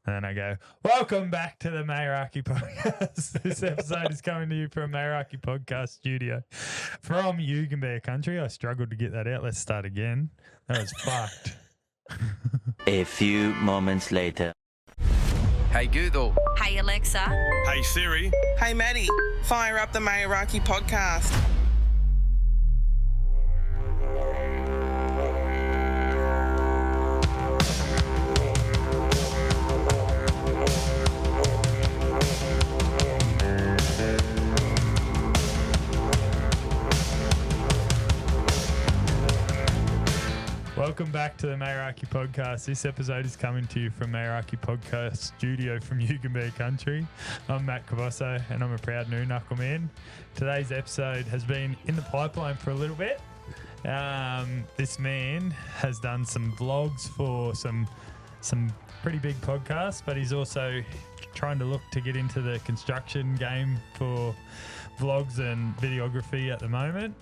And then I go, welcome back to the Meraki podcast. This episode is coming to you from Meraki podcast studio from Yugambeh country. I struggled to get that out. Let's start again. That was fucked. A few moments later. Hey Google. Hey Alexa. Hey Siri. Hey Maddie, fire up the Meraki podcast. Welcome back to the Meraki podcast. This episode is coming to you from Meraki podcast studio from Yugambeh country. I'm Matt Cavasso and I'm a proud new knuckle man. Today's episode has been in the pipeline for a little bit. This man has done some vlogs for some pretty big podcasts, but he's also trying to look to get into the construction game for vlogs and videography at the moment.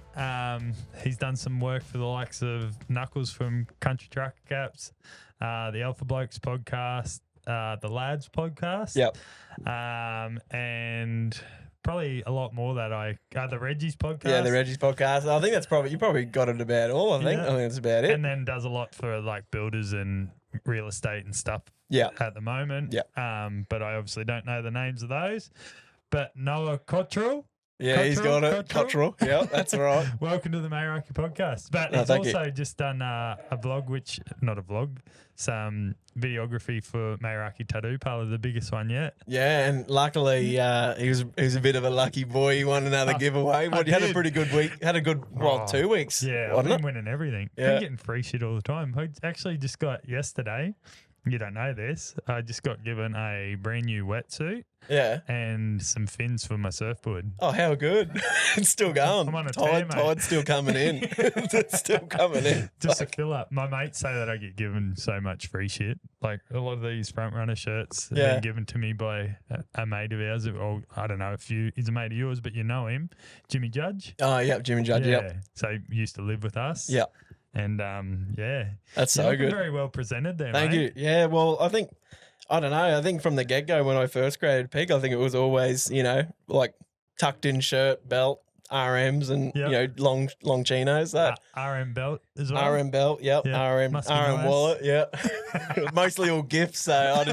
He's done some work for the likes of Knuckles from Country Truck Caps, the Alpha Blokes podcast, the Lads podcast. Yep. And probably a lot more that the Reggie's podcast. Yeah, the Reggie's podcast. I think that's you probably got it about all, I think. Yeah. I think that's about it. And then does a lot for like builders and real estate and stuff at the moment. Yeah. But I obviously don't know the names of those. But Noah Cottrell. Yeah, he's got it. Cottrell. Yeah, that's all right. Welcome to the Meraki podcast. But No, he's thank also just done a vlog, some videography for Meraki Tattoo Parlour, the biggest one yet. Yeah, and luckily he was a bit of a lucky boy. He won another giveaway. He had a pretty good week. Had a good 2 weeks. Yeah, I've wasn't been it? winning everything. Yeah. Been getting free shit all the time. I actually just got yesterday. You don't know this. I just got given a brand new wetsuit Yeah. and some fins for my surfboard. Oh, how good! It's still going. I'm on a tear, mate. Tide's still coming in. It's still coming in. Just a fill up. My mates say that I get given so much free shit. Like a lot of these front runner shirts have been given to me by a mate of ours. Or I don't know if he's a mate of yours, but you know him, Jimmy Judge. Oh, yeah, Jimmy Judge. Yeah. Yep. So he used to live with us. Yeah. And That's You're so looking good. very well presented there, Thank mate. you. Yeah, well, I don't know. I think from the get-go when I first created Peak, I think it was always, like tucked in shirt, belt, RMs and, long chinos. That RM belt as well. RM belt, yep. Yeah, RM must be RM nice. wallet, yeah. Mostly all gifts, so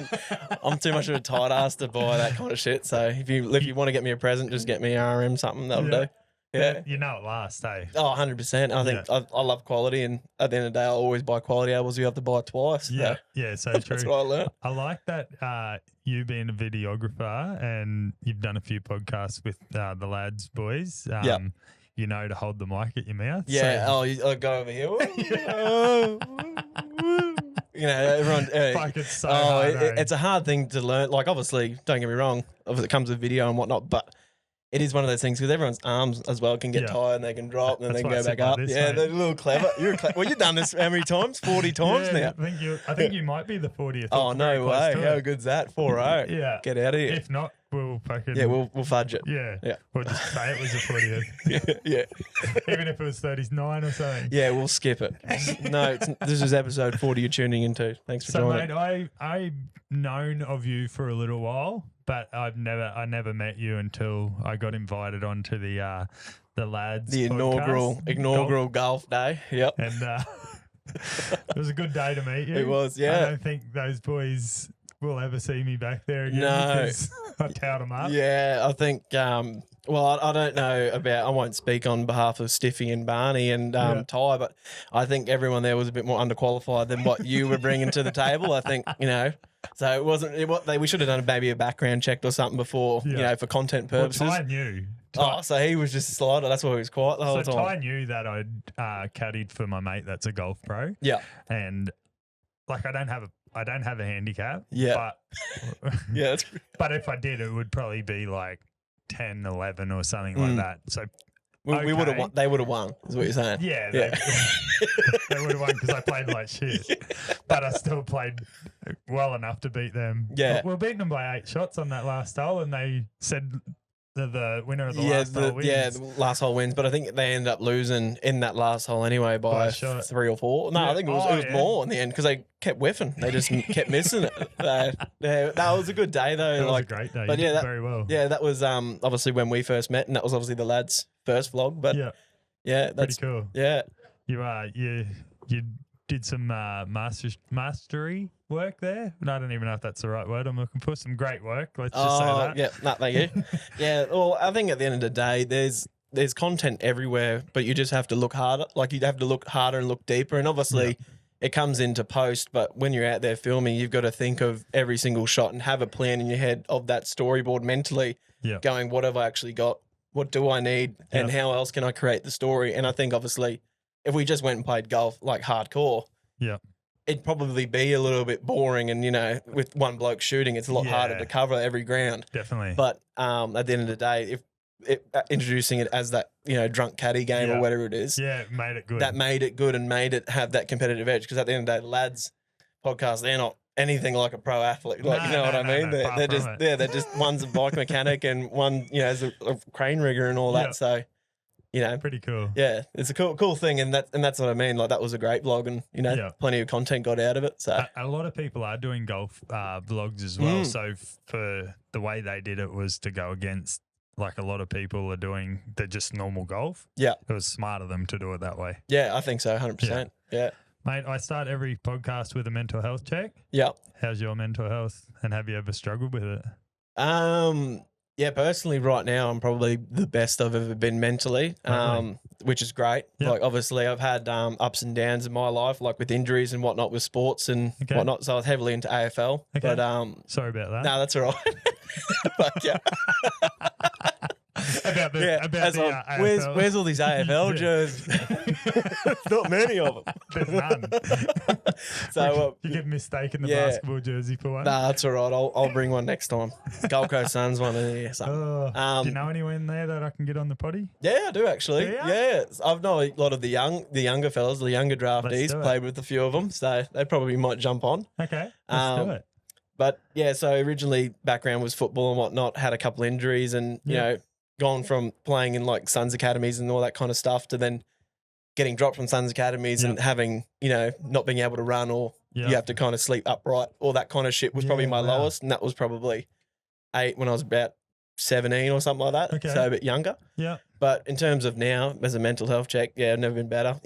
I'm too much of a tight ass to buy that kind of shit. So if you want to get me a present, just get me RM something, that'll do. Yeah. You know it lasts, eh? Oh, 100%. I think I love quality, and at the end of the day, I'll always buy quality albums. You have to buy it twice. Yeah. So Yeah, so true. that's what I learned. I like that you being a videographer and you've done a few podcasts with the Lads boys. You know to hold the mic at your mouth. Yeah. So, I go over here. Everyone. fuck, it's so hard, eh? It's a hard thing to learn. Like, obviously, don't get me wrong. Obviously, it comes with video and whatnot, but it is one of those things because everyone's arms as well can get tired and they can drop and then they can That's go why I back sit up. like this, Yeah, mate. they're a little clever. Well, you've done this how many times? 40 times Yeah, now. I think you might be the 40th. Oh, Very no close way. to How it. good's that? 4-0. Yeah. Get out of here. If not, we'll fucking... Yeah, we'll fudge it. Yeah. Yeah. We'll just say it was the 40th. Yeah. Even if it was 39 or something. Yeah, we'll skip it. No, this is episode 40 you're tuning into. Thanks for So, joining. mate, I've known of you for a little while, but I never met you until I got invited onto the Lads The podcast. inaugural golf day. Yep. And it was a good day to meet you. It was, yeah. I don't think those boys will ever see me back there again. No. Because I towed them up. Yeah, I think, well, I don't know I won't speak on behalf of Stiffy and Barney and Ty, but I think everyone there was a bit more underqualified than what you were bringing to the table. I think, so it wasn't, we should have done maybe a background check or something before, for content Well, purposes. Ty knew. So he was just a slider. That's why he was quiet the whole So time. Ty knew that I'd caddied for my mate that's a golf pro. Yeah. And like I don't have a handicap. Yeah. But Yeah, that's but if I did, it would probably be like 10, 11 or something like that. So we would have okay. won. They would have won, is what you're saying. yeah, Yeah. they would have won because I played like shit. But I still played well enough to beat them. Yeah. We were beating them by 8 shots on that last hole, and they said the winner of the last hole wins. Yeah, the last hole wins, but I think they ended up losing in that last hole anyway by a shot. 3 or 4. No, I think it was more in the end because they kept whiffing. They just kept missing it. That was a good day though. It was a great day. But You yeah, did very well. Yeah, that was obviously when we first met, and that was obviously the lads' first vlog. But yeah, that's pretty cool. Yeah, you did some mastery work there. I don't even know if that's the right word I'm looking for. Some great work. Let's just say that. Yeah, no, thank you. Yeah, well, I think at the end of the day, there's content everywhere, but you just have to look harder. Like you have to look harder and look deeper. And obviously, it comes into post. But when you're out there filming, you've got to think of every single shot and have a plan in your head of that storyboard mentally. Yeah. Going, what have I actually got? What do I need? And how else can I create the story? And I think obviously, if we just went and played golf like hardcore, it'd probably be a little bit boring. And, with one bloke shooting, it's a lot harder to cover every ground. Definitely. But at the end of the day, introducing it as that, drunk caddy game or whatever it is. Yeah, it made it good. That made it good and made it have that competitive edge. Because at the end of the day, lads podcast, they're not anything like a pro athlete. Like, you know what I mean? They're just one's a bike mechanic and one, is a crane rigger and all that. So, pretty cool. Yeah, it's a cool thing, and that's what I mean. Like that was a great vlog, and plenty of content got out of it. So a lot of people are doing golf vlogs as well. So for the way they did it was to go against like a lot of people are doing the just normal golf. Yeah, it was smart of them to do it that way. Yeah, I think so, 100%. Yeah. Mate, I start every podcast with a mental health check. Yeah. How's your mental health, and have you ever struggled with it? Yeah, personally, right now, I'm probably the best I've ever been mentally, which is great. Yep. Like, obviously, I've had ups and downs in my life, like with injuries and whatnot with sports and whatnot. So I was heavily into AFL. Okay. But sorry about that. No, that's all right. Fuck yeah. about the AFL. Where's all these AFL jerseys? Not many of them. There's none. So you get mistaken the basketball jersey for one. Nah, that's all right. I'll bring one next time. Gold Coast Suns one in here. So. Do you know anyone there that I can get on the potty? Yeah, I do actually. Do you? Yeah, I've known a lot of the younger fellas, the younger draftees. Played with a few of them, so they probably might jump on. Okay, let's do it. But yeah, so originally background was football and whatnot. Had a couple injuries, and gone from playing in like Suns academies and all that kind of stuff to then getting dropped from Suns academies and having, not being able to run or you have to kind of sleep upright. All that kind of shit was probably my lowest. And that was probably 8 when I was about 17 or something like that. Okay. So a bit younger. Yeah. But in terms of now, as a mental health check, I've never been better.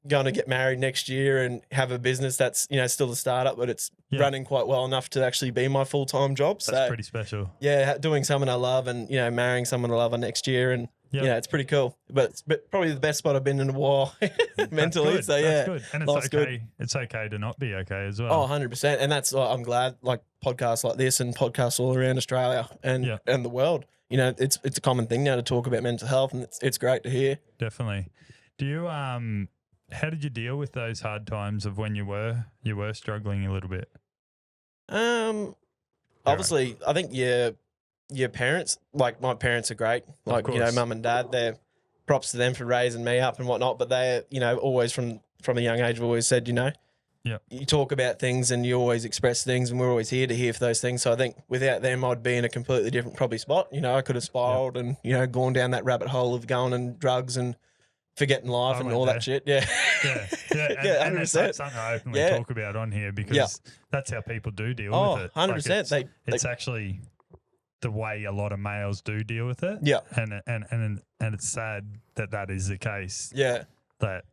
Going to get married next year and have a business that's, still a startup, but it's running quite well enough to actually be my full-time job. That's pretty special. Yeah, doing someone I love and, marrying someone I love next year. And, it's pretty cool. But it's probably the best spot I've been in a while mentally. That's so, yeah. That's good. And it's okay. Good. It's okay to not be okay as well. Oh, 100%. And that's, I'm glad, like podcasts like this and podcasts all around Australia and the world. It's a common thing now to talk about mental health, and it's great to hear. Definitely. Do you how did you deal with those hard times of when you were struggling a little bit? Obviously, I think your parents, like my parents are great. Like, mum and dad, they're props to them for raising me up and whatnot, but they're, always from a young age have always said, you talk about things and you always express things, and we're always here to hear for those things. So I think without them, I'd be in a completely different probably spot. I could have spiraled and, gone down that rabbit hole of going and drugs and forgetting life and all that shit. Yeah. Yeah. And that's something I openly talk about on here because that's how people do deal with it. 100%. Like it's actually the way a lot of males do deal with it. Yeah. And it's sad that is the case. Yeah. That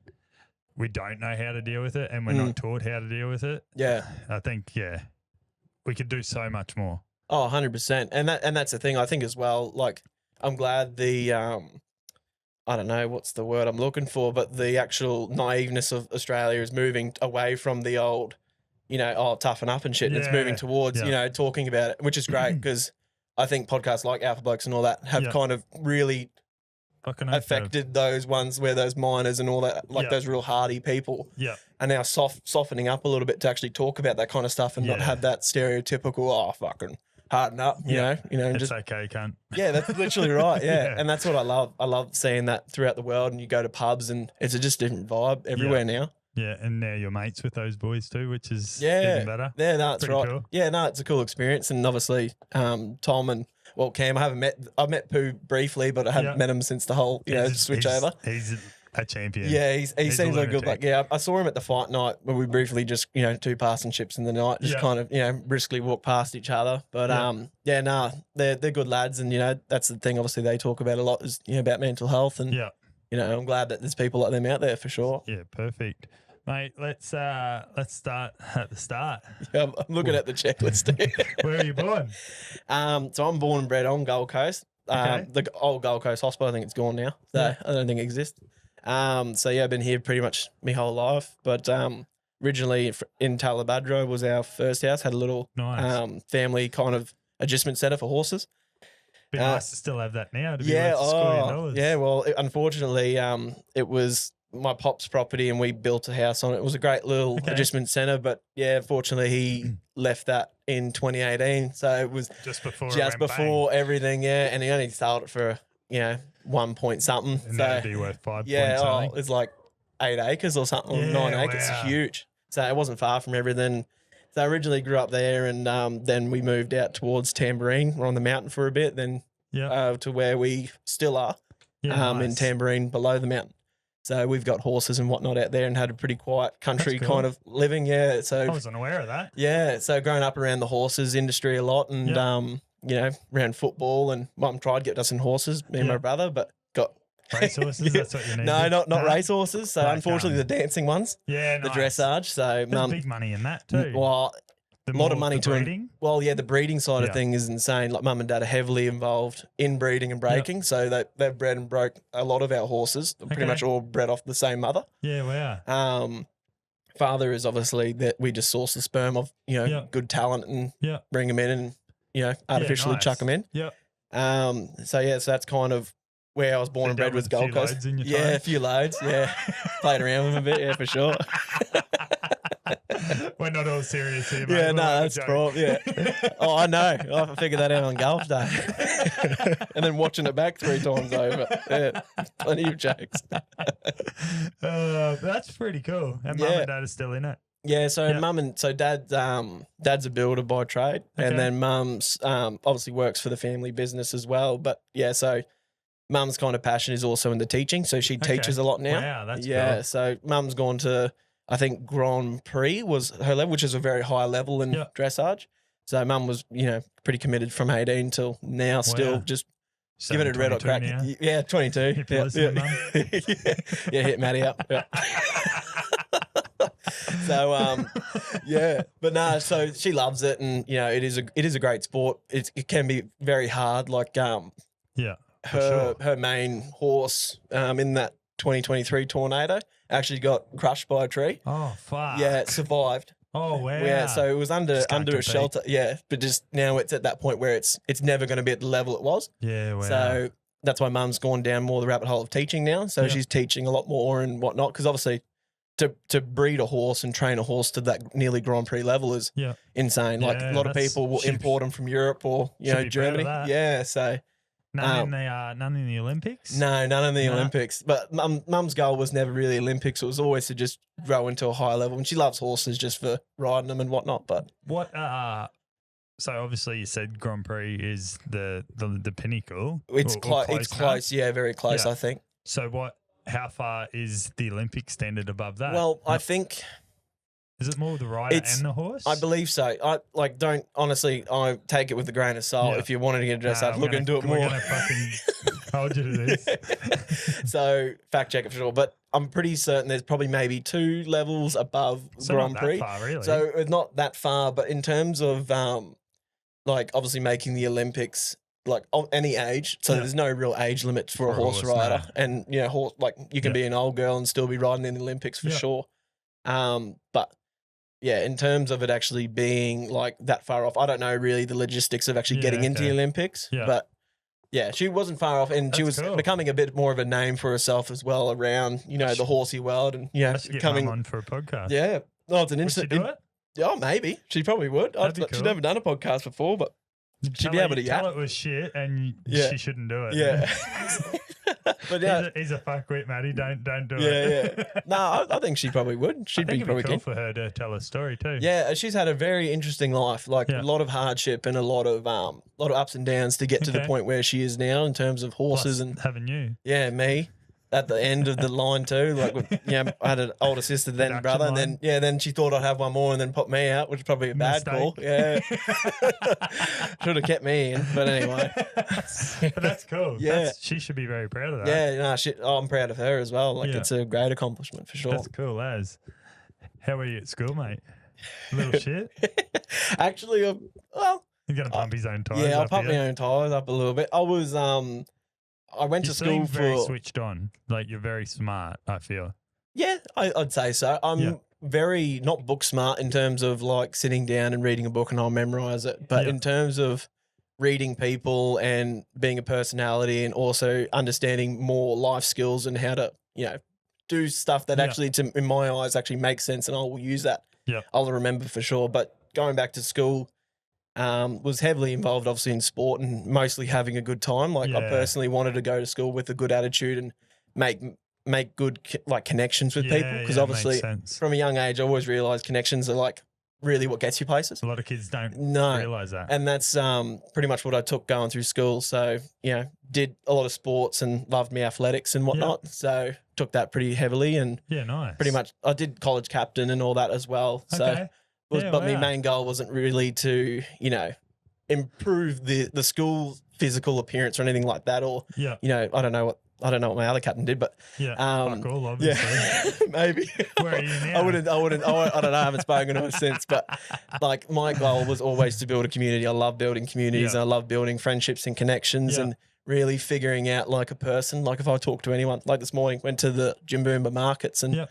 we don't know how to deal with it and we're not taught how to deal with it. Yeah. I think, we could do so much more. Oh, 100%. And that's the thing I think as well. Like, I'm glad the, I don't know what's the word I'm looking for, but the actual naiveness of Australia is moving away from the old, toughen up and shit. And it's moving towards, talking about it, which is great because I think podcasts like Alpha Blokes and all that have kind of really affected those ones where those miners and all that, like those real hardy people are now softening up a little bit to actually talk about that kind of stuff and not have that stereotypical, fucking harden up, you know, it's just okay, cunt. Yeah, that's literally right. Yeah. And that's what I love. I love seeing that throughout the world, and you go to pubs and it's a just different vibe everywhere now. Yeah, and now you're mates with those boys too, which is even better. Yeah, no, it's pretty right. Cool. Yeah, no, it's a cool experience, and obviously Tom and well, Cam, I've met Pooh briefly, but I haven't met him since the whole, switch over. He's a champion. Yeah, he seems like a good lunatic. bloke. Yeah, I saw him at the fight night where we briefly just, two passing chips in the night, just kind of, briskly walk past each other. But they're good lads, and that's the thing. Obviously, they talk about a lot is about mental health, and I'm glad that there's people like them out there for sure. Yeah, perfect. Mate, let's start at the start. Yeah, I'm looking at the checklist here. Where are you born? So I'm born and bred on Gold Coast. The old Gold Coast Hospital, I think it's gone now. So I don't think it exists. I've been here pretty much my whole life. But originally in Talabadra was our first house. Had a little family kind of adjustment centre for horses. Be nice to still have that now. To be worth $1 million. Well, unfortunately, it was my pop's property and we built a house on it. It was a great little adjustment centre, but unfortunately he left that in 2018. So it was just before everything, and he only sold it for 1 point something. And so that'd be worth 5 points. It's like 8 acres or something, or 9 acres. It's huge. So it wasn't far from everything. So I originally grew up there, and then we moved out towards Tambourine. We're on the mountain for a bit, then to where we still are in Tambourine below the mountain. So we've got horses and whatnot out there and had a pretty quiet country kind of living. Yeah. So I wasn't aware of that. Yeah. So growing up around the horses industry a lot and, around football, and Mum tried to get us in horses, me and my brother, but got racehorses. That's what you need. No, not racehorses. So unfortunately the dancing ones. Yeah. The dressage. So There's big money in that too. Well, a lot of money to breeding. Well, the breeding side of thing is insane. Like Mum and Dad are heavily involved in breeding and breaking, so they've bred and broke a lot of our horses. Pretty much all bred off the same mother. Yeah, wow. Father is obviously that we just source the sperm of good talent and bring them in and artificially chuck them in. Yeah. So that's kind of where I was born and bred was Gold Coast. A few loads. Yeah, played around with them a bit. Yeah, for sure. We're not all serious here, mate. Yeah, no, that's probably, Oh, I know. I figured that out on golf day. And then watching it back 3 times over. Yeah, plenty of jokes. That's pretty cool. And Mum and Dad are still in it. Yeah, so Dad's a builder by trade, and then Mum's obviously works for the family business as well. But so Mum's kind of passion is also in the teaching, so she teaches a lot now. Wow, that's cool. So Mum's gone to, I think, Grand Prix was her level, which is a very high level in dressage. So Mum was, pretty committed from 18 till now, still just giving it a red hot crack. Now. Yeah, 22. Keep listening, Mum. Hit Maddie up. Yeah. So but no, so she loves it, and it is a great sport. It can be very hard. Like her main horse in that 2023 tornado actually got crushed by a tree. Oh fuck! Yeah, it survived. Oh wow! Yeah, so it was under a shelter. Yeah, but just now it's at that point where it's never going to be at the level it was. Yeah, wow. So that's why Mum's gone down more the rabbit hole of teaching now. So she's teaching a lot more and whatnot, because obviously to breed a horse and train a horse to that nearly Grand Prix level is insane. Like a lot of people will import them from Europe or Germany. Yeah, so. None in the Olympics? No, none in the Olympics. But Mum's goal was never really Olympics. It was always to just grow into a higher level. And she loves horses just for riding them and whatnot. But so obviously you said Grand Prix is the pinnacle. It's close. Yeah, very close, I think. So how far is the Olympic standard above that? Well, I think... Is it more the rider and the horse? I believe so. I take it with a grain of salt. If you wanted to get a dress up, look into it more. We're going to fucking hold you to this. So fact check it for sure. But I'm pretty certain there's probably maybe 2 levels above Grand Prix. Not that far, really. So it's not that far. But in terms of obviously making the Olympics like any age, so there's no real age limit for a horse rider. No. And horse you can be an old girl and still be riding in the Olympics for sure. But yeah, in terms of it actually being like that far off, I don't know really the logistics of actually getting into the Olympics. Yeah. But yeah, she wasn't far off, and she was becoming a bit more of a name for herself as well around, the horsey world, and coming on for a podcast. Yeah, no, it's an interesting. Would she do it? Yeah, maybe she probably would. She's never done a podcast before, but she'd be able to. Tell it was shit, and she shouldn't do it. Yeah. But yeah, He's a fuckwit, Matty. Don't do it. yeah. No, I think she probably would. She'd I think be probably it'd be keen. cool for her to tell a story too. Yeah, she's had a very interesting life, like Yeah. a lot of hardship and a lot of ups and downs to get to the Okay. point where she is now in terms of horses Plus, and having you. yeah, me at the end of the line too. Like, I had an older sister, then Production brother, and line. then she thought I'd have one more, and then put me out, which is probably a bad call. Yeah, should have kept me in, but anyway. But that's cool. Yeah. She should be very proud of that. Yeah, no, I'm proud of her as well. Like, Yeah. it's a great accomplishment for sure. That's cool as. How were you at school, mate? Little shit. Actually, well, You're gonna pump his own tires. yeah, I'll up pump here. my own tires up a little bit. I was, I went You to school seem very for. switched on. Like you're very smart. I feel. Yeah, I'd say so. I'm Yeah. very not book smart in terms of like sitting down and reading a book and I'll memorize it. But Yeah. in terms of reading people and being a personality and also understanding more life skills and how to, do stuff that Yeah. actually, in my eyes, actually makes sense and I will use that. Yeah. I'll remember for sure. But going back to school, was heavily involved obviously in sport and mostly having a good time. Like I Yeah. personally wanted to go to school with a good attitude and make good connections with people because yeah, obviously makes sense. from a young age I always realized connections are like really what gets you places. A lot of kids don't No. realize that. And that's pretty much what I took going through school. So, did a lot of sports and loved me athletics and whatnot. So took that pretty heavily and Yeah, nice. pretty much I did college captain and all that as well. So Okay. Yeah, but my wow. main goal wasn't really to, improve the school physical appearance or anything like that. Or, Yeah. I don't know what my other captain did, but Yeah. um, Fuck all, obviously. yeah, maybe. Where are you now? I don't know. I haven't spoken to her since, but like my goal was always to build a community. I love building communities Yeah. and I love building friendships and connections Yeah. and really figuring out like a person. Like if I talk to anyone, like this morning, went to the Jimboomba markets and, Yeah.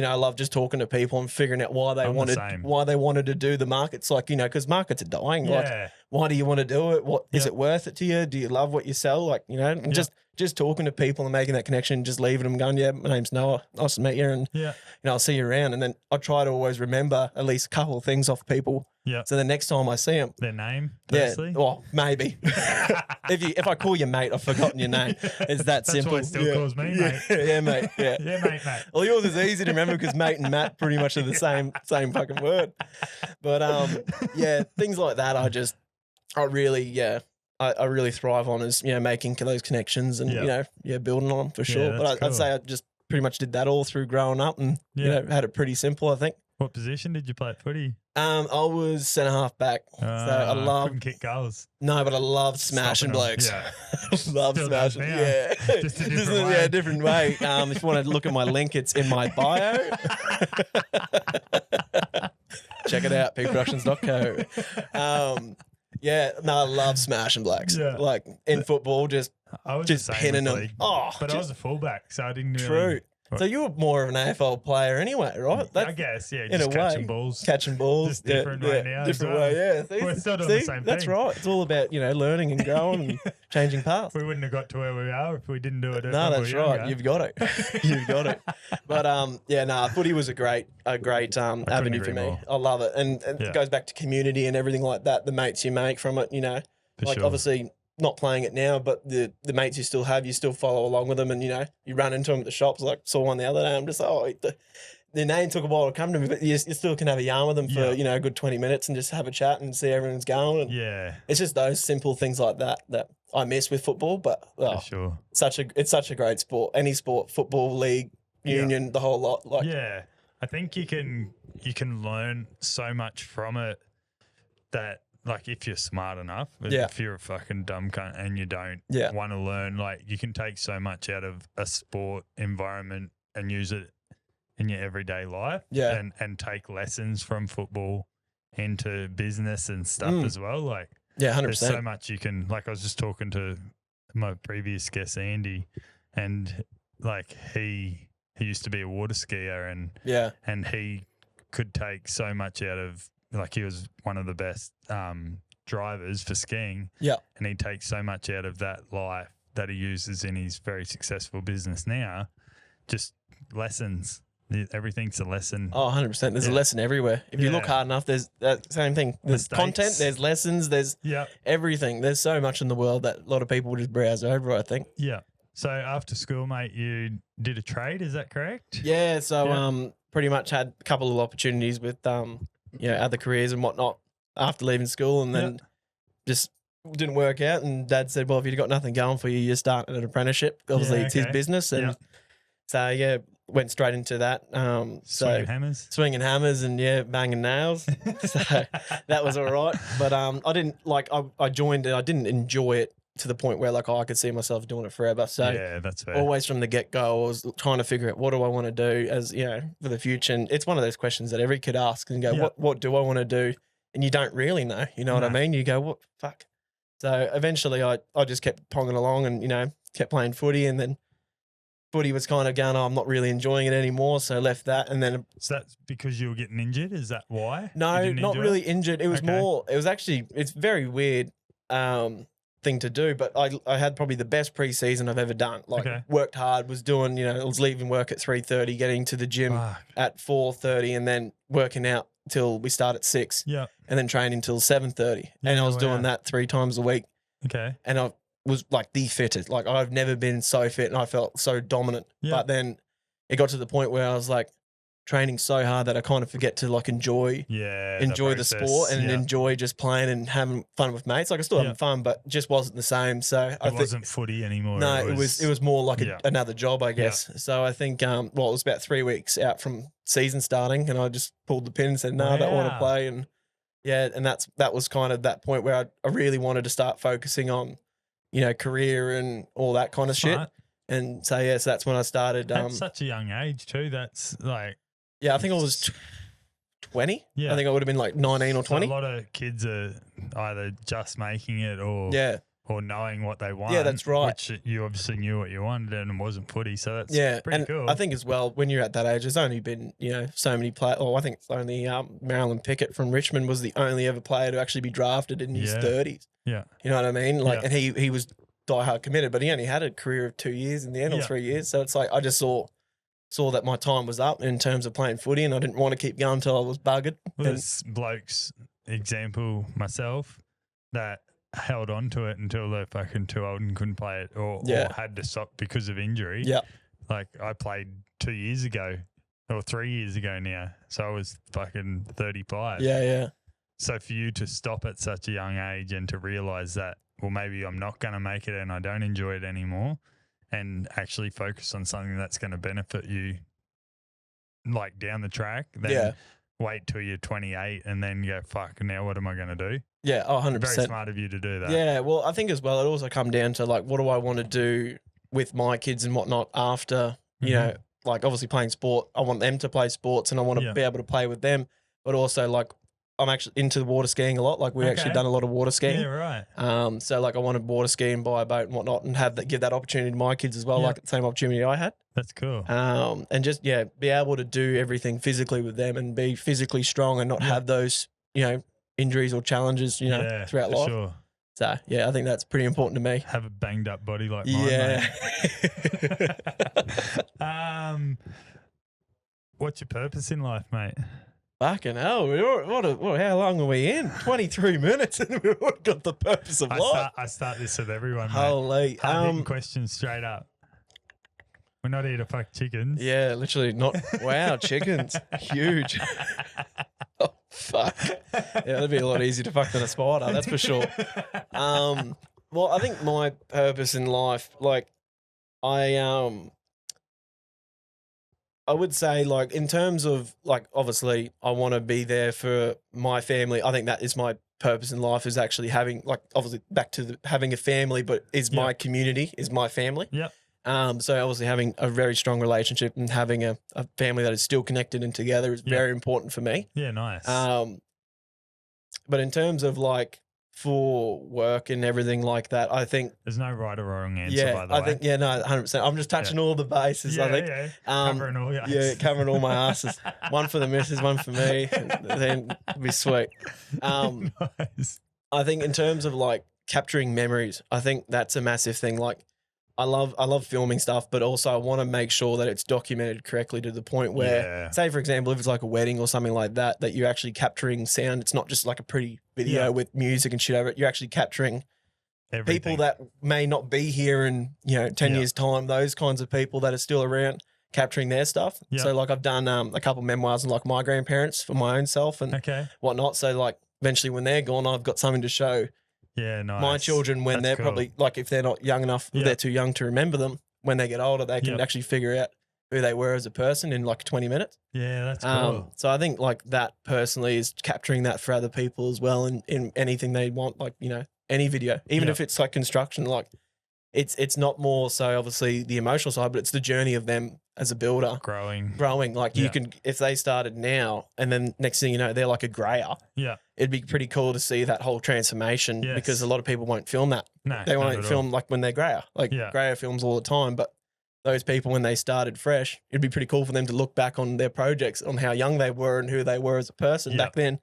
I love just talking to people and figuring out why they I'm the same. wanted to do the markets. Like, because markets are dying. Like, Yeah. why do you want to do it? What is Yeah. it worth it to you? Do you love what you sell? Like, and Yeah. just talking to people and making that connection, just leaving them going, yeah, my name's Noah. Nice to meet you. And, Yeah. I'll see you around. And then I try to always remember at least a couple of things off people. Yeah. So the next time I see them, Their name, yeah, firstly. well, maybe. if I call you mate, I've forgotten your name. It's that That's simple. what it still calls me, mate. Yeah, mate. Yeah. Yeah, mate. Well, yours is easy to remember because mate and Matt pretty much are the same fucking word. But yeah, things like that. I really thrive on is making those connections and building on them for sure. that's But I'd cool. say I just pretty much did that all through growing up and had it pretty simple. I think. What position did you play at footy? I was centre half back, so I couldn't kick goals. No, but I loved smashing Stopping 'em, blokes. yeah. Love Still does smashing. now. Yeah, Just a different way. Yeah, different way. If you want to look at my link, it's in my bio. Check it out, peakproductions.co. Yeah, no, I love smashing blokes. Yeah. Like in football, just I was Just the same pinning with them. league. Oh, but I was just- a fullback, so I didn't really. true. So you were more of an AFL player anyway, right? I guess, yeah, in just a catching way, balls. catching balls. Just different right now as Different well. way, yeah. We're still doing the same That's thing. right. It's all about learning and growing and changing paths. We wouldn't have got to where we are if we didn't do it. No, that's right. You've got it. You've got it. But footy was a great avenue for agree me. more. I love it, and Yeah. it goes back to community and everything like that. The mates you make from it, For like sure. obviously not playing it now, but the mates you still have, you still follow along with them, and you run into them at the shops. Like saw one the other day, I'm just the name took a while to come to me, but you still can have a yarn with them for Yeah. a good 20 minutes and just have a chat and see how everyone's going. And Yeah, it's just those simple things like that I miss with football, but for sure. it's such a great sport. Any sport, football, league, Yeah. union, the whole lot. Like, Yeah, I think you can learn so much from it that, like, if you're smart enough, Yeah. if you're a fucking dumb cunt and you don't Yeah. want to learn, like, you can take so much out of a sport environment and use it in your everyday life. Yeah. and take lessons from football into business and stuff as well. Like, yeah, there's 100%. so much you can, like, I was just talking to my previous guest, Andy, and like he used to be a water skier Yeah, and he could take so much out of, like, he was one of the best drivers for skiing. yeah, And he takes so much out of that life that he uses in his very successful business now. Just lessons. Everything's a lesson. oh, 100%. There's a Yeah. lesson everywhere. If you look Yeah. hard enough, there's that same thing. There's Mistakes. content, there's lessons, there's Yeah. everything. There's so much in the world that a lot of people just browse over, I think. Yeah. So after school, mate, you did a trade. Is that correct? Yeah, so Yeah. pretty much had a couple of opportunities with other careers and whatnot after leaving school, and then just didn't work out. And Dad said, "Well, if you've got nothing going for you, you start an apprenticeship. Obviously, Yeah, it's his okay. business." And so went straight into that. Swinging hammers. Swinging hammers and banging nails. So that was all right. But I didn't I joined it. I didn't enjoy it to the point where I could see myself doing it forever. So yeah, that's fair. always from the get go, I was trying to figure out what do I want to do as for the future. And it's one of those questions that every kid asks and go, what do I want to do? And you don't really know. You know what I mean? You go, what fuck? So eventually I just kept ponging along and kept playing footy, and then footy was kind of going, I'm not really enjoying it anymore. So I left that. And then. So that's because you were getting injured? Is that why? No, not really injured. It was more, it's very weird thing to do, but I had probably the best preseason I've ever done. Worked hard, was doing, I was leaving work at 3:30, getting to the gym at 4:30, and then working out till we start at 6. Yeah. And then training till 7:30. And I was doing that 3 times a week. Okay. And I was the fittest. I've never been so fit, and I felt so dominant. Yeah. But then it got to the point where I was training so hard that I kind of forget to enjoy the sport and enjoy just playing and having fun with mates. I still having fun, but just wasn't the same. So it wasn't footy anymore. No, it was more like another job, I guess. Yeah. So I think it was about 3 weeks out from season starting, and I just pulled the pin and said, no, I don't want to play. And and that was kind of that point where I really wanted to start focusing on career and all that kind of shit. And so so that's when I started. At such a young age too. That's I think I was 20. Yeah. I think I would have been 19 or 20. So a lot of kids are either just making it or knowing what they want. Yeah, that's right. Which you obviously knew what you wanted and it wasn't footy. So that's pretty cool. I think as well, when you're at that age, there's only been, so many players. I think it's only Marilyn Pickett from Richmond was the only ever player to actually be drafted in his 30s. Yeah. You know what I mean? And he was diehard committed, but he only had a career of 2 years in the end or 3 years. So it's I just saw that my time was up in terms of playing footy, and I didn't want to keep going until I was buggered. Well, there's blokes, example myself, that held on to it until they're fucking too old and couldn't play it or had to stop because of injury. Yeah. I played 2 years ago or 3 years ago now. So I was fucking 35. Yeah, yeah. So for you to stop at such a young age and to realise that, well, maybe I'm not going to make it and I don't enjoy it anymore, and actually focus on something that's going to benefit you down the track, then wait till you're 28 and then go, fuck, now what am I going to do? Yeah, 100%. Very smart of you to do that. Yeah, well, I think as well, it also come down to what do I want to do with my kids and whatnot after, obviously playing sport. I want them to play sports and I want to be able to play with them, but also I'm actually into the water skiing a lot. We've actually done a lot of water skiing. Yeah, right. So I want to water ski and buy a boat and whatnot and give that opportunity to my kids as well, the same opportunity I had. That's cool. And just, be able to do everything physically with them and be physically strong and not have those, injuries or challenges, throughout life. Sure. So, I think that's pretty important to me. Have a banged up body like mine, mate. What's your purpose in life, mate? Fucking hell, how long are we in? 23 minutes and we've got the purpose of life. I start this with everyone, mate. Holy. Hard-hitting questions straight up. We're not here to fuck chickens. Yeah, literally not. Wow, chickens. Huge. Oh, fuck. Yeah, that'd be a lot easier to fuck than a spider, that's for sure. Well, I think my purpose in life, I would say, in terms of, obviously, I want to be there for my family. I think that is my purpose in life, is actually having, obviously, back to having a family, but is my community, is my family. Yep. So, obviously, having a very strong relationship and having a family that is still connected and together is very important for me. Yeah, nice. But in terms of, for work and everything like that, I think there's no right or wrong answer, by the way. I think, 100%. I'm just touching all the bases, I think. Yeah. Covering all your asses. Yeah, covering all my asses. One for the missus, one for me. Then it'd be sweet. Nice. I think in terms of capturing memories, I think that's a massive thing. I love filming stuff, but also I want to make sure that it's documented correctly to the point where, say, for example, if it's a wedding or something like that, that you're actually capturing sound. It's not just a pretty video with music and shit over it. You're actually capturing everything. people that may not be here in 10 years time, those kinds of people that are still around capturing their stuff. Yeah. So like I've done a couple of memoirs on like my grandparents for my own self and whatnot. So like eventually when they're gone, I've got something to show nice. my children when they're probably like, if they're not young enough, if they're too young to remember them, when they get older, they can actually figure out who they were as a person in like 20 minutes. Yeah, that's cool. So I think like that personally is capturing that for other people as well in anything they want, like, any video, even if it's like construction, like it's not more so obviously the emotional side, but it's the journey of them as a builder. Growing. Like you can, if they started now and then next thing you know, they're like a grayer. Yeah. It'd be pretty cool to see that whole transformation because a lot of people won't film that. No, they won't film like when they're grayer. Like grayer films all the time, but those people when they started fresh, it'd be pretty cool for them to look back on their projects, on how young they were and who they were as a person back then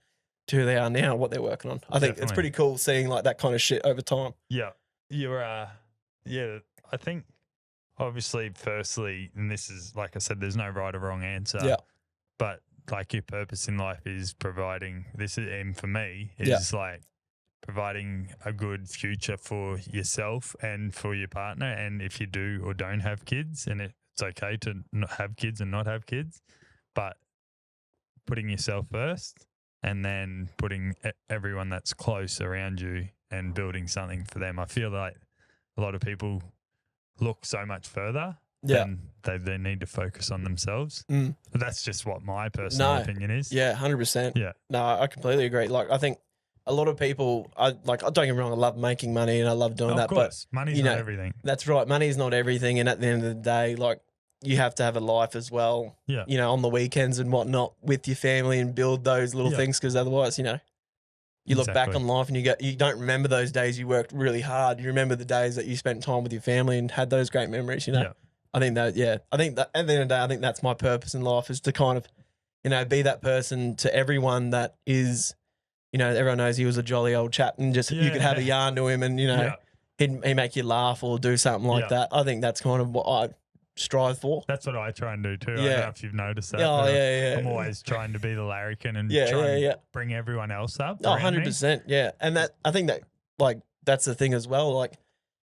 to who they are now, what they're working on. I think it's pretty cool seeing like that kind of shit over time. Yeah. You're, I think obviously firstly, and this is, like I said, there's no right or wrong answer. Yeah. But like your purpose in life is providing, and for me, is like providing a good future for yourself and for your partner. And if you do or don't have kids, and it's okay to not have kids and not have kids, but putting yourself first and then putting everyone that's close around you and building something for them. I feel like a lot of people look so much further than they need to focus on themselves. But that's just what my personal opinion is. Yeah, 100%. Yeah. No, I completely agree. Like I think a lot of people, don't get me wrong, I love making money and I love doing that. Of course, but money's not everything. That's right. Money's not everything. And at the end of the day, like you have to have a life as well, on the weekends and whatnot with your family and build those little things. Because otherwise, you look back on life and you don't remember those days you worked really hard. You remember the days that you spent time with your family and had those great memories, I think that at the end of the day, I think that's my purpose in life, is to kind of, be that person to everyone that is, everyone knows he was a jolly old chap and just you could have a yarn to him and, he'd make you laugh or do something like that. I think that's kind of what I strive for. That's what I try and do too. I don't know if you've noticed that. I'm always trying to be the larrikin and try and bring everyone else up. Oh, 100%. Yeah. And that, I think that like, that's the thing as well. Like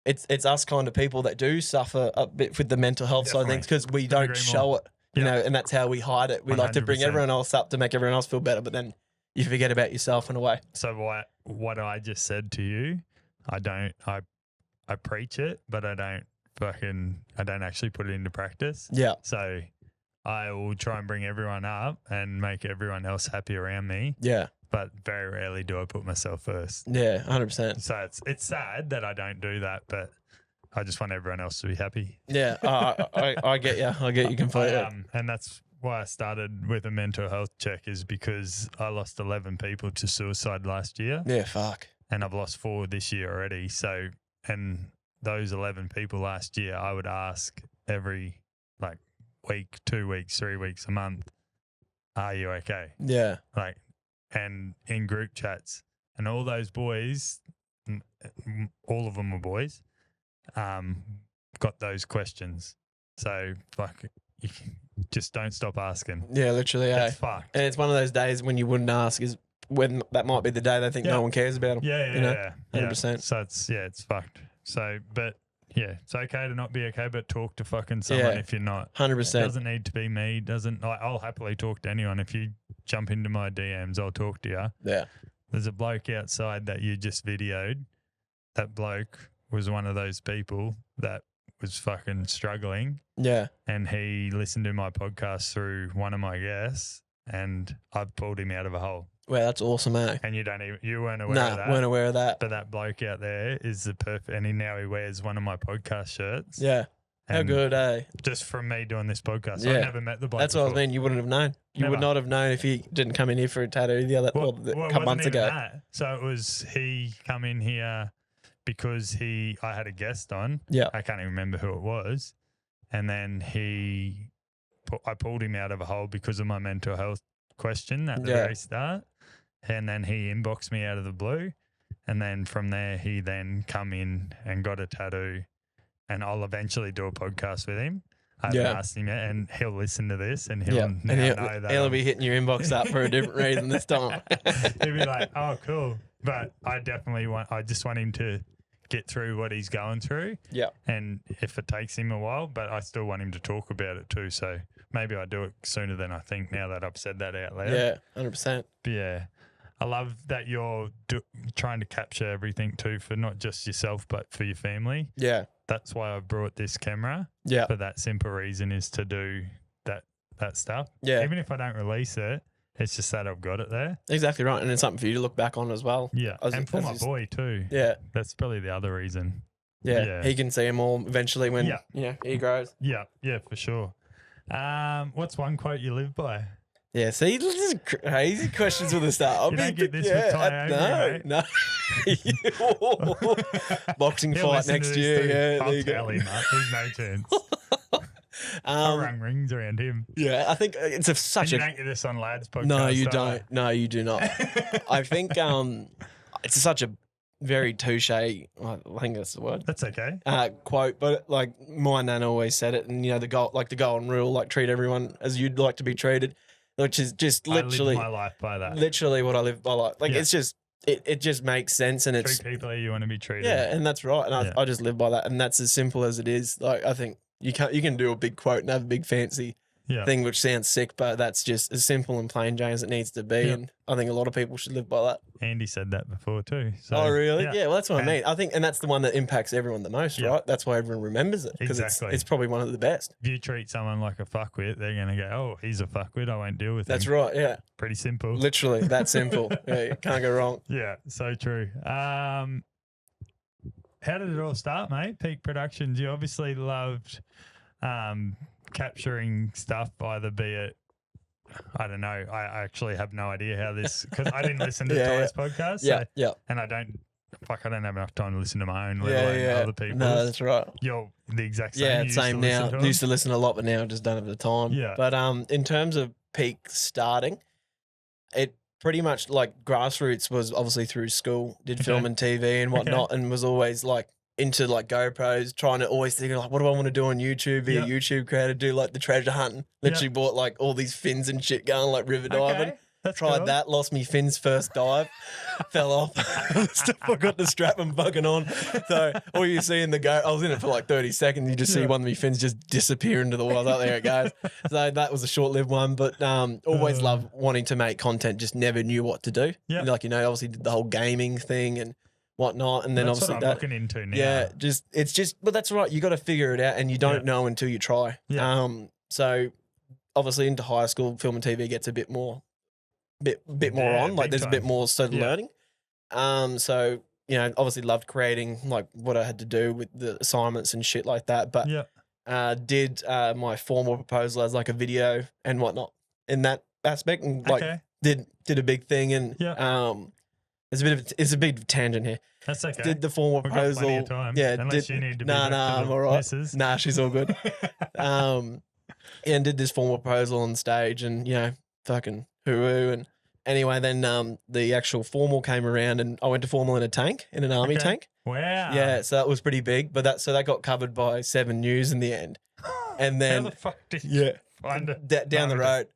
it's us kind of people that do suffer a bit with the mental health side of things because we don't show it, and that's how we hide it. We 100%. Like to bring everyone else up to make everyone else feel better, but then you forget about yourself in a way. So what I just said to you, I preach it, but I don't actually put it into practice. Yeah. So I will try and bring everyone up and make everyone else happy around me. Yeah. But very rarely do I put myself first. Yeah, 100%. So it's sad that I don't do that, but I just want everyone else to be happy. Yeah, I get you. I get you completely. And that's why I started with a mental health check, is because I lost 11 people to suicide last year. Yeah, fuck. And I've lost 4 this year already. So, and those 11 people last year, I would ask every week, 2 weeks, 3 weeks, a month, are you okay? Yeah. And in group chats, and all those boys, all of them were boys, got those questions. So you just don't stop asking. Yeah, literally. It's fucked. And it's one of those days when you wouldn't ask, is when that might be the day they think no one cares about them. Yeah. 100%. So it's fucked. So, but yeah, it's okay to not be okay, but talk to fucking someone if you're not. 100%. It doesn't need to be me. I'll happily talk to anyone. If you jump into my DMs, I'll talk to you. Yeah. There's a bloke outside that you just videoed. That bloke was one of those people that was fucking struggling. Yeah. And he listened to my podcast through one of my guests, and I've pulled him out of a hole. Well, that's awesome, eh? And you weren't aware of that. No, weren't aware of that. But that bloke out there is the perfect, and he wears one of my podcast shirts. Yeah. How good, eh? Just from me doing this podcast. Yeah. I never met the bloke That's before. what I mean. You wouldn't have known. You would not have known if he didn't come in here for a tattoo a couple months ago. That. So it was he come in here because I had a guest on. Yeah. I can't even remember who it was. And then I pulled him out of a hole because of my mental health question at the very start. And then he inboxed me out of the blue. And then from there, he then come in and got a tattoo. And I'll eventually do a podcast with him. I haven't asked him yet, and he'll listen to this, and he'll know that. He'll be hitting your inbox up for a different reason this time. He'll be like, oh, cool. But I just want him to get through what he's going through. Yeah. And if it takes him a while, but I still want him to talk about it too. So maybe I do it sooner than I think now that I've said that out loud. Yeah, 100%. But yeah. I love that you're trying to capture everything too for not just yourself, but for your family. Yeah. That's why I brought this camera. Yeah. For that simple reason is to do that stuff. Yeah. Even if I don't release it, it's just that I've got it there. Exactly right. And it's something for you to look back on as well. Yeah. And for my boy too. Yeah. That's probably the other reason. Yeah. He can see them all eventually when he grows. Yeah. Yeah, for sure. What's one quote you live by? Yeah, see, this is crazy questions with the start. You don't get this with Ty no. Boxing fight next year. Yeah, I'll there you tell go. him, mate. There's no chance. I'll run rings around him. Yeah, I think it's such you don't get this on Lads podcast. No, you don't. No, you do not. I think it's such a very touche. I think that's the word. That's okay. Quote, but like my nan always said it, and the golden rule, like treat everyone as you'd like to be treated. Which is just literally I live my life by that. Literally what I live by. Like it's just it just makes sense, and it's treat people how you want to be treated. Yeah, and that's right. And I just live by that, and that's as simple as it is. Like I think you can do a big quote and have a big fancy thing which sounds sick, but that's just as simple and plain Jane as it needs to be. And I think a lot of people should live by that. Andy said that before too. So, oh really? Yeah, well that's what I mean. I think, and that's the one that impacts everyone the most, right? That's why everyone remembers it, because it's probably one of the best. If you treat someone like a fuckwit, they're gonna go, "Oh, he's a fuckwit. I won't deal with him." That's right. Yeah. Pretty simple. Literally that simple. Yeah, you can't go wrong. Yeah, so true. How did it all start, mate? Peak Productions. You obviously loved capturing stuff, either be it, I don't know. I actually have no idea how this, because I didn't listen to Ty's podcast. So, and I don't have enough time to listen to my own, let alone other people's. No, that's right. You're the exact same. Yeah, same now. Used to listen a lot, but now I just don't have the time. Yeah. But in terms of peak starting, it pretty much like grassroots was obviously through school, did film and TV and whatnot, and was always like into like GoPros, trying to always think like, what do I want to do on YouTube? Be a YouTube creator, do like the treasure hunting. Literally bought like all these fins and shit going, like river diving. Tried that, lost me fins first dive, fell off, forgot the strap and bugging on. So all you see in the I was in it for like 30 seconds. You just see one of my fins just disappear into the water. There it goes. So that was a short-lived one, but always loved wanting to make content. Just never knew what to do. Yeah, like obviously did the whole gaming thing and whatnot, and then that's obviously what I'm looking into now. Yeah, it's just, but that's right. You got to figure it out, and you don't know until you try. Yeah. So obviously into high school, film and TV gets a bit more on. Like there's a bit more sort of learning. So obviously loved creating like what I had to do with the assignments and shit like that. But did my formal proposal as like a video and whatnot in that aspect, and like did a big thing, and it's a big tangent here. That's okay. Did the formal proposal. Plenty of time. Yeah. Unless you need to be I'm all right. Missus. Nah, she's all good. And did this formal proposal on stage, and fucking hoo-hoo. And anyway, then the actual formal came around, and I went to formal in a tank, in an army tank. Wow. Yeah, so that was pretty big, but that got covered by 7 News in the end. And then how the fuck did you find it? Down the road.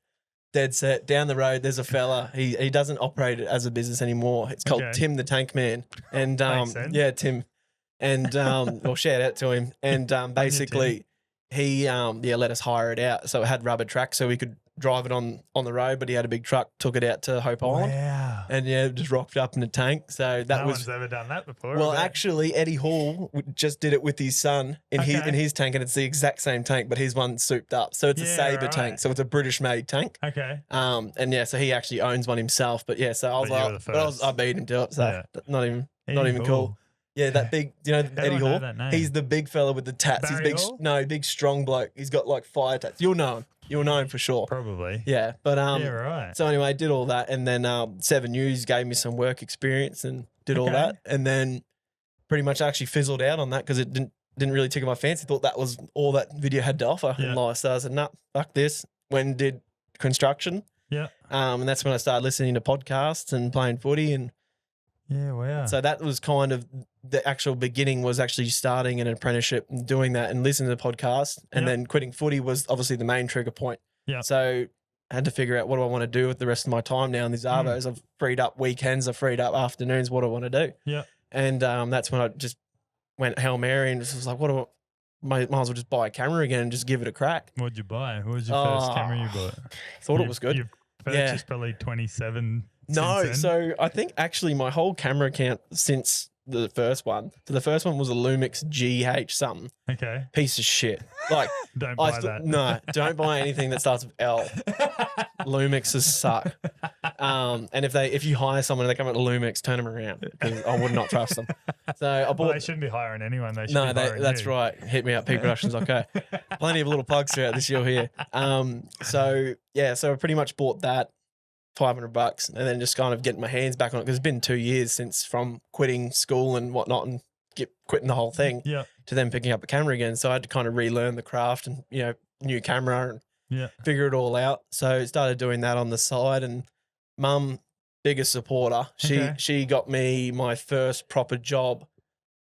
Dead set. Down the road, there's a fella. He doesn't operate it as a business anymore. It's called Tim the Tank Man. And Tim. And well, shout out to him. And basically he let us hire it out. So it had rubber tracks so we could drive it on the road, but he had a big truck, took it out to Hope Island. Wow. And just rocked up in a tank. So that no was one's ever done that before. Well, actually Eddie Hall just did it with his son in his tank, and it's the exact same tank, but his one's souped up. So it's a Sabre tank. So it's a British made tank. Okay. And so he actually owns one himself. But so I was I beat him to it. So not even cool. Yeah, that big, Eddie Hall. He's the big fella with the tats. Barry He's Hall? big, strong bloke. He's got like fire tats. You'll know him. You'll know him for sure. Probably. Yeah, but right. So anyway, I did all that, and then 7 News gave me some work experience and did all that, and then pretty much actually fizzled out on that because it didn't really tickle my fancy. Thought that was all that video had to offer in life. So I said, nah, fuck this. Did construction. Yeah. And that's when I started listening to podcasts and playing footy, and wow. so that was kind of the actual beginning, was actually starting an apprenticeship and doing that and listening to podcasts, and then quitting footy was obviously the main trigger point. Yeah. So I had to figure out, what do I want to do with the rest of my time now in these Arvos? I've freed up weekends, I've freed up afternoons. What do I want to do? Yeah. And that's when I just went Hail Mary and just was like, what do I, might as well just buy a camera again and just give it a crack. What'd you buy? What was your first camera you bought? Thought it was good. You purchased probably 27. No, since then? so I think actually my whole camera count since the first one. So the first one was a Lumix GH something. Okay. Piece of shit. Like Don't buy that. No, don't buy anything that starts with L. Lumixes suck. And if you hire someone and they come at Lumix, turn them around because I would not trust them. So I bought. Well, they shouldn't be hiring anyone. They should be hiring that's you. right. Hit me up, Peak Productions. Okay, plenty of little plugs throughout this year here. So I pretty much bought that. $500 and then just kind of getting my hands back on it because it's been 2 years since from quitting school and whatnot and quitting the whole thing to then picking up a camera again. So I had to kind of relearn the craft and, new camera and figure it all out. So I started doing that on the side and Mum, biggest supporter. She got me my first proper job,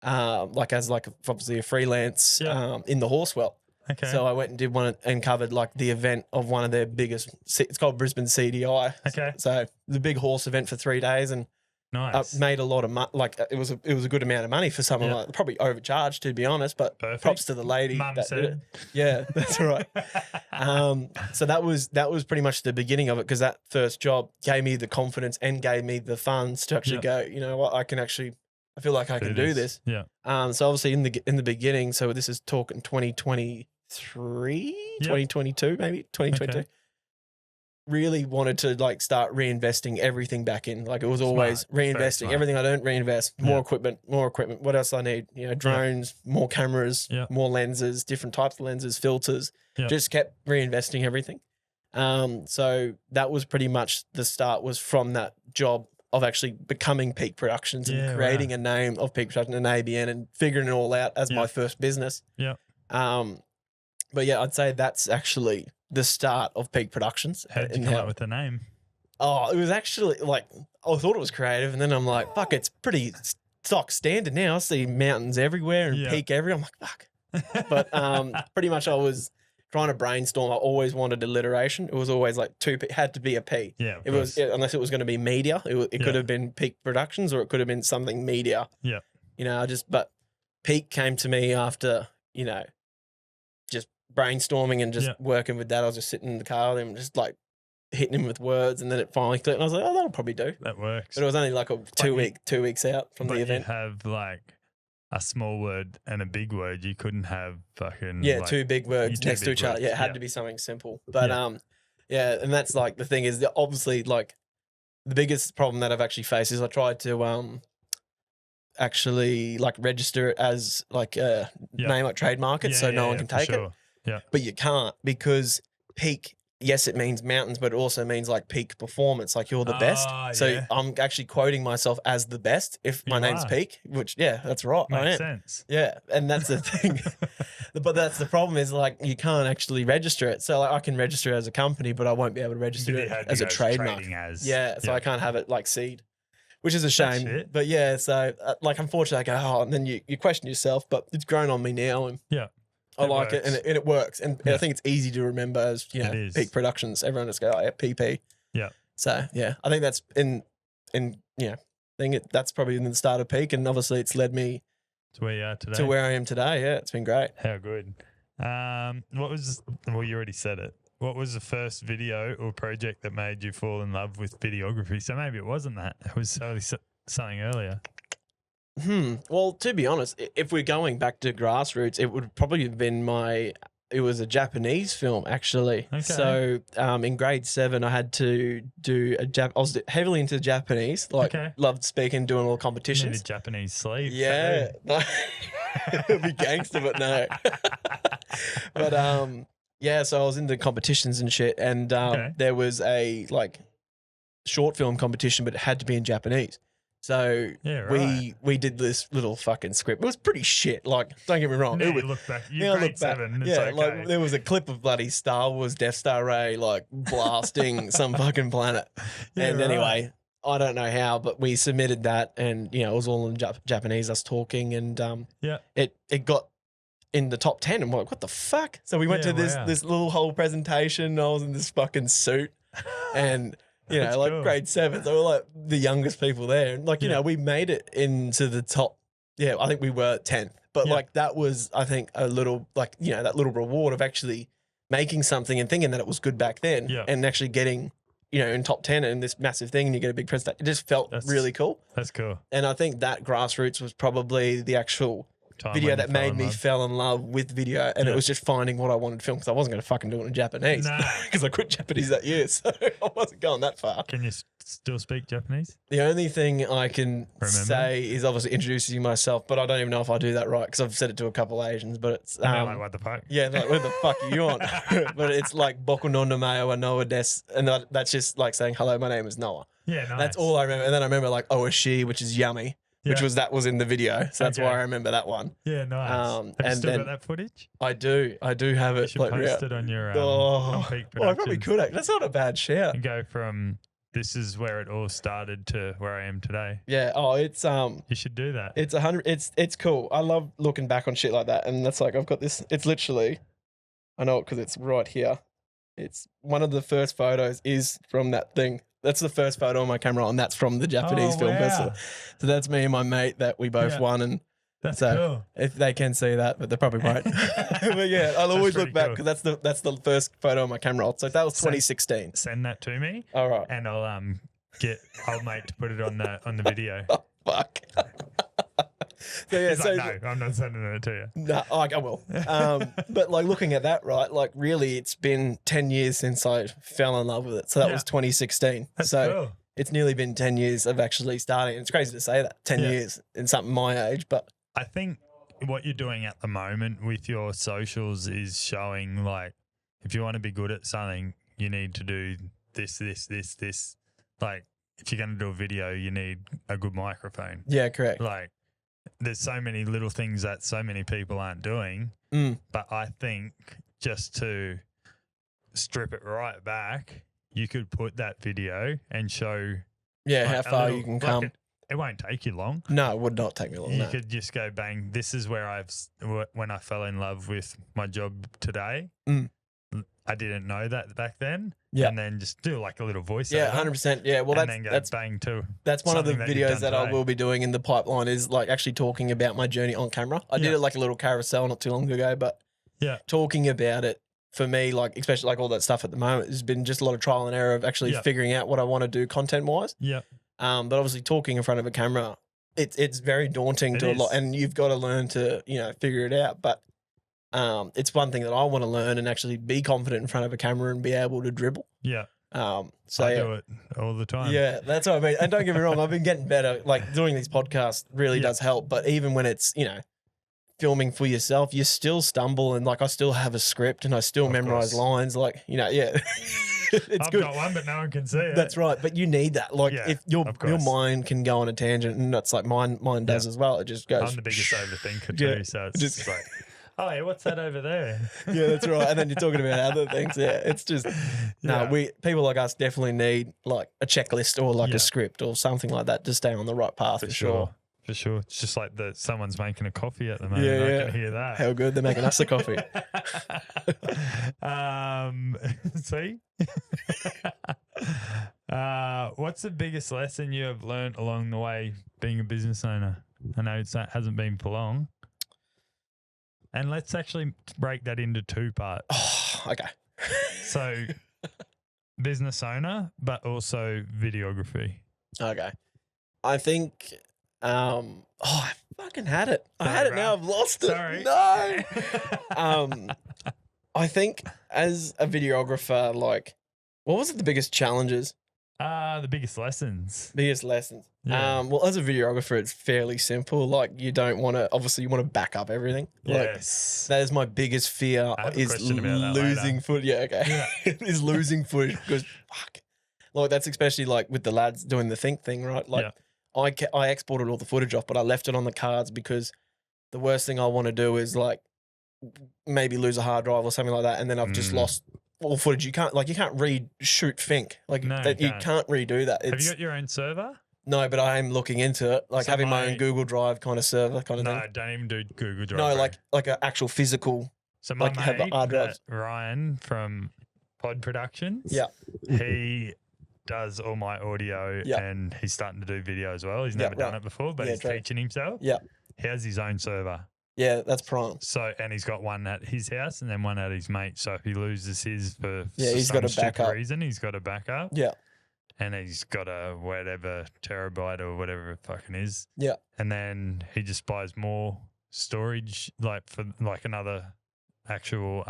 obviously a freelance in the Horsewell. Okay. So I went and did one and covered like the event of one of their biggest. It's called Brisbane CDI. Okay. So the big horse event for 3 days and nice. made a lot of money. Like it was a good amount of money for someone. Like probably overcharged to be honest, but props to the lady. Mum that said. did it. Yeah, that's right. So that was pretty much the beginning of it because that first job gave me the confidence and gave me the funds to actually go. You know what? I feel like I can do this. Yeah. So obviously in the beginning, so this is talking 2023, 2022, maybe 2022. Okay. Really wanted to like start reinvesting everything back in. Like it was always reinvesting everything I don't reinvest, more equipment. What else I need? Drones, more cameras, more lenses, different types of lenses, filters. Just kept reinvesting everything. So that was pretty much the start was from that job of actually becoming Peak Productions and creating a name of Peak Productions and ABN and figuring it all out as my first business. Yeah. But yeah, I'd say that's actually the start of Peak Productions. How did you come up with the name? Oh, it was actually like, I thought it was creative and then I'm like, fuck, it's pretty stock standard now. I see mountains everywhere and peak everywhere. I'm like, fuck. But pretty much I was trying to brainstorm. I always wanted alliteration. It was always like it had to be a P. Yeah. It was unless it was going to be media. It could have been Peak Productions or it could have been something media. Yeah. But Peak came to me after, just brainstorming and just working with Dad. I was just sitting in the car with him, just like hitting him with words, and then it finally clicked. And I was like, oh, that'll probably do. That works. But it was only like 2 weeks out from the event. You have like a small word and a big word. You couldn't have fucking two big words next to each other. Yeah, it had to be something simple. But and that's like the thing is that obviously like the biggest problem that I've actually faced is I tried to actually like register it as like a name, like trademark it, so no one can take it. Yeah, but you can't because Peak. Yes, it means mountains, but it also means like peak performance, like you're the best. So I'm actually quoting myself as the best if my name's Peak, which, that's right. Makes I am. sense. Yeah, and that's the thing. But that's the problem is like you can't actually register it. So like I can register it as a company, but I won't be able to register it as a trademark. So I can't have it like seed, which is a shame. But so like unfortunately I go, and then you question yourself, but it's grown on me now. And I like it and it works. And I think it's easy to remember as, Peak Productions. Everyone just go, PP. Yeah. So, I think that's that's probably in the start of Peak. And obviously it's led me to where you are today. To where I am today. Yeah, it's been great. How good. You already said it. What was the first video or project that made you fall in love with videography? So maybe it wasn't that. It was something earlier. Well, to be honest, if we're going back to grassroots, it would probably have been it was a Japanese film, actually. Okay. So in grade 7, I had to do I was heavily into Japanese, loved speaking, doing all the competitions. Needed Japanese sleep. Yeah. It would be gangster, but no. But so I was into competitions and shit, and there was a short film competition, but it had to be in Japanese. So we did this little fucking script. It was pretty shit. Like, don't get me wrong. Now you look back. You're grade 7. It's okay. Like there was a clip of bloody Star Wars Death Star Ray blasting some fucking planet. Anyway, I don't know how, but we submitted that, and it was all in Japanese. Us talking, and it got in the top 10. I'm like, what the fuck? So we went to this little whole presentation. I was in this fucking suit, and. Cool. Grade 7. So we're the youngest people there. And we made it into the top. Yeah, I think we were 10th. but Yeah. like that was, I think, a little like, that little reward of actually making something and thinking that it was good back then Yeah. and actually getting, in top 10 and this massive thing and you get a big press. It just felt really cool. That's cool. And I think that grassroots was probably the actual Time video when that you fell made in me love. fell in love with video. And Yeah. it was just finding what I wanted to film because I wasn't going to fucking do it in Japanese No. because I quit Japanese that year. So I wasn't going that far. Can you still speak Japanese? The only thing I can Remember? say is obviously introducing myself, but I don't even know if I do that right because I've said it to a couple of Asians, but it's And they're like, what the fuck? yeah, like what the fuck are you on? But it's like Boku no Namae wa Noah des, and that's just like saying hello, my name is Noah. Yeah, nice. That's all I remember. And then I remember like Oishi, which is yummy, which Yeah. was in the video, so that's Okay. why I remember that one. Yeah, nice. Have you and still then- got that footage? I do have You it. should Like, post it on your oh, on Peak well, I probably Productions. could. That's not a bad shout. And go from this is where it all started to where I am today. Yeah. Oh, it's You should do that. It's 100. It's cool. I love looking back on shit like that, and that's like I've got this. It's literally, I know it because it's right here. It's one of the first photos is from that thing. That's the first photo on my camera, and that's from the Japanese Oh, film wow. festival. So that's me and my mate that we both Yeah. won, and That's so cool. if they can see that, but they probably won't. But yeah, I'll always pretty look back cool. because that's the first photo on my camera roll. So that was 2016. Send that to me, All right. and I'll get old mate to put it on the video. Fuck. So yeah, He's so like, no, I'm not sending it to you. no, I will. But like looking at that, right? Like really, it's been 10 years since I fell in love with it. So that Yeah. was 2016. That's so cool. it's nearly been 10 years of actually starting. It's crazy to say that 10 Yeah. years in something my age, but I think what you're doing at the moment with your socials is showing like if you want to be good at something, you need to do this. Like if you're going to do a video, you need a good microphone. yeah, correct. Like there's so many little things that so many people aren't doing. Mm. But I think just to strip it right back, you could put that video and show Yeah, like, how a far little- you can like come. it won't take you long. No, it would not take me long. You No. could just go bang. This is where when I fell in love with my job today. Mm. I didn't know that back then. Yeah. And then just do like a little voiceover. Yeah, 100%. Yeah, well, and then go that's bang too. That's one of the something that you've videos done that I today. will be doing in the pipeline is like actually talking about my journey on camera. I did Yeah. it like a little carousel not too long ago, but Yeah. talking about it for me, like especially like all that stuff at the moment, has been just a lot of trial and error of actually Yeah. figuring out what I want to do content wise. Yeah. But obviously talking in front of a camera, it's very daunting It to a lot, is. and you've got to learn to figure it out. But it's one thing that I want to learn and actually be confident in front of a camera and be able to dribble. Yeah. So I yeah. do it all the time. Yeah, that's what I mean. And don't get me wrong, I've been getting better. Like doing these podcasts really Yeah. does help. But even when it's, filming for yourself, you still stumble and like I still have a script and I still Of memorize course. lines. Like, yeah. It's I've good. got one, but no one can see it. That's right. But you need that. Like Yeah, if your of course. mind can go on a tangent and that's like mine does as well. It just goes. I'm the biggest overthinker Yeah, too, so it's just- just like, oh yeah, what's that over there? Yeah, that's right. And then you're talking about other things. Yeah, it's just Yeah. people like us definitely need like a checklist or like Yeah. a script or something like that to stay on the right path for sure. For sure. It's just like someone's making a coffee at the moment. Yeah, I yeah. can hear that. How good they're making us a coffee. See? What's the biggest lesson you have learned along the way being a business owner? I know it hasn't been for long. And let's actually break that into two parts. Oh, okay. So, business owner, but also videography. Okay. I think I fucking had it. I had Sorry, it now bro. I've lost it. Sorry. No. I think as a videographer, like what was it the biggest challenges? The biggest lessons. Biggest lessons. Yeah. Well, as a videographer, it's fairly simple. Like you don't want to obviously you want to back up everything. Like Yes. that is my biggest fear I have a is question about that losing later. footage. Yeah, okay. Is losing footage because fuck. Like that's especially like with the lads doing the think thing, right? Like I exported all the footage off, but I left it on the cards because the worst thing I want to do is like maybe lose a hard drive or something like that, and then I've just lost all footage. You can't reshoot think like No, that. you You can't redo that. Have It's, you got your own server? no, but I am looking into it, like So having my my- own Google Drive kind of server kind of No, thing. don't even do Google Drive. No, bro. like an actual physical. So my like have mate, hard drives. Ryan from Pod Productions, Yeah. he does all my audio Yeah. and he's starting to do video as well. He's Yeah, never done right. it before, but Yeah, he's true. teaching himself. Yeah. He has his own server. Yeah, that's prime. So, and he's got one at his house and then one at his mate. So if he loses his for He's some got a stupid backup. reason, he's got a backup. Yeah. And he's got a whatever terabyte or whatever it fucking is. Yeah. And then he just buys more storage, like for like another actual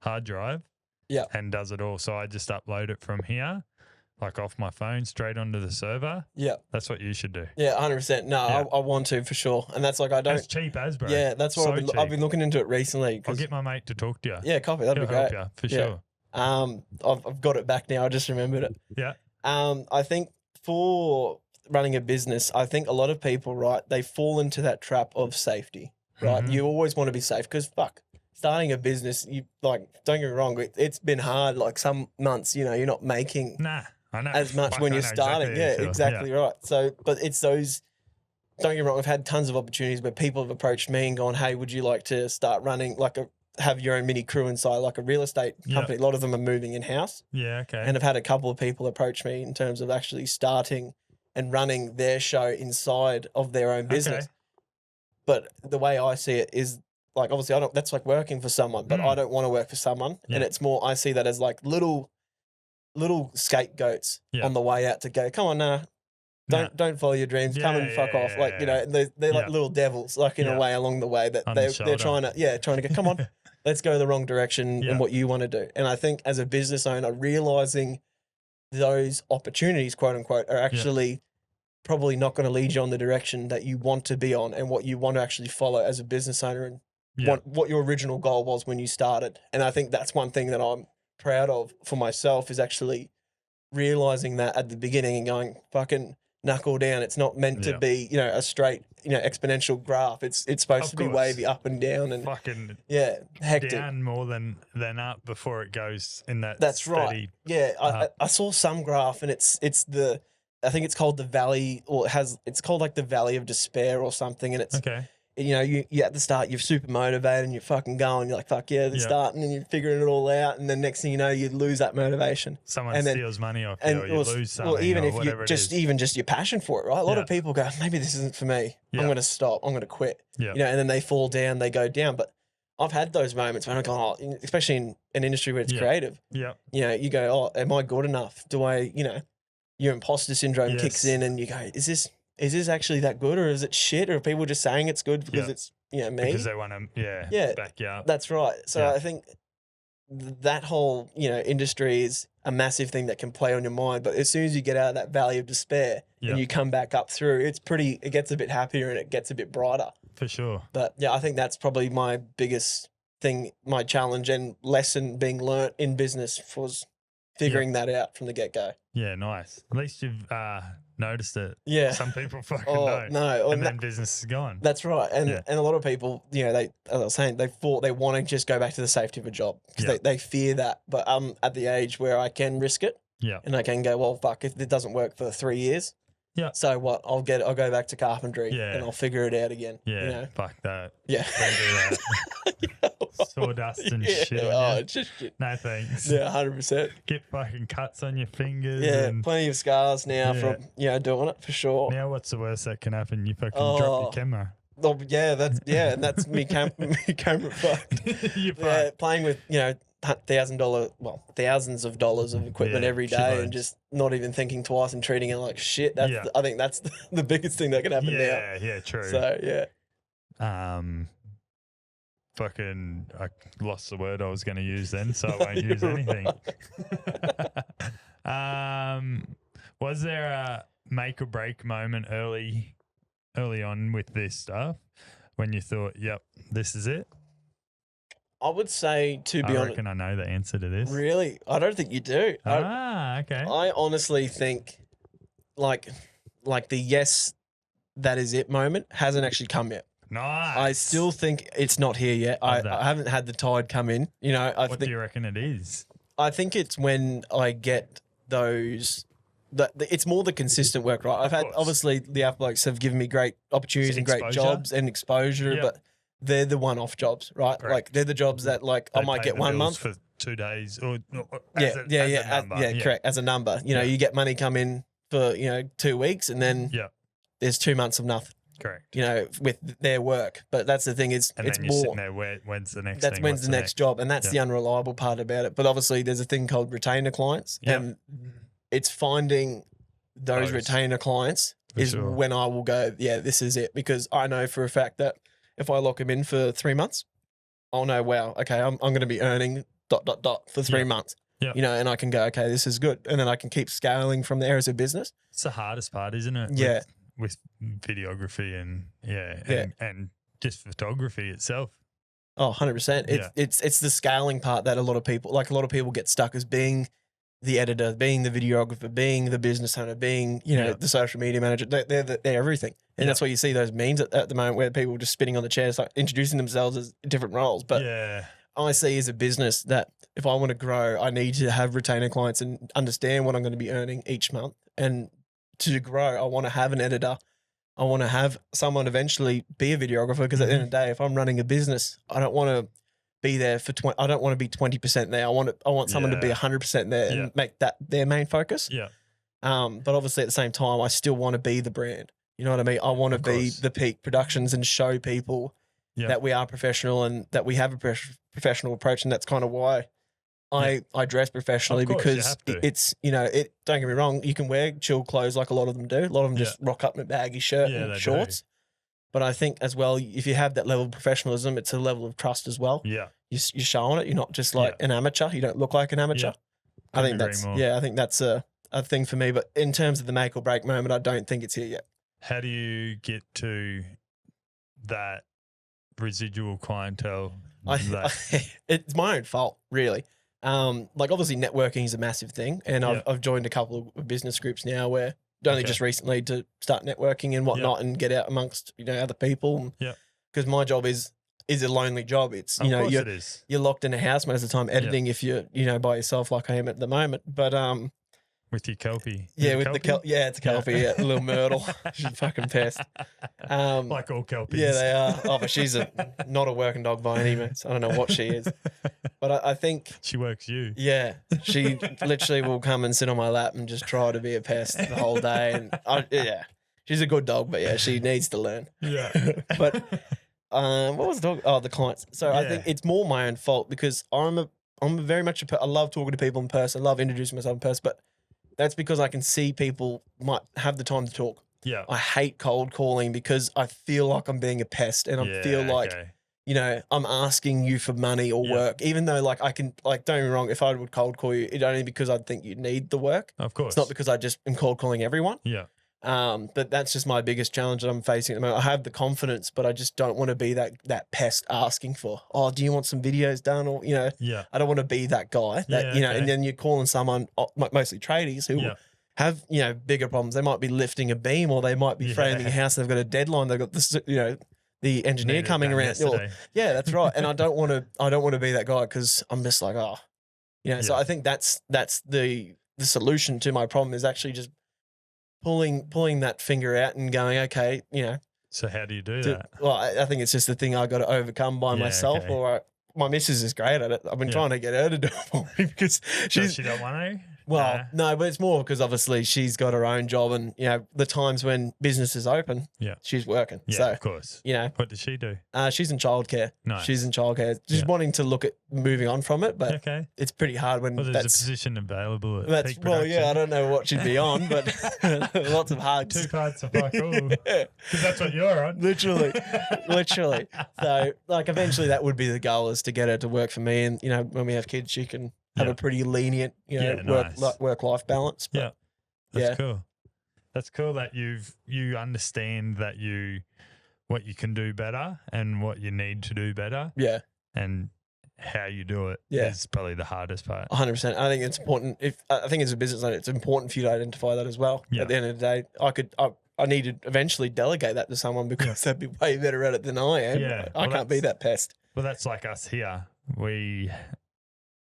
hard drive. Yeah. And does it all. So I just upload it from here, like off my phone, straight onto the server. Yeah. That's what you should do. Yeah, 100%. No, Yeah. I want to for sure. And that's like, I don't. As cheap as, bro. Yeah, that's what So I've been looking into it recently. I'll get my mate to talk to you. Yeah, copy. That'd He'll be great. help you, for Yeah. sure. I've got it back now. I just remembered it. Yeah. I think for running a business, I think a lot of people, right, they fall into that trap of safety, right? Mhm. You always want to be safe because starting a business, you like, don't get me wrong, it's been hard. Like some months, you're not making Nah, I know. as much Fuck, when I you're know starting. exactly how you feel. Exactly right. So, but it's those. Don't get me wrong. I've had tons of opportunities where people have approached me and gone, "Hey, would you like to start running have your own mini crew inside like a real estate company?" A lot of them are moving in house, Yeah, okay. and I've had a couple of people approach me in terms of actually starting and running their show inside of their own business. Okay. But the way I see it is like, obviously, I don't. That's like working for someone, but I don't want to work for someone, Yeah. and it's more. I see that as like little scapegoats Yeah. on the way out to go, come on, don't follow your dreams, come and fuck off. Like, they're like little devils, like in a way along the way that On the they're trying to go, come on, let's go the wrong direction in what you want to do. And I think as a business owner, realizing those opportunities, quote unquote, are actually probably not going to lead you on the direction that you want to be on and what you want to actually follow as a business owner and what your original goal was when you started. And I think that's one thing that I'm proud of for myself is actually realizing that at the beginning and going, fucking knuckle down. It's not meant to be, a straight, exponential graph. It's supposed to be wavy up and down and fucking hectic. down more than up before it goes in that. That's steady, right. Yeah, I saw some graph and I think it's called the valley, or it's called like the valley of despair or something. And it's Okay. You at the start you're super motivated and you're fucking going. You're like, fuck yeah, they're starting, and you're figuring it all out. And then next thing you know, you lose that motivation. Someone steals money off you, or you lose something. Well, even or if whatever you it just is. even just your passion for it, right? A lot of people go, maybe this isn't for me. Yeah. I'm going to stop. I'm going to quit. Yeah. And then they fall down, they go down. But I've had those moments when I go, especially in an industry where it's creative. Yeah. You go, oh, am I good enough? Do I, your imposter syndrome kicks in, and you go, is this actually that good, or is it shit, or are people just saying it's good because it's me? Because they want to, back you up. That's right. So I think that whole, industry is a massive thing that can play on your mind. But as soon as you get out of that valley of despair and you come back up through, it gets a bit happier and it gets a bit brighter. For sure. But yeah, I think that's probably my biggest thing, my challenge and lesson being learnt in business was figuring that out from the get-go. Yeah, nice. At least you've noticed it. Yeah. Some people fucking don't. No. And then business is gone. That's right. And a lot of people, they, as I was saying, they want to just go back to the safety of a job because they fear that. But I'm at the age where I can risk it. Yeah. And I can go, well, fuck, if it doesn't work for 3 years. Yeah. So what? I'll go back to carpentry and I'll figure it out again. Yeah. Fuck that. Yeah. Don't do that. Sawdust and shit on you. It's just shit. No thanks. Yeah, 100%. Get fucking cuts on your fingers. Yeah, and plenty of scars now from doing it for sure. now what's the worst that can happen? You fucking drop your camera. Oh, yeah, that's me camera fucked. You fucked. Playing with thousands of dollars of equipment every day shitloads. and just not even thinking twice and treating it like shit. I think that's the biggest thing that can happen now. Yeah, true. So fucking, I lost the word I was going to use then, so I won't use anything. Was there a make or break moment early on with this stuff when you thought, yep, this is it? I would say, to be I honest, reckon I know the answer to this. really, I don't think you do. Okay. I honestly think like the yes, that is it moment hasn't actually come yet. Nice. I still think it's not here yet. I haven't had the tide come in. What do you reckon it is? I think it's when I get those. It's more the consistent work, right? I've had, obviously, the Alpha Blokes have given me great opportunities and great jobs and exposure, but they're the one-off jobs, right? Correct. Like they're the jobs that I might pay get the 1 bills month for 2 days, or correct, as a number. You get money come in for 2 weeks, and then there's 2 months of nothing. Correct. you know, with their work. But that's the thing is, And it's then you're more. sitting there, when's the next That's thing? when's What's the next job, and that's Yeah. the unreliable part about it. But obviously, there's a thing called retainer clients, Yep. and it's finding those Those. retainer clients For is sure. when I will go, yeah, this is it, because I know for a fact that if I lock them in for 3 months, I'll know, wow, okay, I'm going to be earning ... for 3 Yep. months, Yep. you know, and I can go, okay, this is good, and then I can keep scaling from there as a business. It's the hardest part, isn't it? Yeah. With videography and Yeah. and just photography itself. Oh, 100%. Yeah. It's the scaling part that a lot of people get stuck as being the editor, being the videographer, being the business owner, being, you know, Yeah. the social media manager. They're everything. And that's why you see those memes at the moment where people are just spinning on the chairs, like introducing themselves as different roles. But yeah. I see as a business that if I want to grow, I need to have retainer clients and understand what I'm going to be earning each month. And to grow, I want to have an editor. I want to have someone eventually be a videographer, because at the end of the day, if I'm running a business, I don't want to be there for I don't want to be 20% there. I want someone to be Yeah. 100% there and Yeah. make that their main focus. Yeah. But obviously at the same time, I still want to be the brand. You know what I mean? I want to Of be course. the Peak Productions and show people Yeah. that we are professional and that we have a professional approach. And that's kind of why I dress professionally, Of course, you because have to. it's, you know, don't get me wrong, you can wear chill clothes like a lot of them do. A lot of them just rock up in a baggy shirt Yeah, and they do. shorts. But I think as well, if you have that level of professionalism, it's a level of trust as well. Yeah. You're showing it. You're not just like an amateur. You don't look like an amateur. Yeah. I think Couldn't agree that's more. I think that's a thing for me. But in terms of the make or break moment, I don't think it's here yet. How do you get to that residual clientele? It's my own fault, really. Like obviously networking is a massive thing, and I've joined a couple of business groups now where only just recently to start networking and whatnot and get out amongst, you know, other people. Yeah. Because my job is a lonely job. It's, you Of know, course it is. you're locked in a house most of the time editing if you're, you know, by yourself like I am at the moment. But With your Kelpie. yeah, Is it with the Kelpie? it's a Kelpie, a little Myrtle. She's a fucking pest. Like all Kelpies. Yeah, they are. Oh, but she's not a working dog by any means. I don't know what she is. But I think She works you. yeah, she literally will come and sit on my lap and just try to be a pest the whole day. And she's a good dog, but yeah, she needs to learn. Yeah. But what was the dog? Oh, the clients. So I think it's more my own fault, because I'm very much I love talking to people in person. I love introducing myself in person, but that's because I can see people might have the time to talk. Yeah. I hate cold calling because I feel like I'm being a pest, and I feel like you know, I'm asking you for money or work, even though like I can, like, don't get me wrong, if I would cold call you, it's only because I think you need the work. Of course. It's not because I just am cold calling everyone. Yeah. But that's just my biggest challenge that I'm facing at the moment. I have the confidence, but I just don't want to be that pest asking for, oh, do you want some videos done? Or, you know, I don't want to be that guy that, you know, and then you're calling someone, mostly tradies who have, you know, bigger problems. They might be lifting a beam, or they might be framing a house. They've got a deadline. They've got this, you know, the engineer coming around. Yeah, that's right. And I don't want to be that guy, because I'm just like, oh, you know. So I think that's the solution to my problem is actually just pulling that finger out and going, okay, you know. So how do you do that? Well, I think it's just the thing I got to overcome by myself. Okay. Or my missus is great at it. I've been trying to get her to do it for me, because She don't want to? well, no, but it's more because obviously she's got her own job, and, you know, the times when business is open, she's working. Yeah, So, of course. you know, What does she do? she's in childcare. Nice. She's in childcare. Just wanting to look at moving on from it, but it's pretty hard when Well, there's a that's position available at that's Peak well, yeah. I Production. don't know what she'd be on, but lots of hugs. 2 parts of fuck all. Because that's what you're on. Literally. So, like, eventually that would be the goal, is to get her to work for me, and, you know, when we have kids, she can have a pretty lenient, you know, work-life balance. But, That's cool. That's cool that you understand that what you can do better and what you need to do better. Yeah. And how you do it is probably the hardest part. 100%. I think it's important. I think as a business owner, it's important for you to identify that as well. Yeah. At the end of the day, I need to eventually delegate that to someone, because they'd be way better at it than I am. Yeah. I can't be that pest. Well, that's like us here. We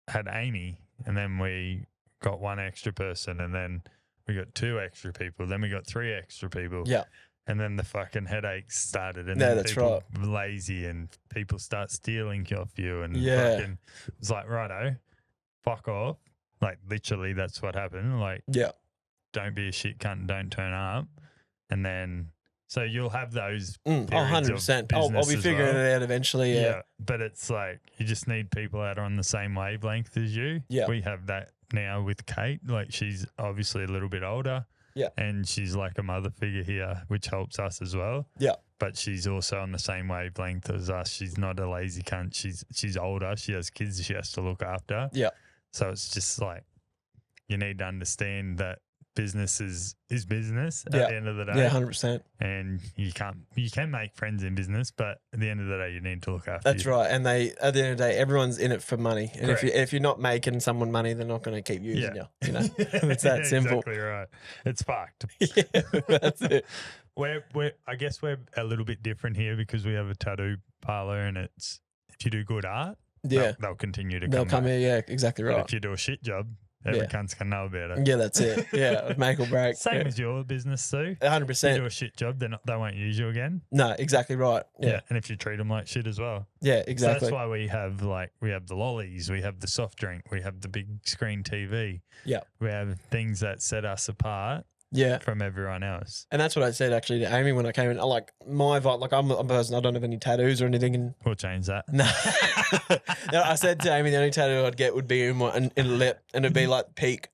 had Amy, and then we got 1 extra person, and then we got 2 extra people, then we got 3 extra people. Yeah. And then the fucking headaches started, and No, then that's people were lazy, and people start stealing off you, and fucking, it's like, righto, fuck off. Like, literally, that's what happened. Like, don't be a shit cunt and don't turn up. And then So you'll have those. Oh, 100%. I'll be figuring it out eventually. Yeah. But it's like you just need people that are on the same wavelength as you. Yeah. We have that now with Kate. Like she's obviously a little bit older. Yeah. And she's like a mother figure here, which helps us as well. Yeah. But she's also on the same wavelength as us. She's not a lazy cunt. She's older. She has kids she has to look after. Yeah. So it's just like you need to understand that business is business at the end of the day. Yeah, 100%. And you can make friends in business, but at the end of the day, you need to look after. That's right. And at the end of the day, everyone's in it for money. And Correct. if you're not making someone money, they're not going to keep using you. You know, it's that simple. Exactly right. It's fucked. Yeah, that's it. I guess we're a little bit different here because we have a tattoo parlor, and it's if you do good art, they'll continue to come here. Yeah, exactly right. But if you do a shit job, every cunt's gonna know about it. Yeah, that's it. Yeah, make or break. Same as your business too. 100%. You do a shit job, they won't use you again. No, exactly right. Yeah. And if you treat them like shit as well. Yeah, exactly. So that's why we have the lollies, we have the soft drink, we have the big screen TV. Yeah. We have things that set us apart. Yeah, from everyone else. And that's what I said actually to Amy when I came in. Like my vibe, like I'm a person, I don't have any tattoos or anything. And we'll change that. No. No, I said to Amy the only tattoo I'd get would be in a lip, and it'd be like peak.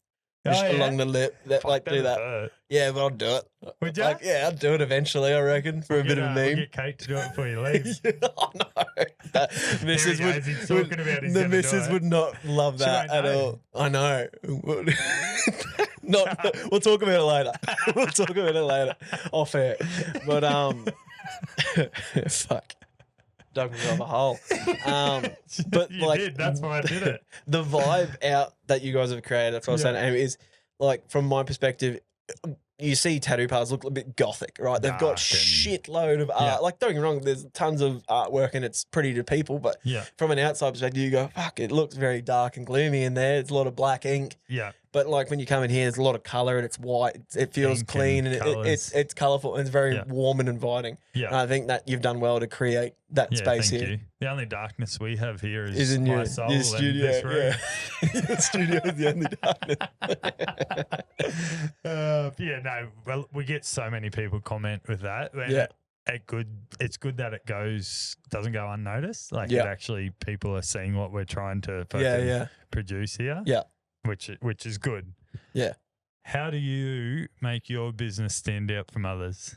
Just along the lip, do that. Hurt. Yeah, but I'll do it. Would you? I'll do it eventually. I reckon for a bit of a meme. We'll get Kate to do it before you leave. Oh no, the missus would not love that at all. I know. We'll talk about it later. Off air, but fuck. Dug myself a hole. But you did. That's why I did it. The vibe out that you guys have created, that's what I was saying, Amy, is like from my perspective, you see tattoo parlors look a bit gothic, right? They've got shitload of art. Like, don't get me wrong, there's tons of artwork and it's pretty to people, but from an outside perspective, you go, fuck, it looks very dark and gloomy in there. It's a lot of black ink. Yeah. But like when you come in here, there's a lot of colour and it's white. It feels clean and it's colourful and it's very warm and inviting. Yeah. And I think that you've done well to create that space here. You. The only darkness we have here is in my soul your studio. And this room. The studio is the only darkness. Well, we get so many people comment with that. It's good that it doesn't go unnoticed. Like it actually, people are seeing what we're trying to produce here. Yeah. Which is good. Yeah. How do you make your business stand out from others?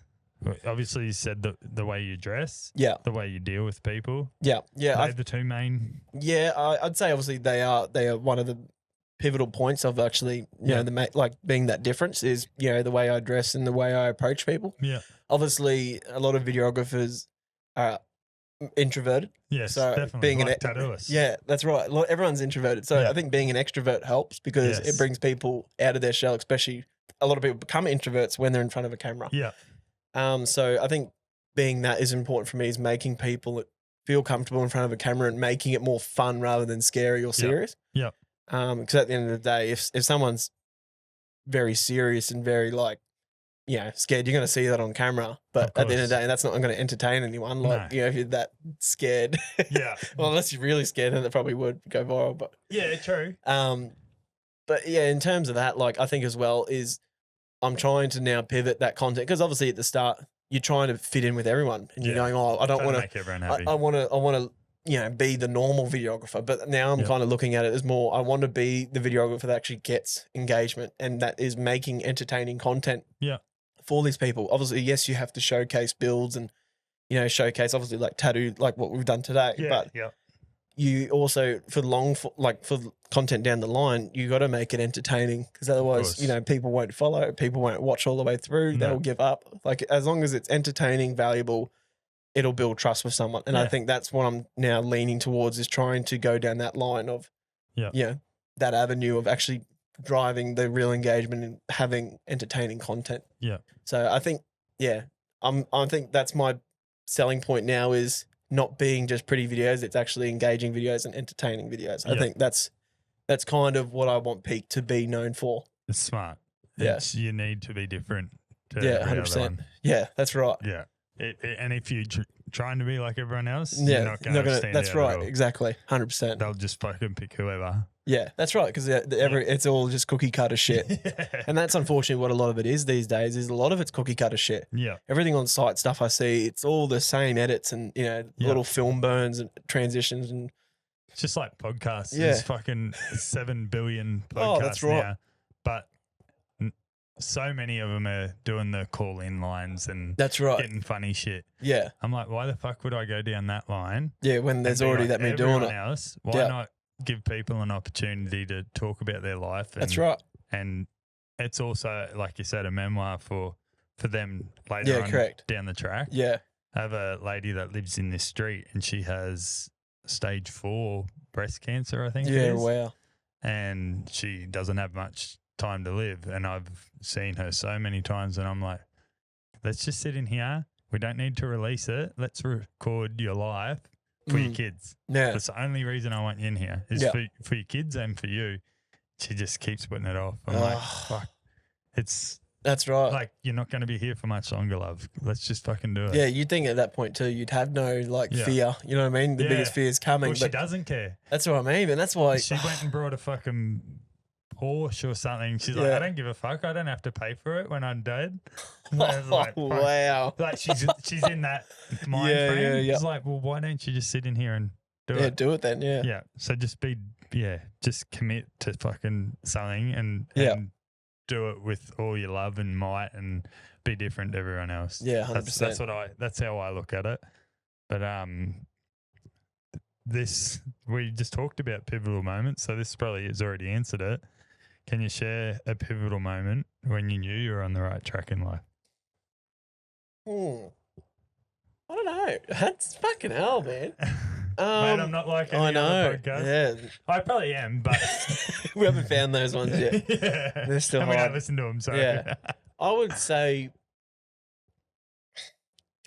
Obviously, you said the way you dress. Yeah. The way you deal with people. Yeah. Yeah. Are they the two main? Yeah, I'd say obviously they are one of the pivotal points of actually, you know, being that difference is, you know, the way I dress and the way I approach people. Yeah. Obviously, a lot of videographers are introverted. Yes, so definitely. Being like tattooists. Yeah, that's right. Everyone's introverted. So I think being an extrovert helps because it brings people out of their shell, especially a lot of people become introverts when they're in front of a camera. Yeah. So I think being that is important for me is making people feel comfortable in front of a camera and making it more fun rather than scary or serious. Yeah. Because at the end of the day, if someone's very serious and very scared, you're going to see that on camera. But at the end of the day, that's not going to entertain anyone. Like, you know, if you're that scared. Yeah. Well, unless you're really scared, then it probably would go viral. But yeah, true. But yeah, in terms of that, like I think as well is I'm trying to now pivot that content because obviously at the start you're trying to fit in with everyone and you're going, oh, I don't want to make everyone happy. I want to you know, be the normal videographer. But now I'm kind of looking at it as more, I want to be the videographer that actually gets engagement and that is making entertaining content. Yeah. For these people. Obviously, yes, you have to showcase builds and, you know, showcase obviously like tattoo, like what we've done today. Yeah, but you also, for content down the line, you got to make it entertaining because otherwise, you know, people won't follow, people won't watch all the way through. They'll give up. Like as long as it's entertaining, valuable, it'll build trust with someone. And I think that's what I'm now leaning towards is trying to go down that line of, that avenue of actually driving the real engagement and having entertaining content. Yeah. So I think, I think that's my selling point now is not being just pretty videos. It's actually engaging videos and entertaining videos. I think that's kind of what I want Peak to be known for. It's smart. You need to be different. To 100%. Yeah, that's right. Yeah. And if you're trying to be like everyone else, you're not going to stand That's out right. at all. Exactly. 100%. They'll just fucking pick whoever. Yeah, that's right. Because it's all just cookie cutter shit. Yeah. And that's unfortunately what a lot of it is these days. Is a lot of it's cookie cutter shit. Yeah. Everything on site stuff I see, it's all the same edits and Yeah. little film burns and transitions and It's just like podcasts. Yeah. There's fucking 7 billion podcasts Oh, that's right. now. But so many of them are doing the call-in lines and that's right. getting funny shit. Yeah, I'm like, why the fuck would I go down that line? yeah. When there's and be already like that many doing everyone it. else, why Yeah. not give people an opportunity to talk about their life? And, That's right. And it's also, like you said, a memoir for them later Yeah, on correct. down the track. Yeah. I have a lady that lives in this street and she has stage 4 breast cancer, I think. Yeah. it is. Wow. And she doesn't have much time to live. And I've seen her so many times and I'm like, let's just sit in here. We don't need to release it. Let's record your life for your kids. Yeah. That's the only reason I want you in here is Yeah. for your kids and for you. She just keeps putting it off. I'm like, fuck. It's That's right. like, you're not going to be here for much longer, love. Let's just fucking do it. Yeah, you'd think at that point too, you'd have no Yeah. fear. You know what I mean? The Yeah. biggest fear is coming. Well, she but doesn't care. that's what I mean, and that's why. She went and brought a fucking Porsche or something. She's like, Yeah. I don't give a fuck. I don't have to pay for it when I'm dead. And I was like, Oh, fuck. wow. Like she's in that mind Yeah, frame. yeah, yeah. She's like, well, why don't you just sit in here and do Yeah, it? do it then. Yeah. Yeah. So just commit to fucking something and do it with all your love and might and be different to everyone else. Yeah, 100%. That's how I look at it. But we just talked about pivotal moments, so this probably has already answered it. Can you share a pivotal moment when you knew you were on the right track in life? I don't know. That's fucking hell, man. Mate, I'm not like any I know. other podcast. Yeah. I probably am, but We haven't found those ones yet. yeah. They're still and we hard. don't listen to them, so Yeah. I would say,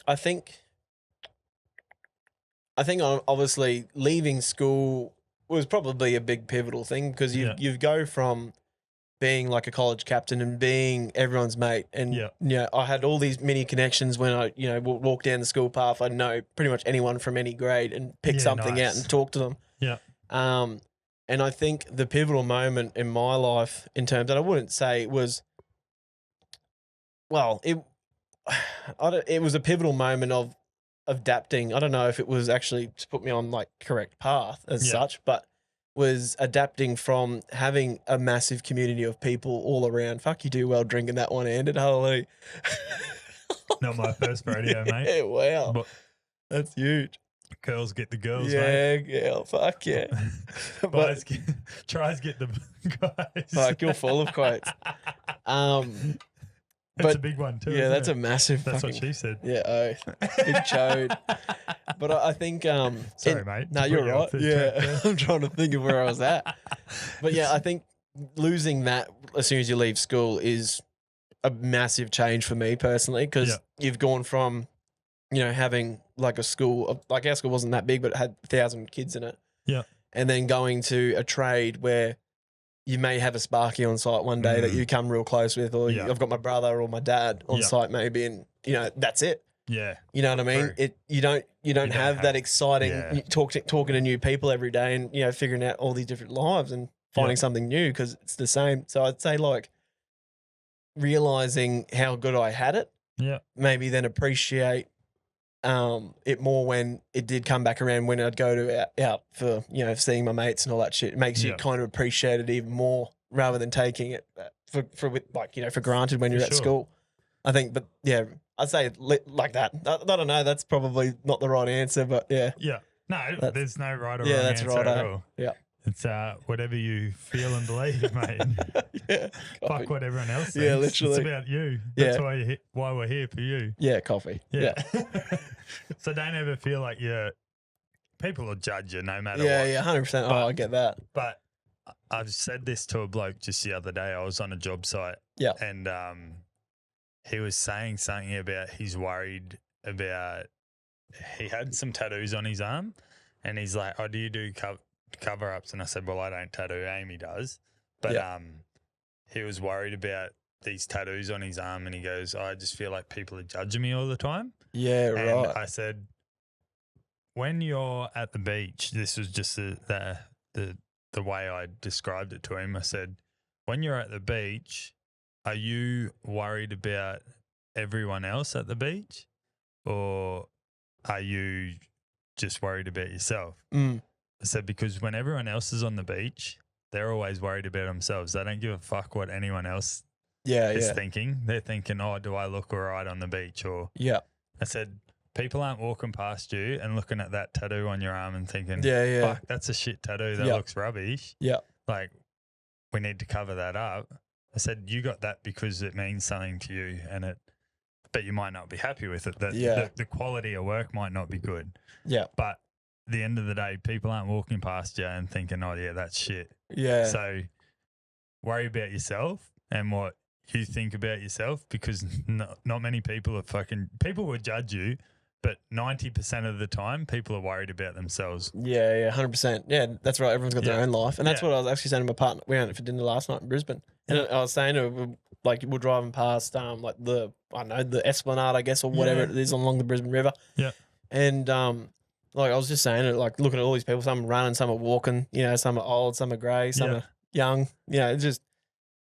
I think obviously leaving school was probably a big pivotal thing because you go from being like a college captain and being everyone's mate. And, I had all these mini connections when I, walk down the school path. I know pretty much anyone from any grade and pick something out and talk to them. Yeah. And I think the pivotal moment in my life in terms, and I wouldn't say it was, well, it was a pivotal moment of adapting. I don't know if it was actually to put me on like correct path as such, but was adapting from having a massive community of people all around. Fuck, you do well drinking that one handed. Hallelujah. Not my first rodeo, mate. Yeah, wow. But that's huge. girls get the girls, mate. Yeah, fuck yeah. Boys tries get the guys. Fuck, you're full of quotes. That's a big one too. Yeah, isn't that's it? a massive. That's fucking, what she said. Yeah, big chode. But I think. Sorry, mate. No, to you're put you right. off the Yeah, track there. I'm trying to think of where I was at. But yeah, I think losing that as soon as you leave school is a massive change for me personally because you've gone from, having like a school, like our school wasn't that big, but it had 1,000 kids in it. Yeah. And then going to a trade where you may have a Sparky on site one day that you come real close with, or I've got my brother or my dad on site maybe, and that's it. Yeah. You know what I mean? True. You don't have that exciting talking to new people every day and figuring out all these different lives and finding something new because it's the same. So I'd say like realizing how good I had it. Yeah. Maybe then appreciate it more when it did come back around when I'd go to out for seeing my mates and all that shit. It makes you kind of appreciate it even more rather than taking it for granted when you're at school. I think, but yeah, I'd say like that. I don't know. That's probably not the right answer, but yeah. Yeah. No, there's no right or Yeah, wrong that's answer right. at all. Yeah. It's whatever you feel and believe, mate. Yeah. Fuck what everyone else thinks. Yeah, literally. It's about you. That's why we're here for you. Yeah, coffee. Yeah. So don't ever feel like people will judge you no matter what. Yeah, 100%. Oh, I get that. But I've said this to a bloke just the other day. I was on a job site. Yeah. And he was saying something about he's worried about he had some tattoos on his arm and he's like, oh, do you do cover-ups? And I said, well, I don't tattoo. Amy does. But he was worried about these tattoos on his arm and he goes, I just feel like people are judging me all the time. Yeah, And right. I said, when you're at the beach, this was just the the way I described it to him. I said, when you're at the beach, are you worried about everyone else at the beach, or are you just worried about yourself? Mm. I said, because when everyone else is on the beach, they're always worried about themselves. They don't give a fuck what anyone else is thinking. They're thinking, oh, do I look all right on the beach? Or I said, people aren't walking past you and looking at that tattoo on your arm and thinking, fuck, that's a shit tattoo. That looks rubbish. Like, we need to cover that up. I said, you got that because it means something to you, but you might not be happy with it. The quality of work might not be good. But at the end of the day, people aren't walking past you and thinking, oh, yeah, that's shit. So worry about yourself and what you think about yourself, because not many people are people will judge you, but 90% of the time, people are worried about themselves. 100%. Yeah, that's right. Everyone's got their own life. And that's what I was actually saying to my partner. We went for dinner last night in Brisbane. And I was saying to her, like, we're driving past, like, the Esplanade, I guess, or whatever it is along the Brisbane River. And, like, I was just saying, like, looking at all these people, some are running, some are walking, some are old, some are grey, some are young, it's just,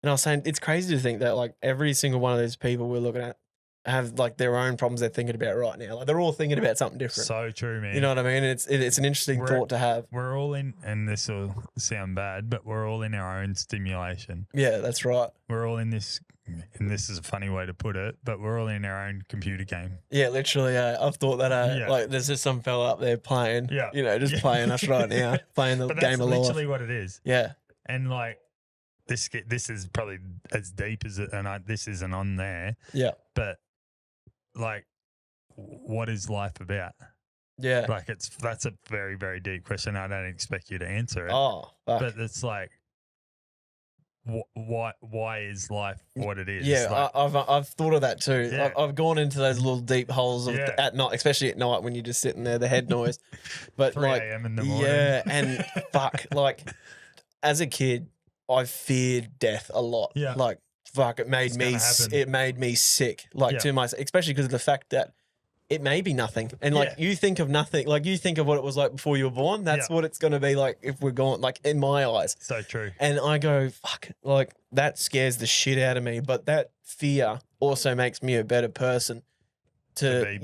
and I was saying, it's crazy to think that, like, every single one of those people we're looking at have, like, their own problems they're thinking about right now. Like, they're all thinking about something different. So true, man. You know what I mean? It's an interesting thought to have. We're all in, and this will sound bad, but we're all in our own stimulation. Yeah, that's right. We're all in this, and this is a funny way to put it, but we're all in our own computer game. Yeah, literally. I've thought that, like, there's just some fella up there playing, just playing us right now, playing the game of life. That's literally what it is. Yeah. And, like, this is probably as deep as it, and this isn't on there. Yeah. But, like, what is life about? Yeah. Like, that's a very, very deep question. I don't expect you to answer it. Oh, fuck. But it's like, why is life what it is? Yeah, like, I've thought of that too. Yeah. I've gone into those little deep holes of at night, especially at night when you're just sitting there, the head noise. But 3 like, a.m. in the morning. Yeah, and fuck, like, as a kid, I feared death a lot. Yeah. Like, fuck, it made me sick. Like, to myself, especially because of the fact that it may be nothing. And like, you think of nothing, like, you think of what it was like before you were born. That's what it's going to be like if we're gone, like, in my eyes. So true. And I go, fuck, like, that scares the shit out of me. But that fear also makes me a better person to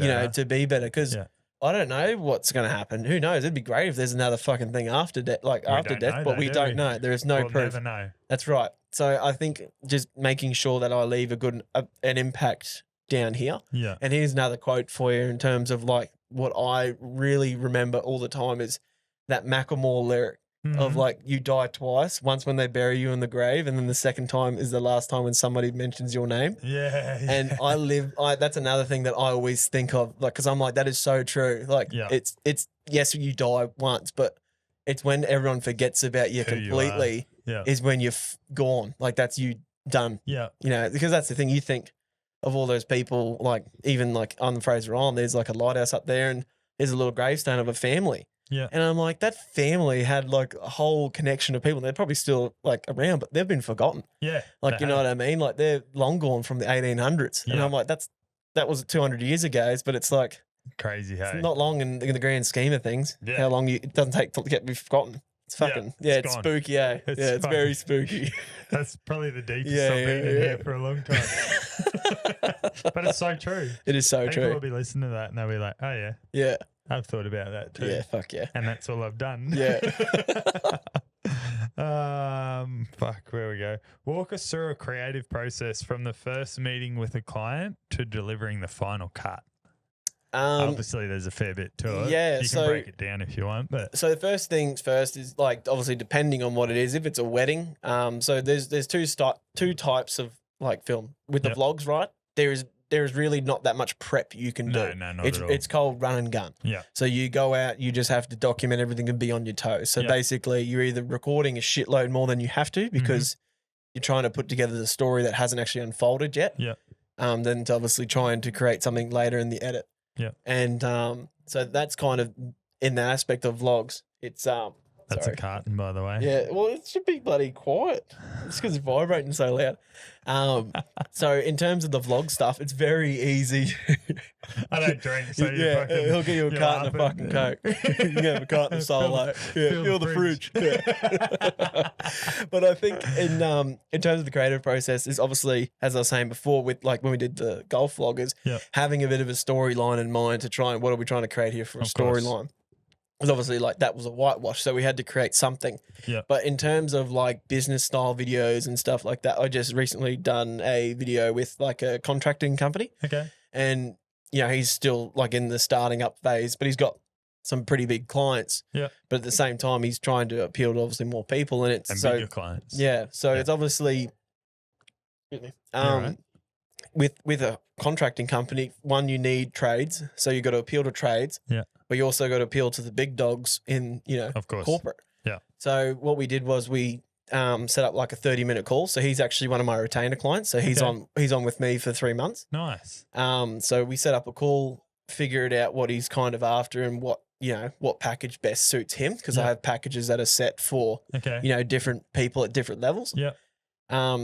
be better. Because I don't know what's going to happen. Who knows? It'd be great if there's another fucking thing after death, but we don't know. There is no proof. We'll never know. That's right. So I think just making sure that I leave an impact down here. Yeah. And here's another quote for you in terms of, like, what I really remember all the time is that Macklemore lyric of, like, you die twice, once when they bury you in the grave, and then the second time is the last time when somebody mentions your name. Yeah. And that's another thing that I always think of, like, because I'm like, that is so true. Like, it's yes, you die once, but it's when everyone forgets about you completely is when you're gone. Like, that's you done. Yeah. Because that's the thing. You think of all those people, like, even like on the Fraser Island, there's like a lighthouse up there and there's a little gravestone of a family. Yeah. And I'm like, that family had like a whole connection of people. They're probably still like around, but they've been forgotten. Yeah. Like, you know what I mean? Like, they're long gone from the 1800s. And I'm like, that was 200 years ago, but it's like crazy. Hey, it's not long in the grand scheme of things. Yeah. How long it doesn't take to get me forgotten. It's fucking, it's gone. spooky, eh? It's very spooky. That's probably the deepest I've been in here for a long time. But it's so true. It is so People true. will be listening to that and they'll be like, oh, yeah. Yeah. I've thought about that too. Yeah, fuck yeah. And that's all I've done. Yeah. Fuck, where we go. Walk us through a creative process from the first meeting with a client to delivering the final cut. Obviously, there's a fair bit to it. Yeah, you can break it down if you want. But so the first things first is, like, obviously depending on what it is. If it's a wedding, so there's two types of, like, film with the vlogs, right? There is really not that much prep you can do. No, not at all. It's called run and gun. Yeah. So you go out, you just have to document everything and be on your toes. So basically, you're either recording a shitload more than you have to because you're trying to put together the story that hasn't actually unfolded yet. Yeah. Then it's obviously trying to create something later in the edit. Yeah. And so that's kind of in the aspect of vlogs. It's That's Sorry. a carton, by the way. Yeah, well, it should be bloody quiet. It's because it's vibrating so loud. So in terms of the vlog stuff, it's very easy. I don't drink, so you yeah, fucking, he'll get you a you're carton of laughing. fucking Coke. You can have a carton of Solo. Yeah, fill the fridge. Yeah. But I think in terms of the creative process is obviously, as I was saying before, with like when we did the golf vloggers, having a bit of a storyline in mind to try and what are we trying to create here for a storyline. Because obviously, like that was a whitewash, so we had to create something. Yeah. But in terms of like business style videos and stuff like that, I just recently done a video with like a contracting company. Okay. And he's still like in the starting up phase, but he's got some pretty big clients. Yeah. But at the same time, he's trying to appeal to obviously more people, and it's bigger clients. Yeah. So it's obviously, right. with a contracting company, one, you need trades, so you got to appeal to trades. Yeah. But you also got to appeal to the big dogs in of course, corporate. Yeah. So what we did was we set up like a 30-minute call. So he's actually one of my retainer clients. So he's on with me for 3 months. Nice. So we set up a call, figured out what he's kind of after and what package best suits him, because I have packages that are set for different people at different levels. Yeah.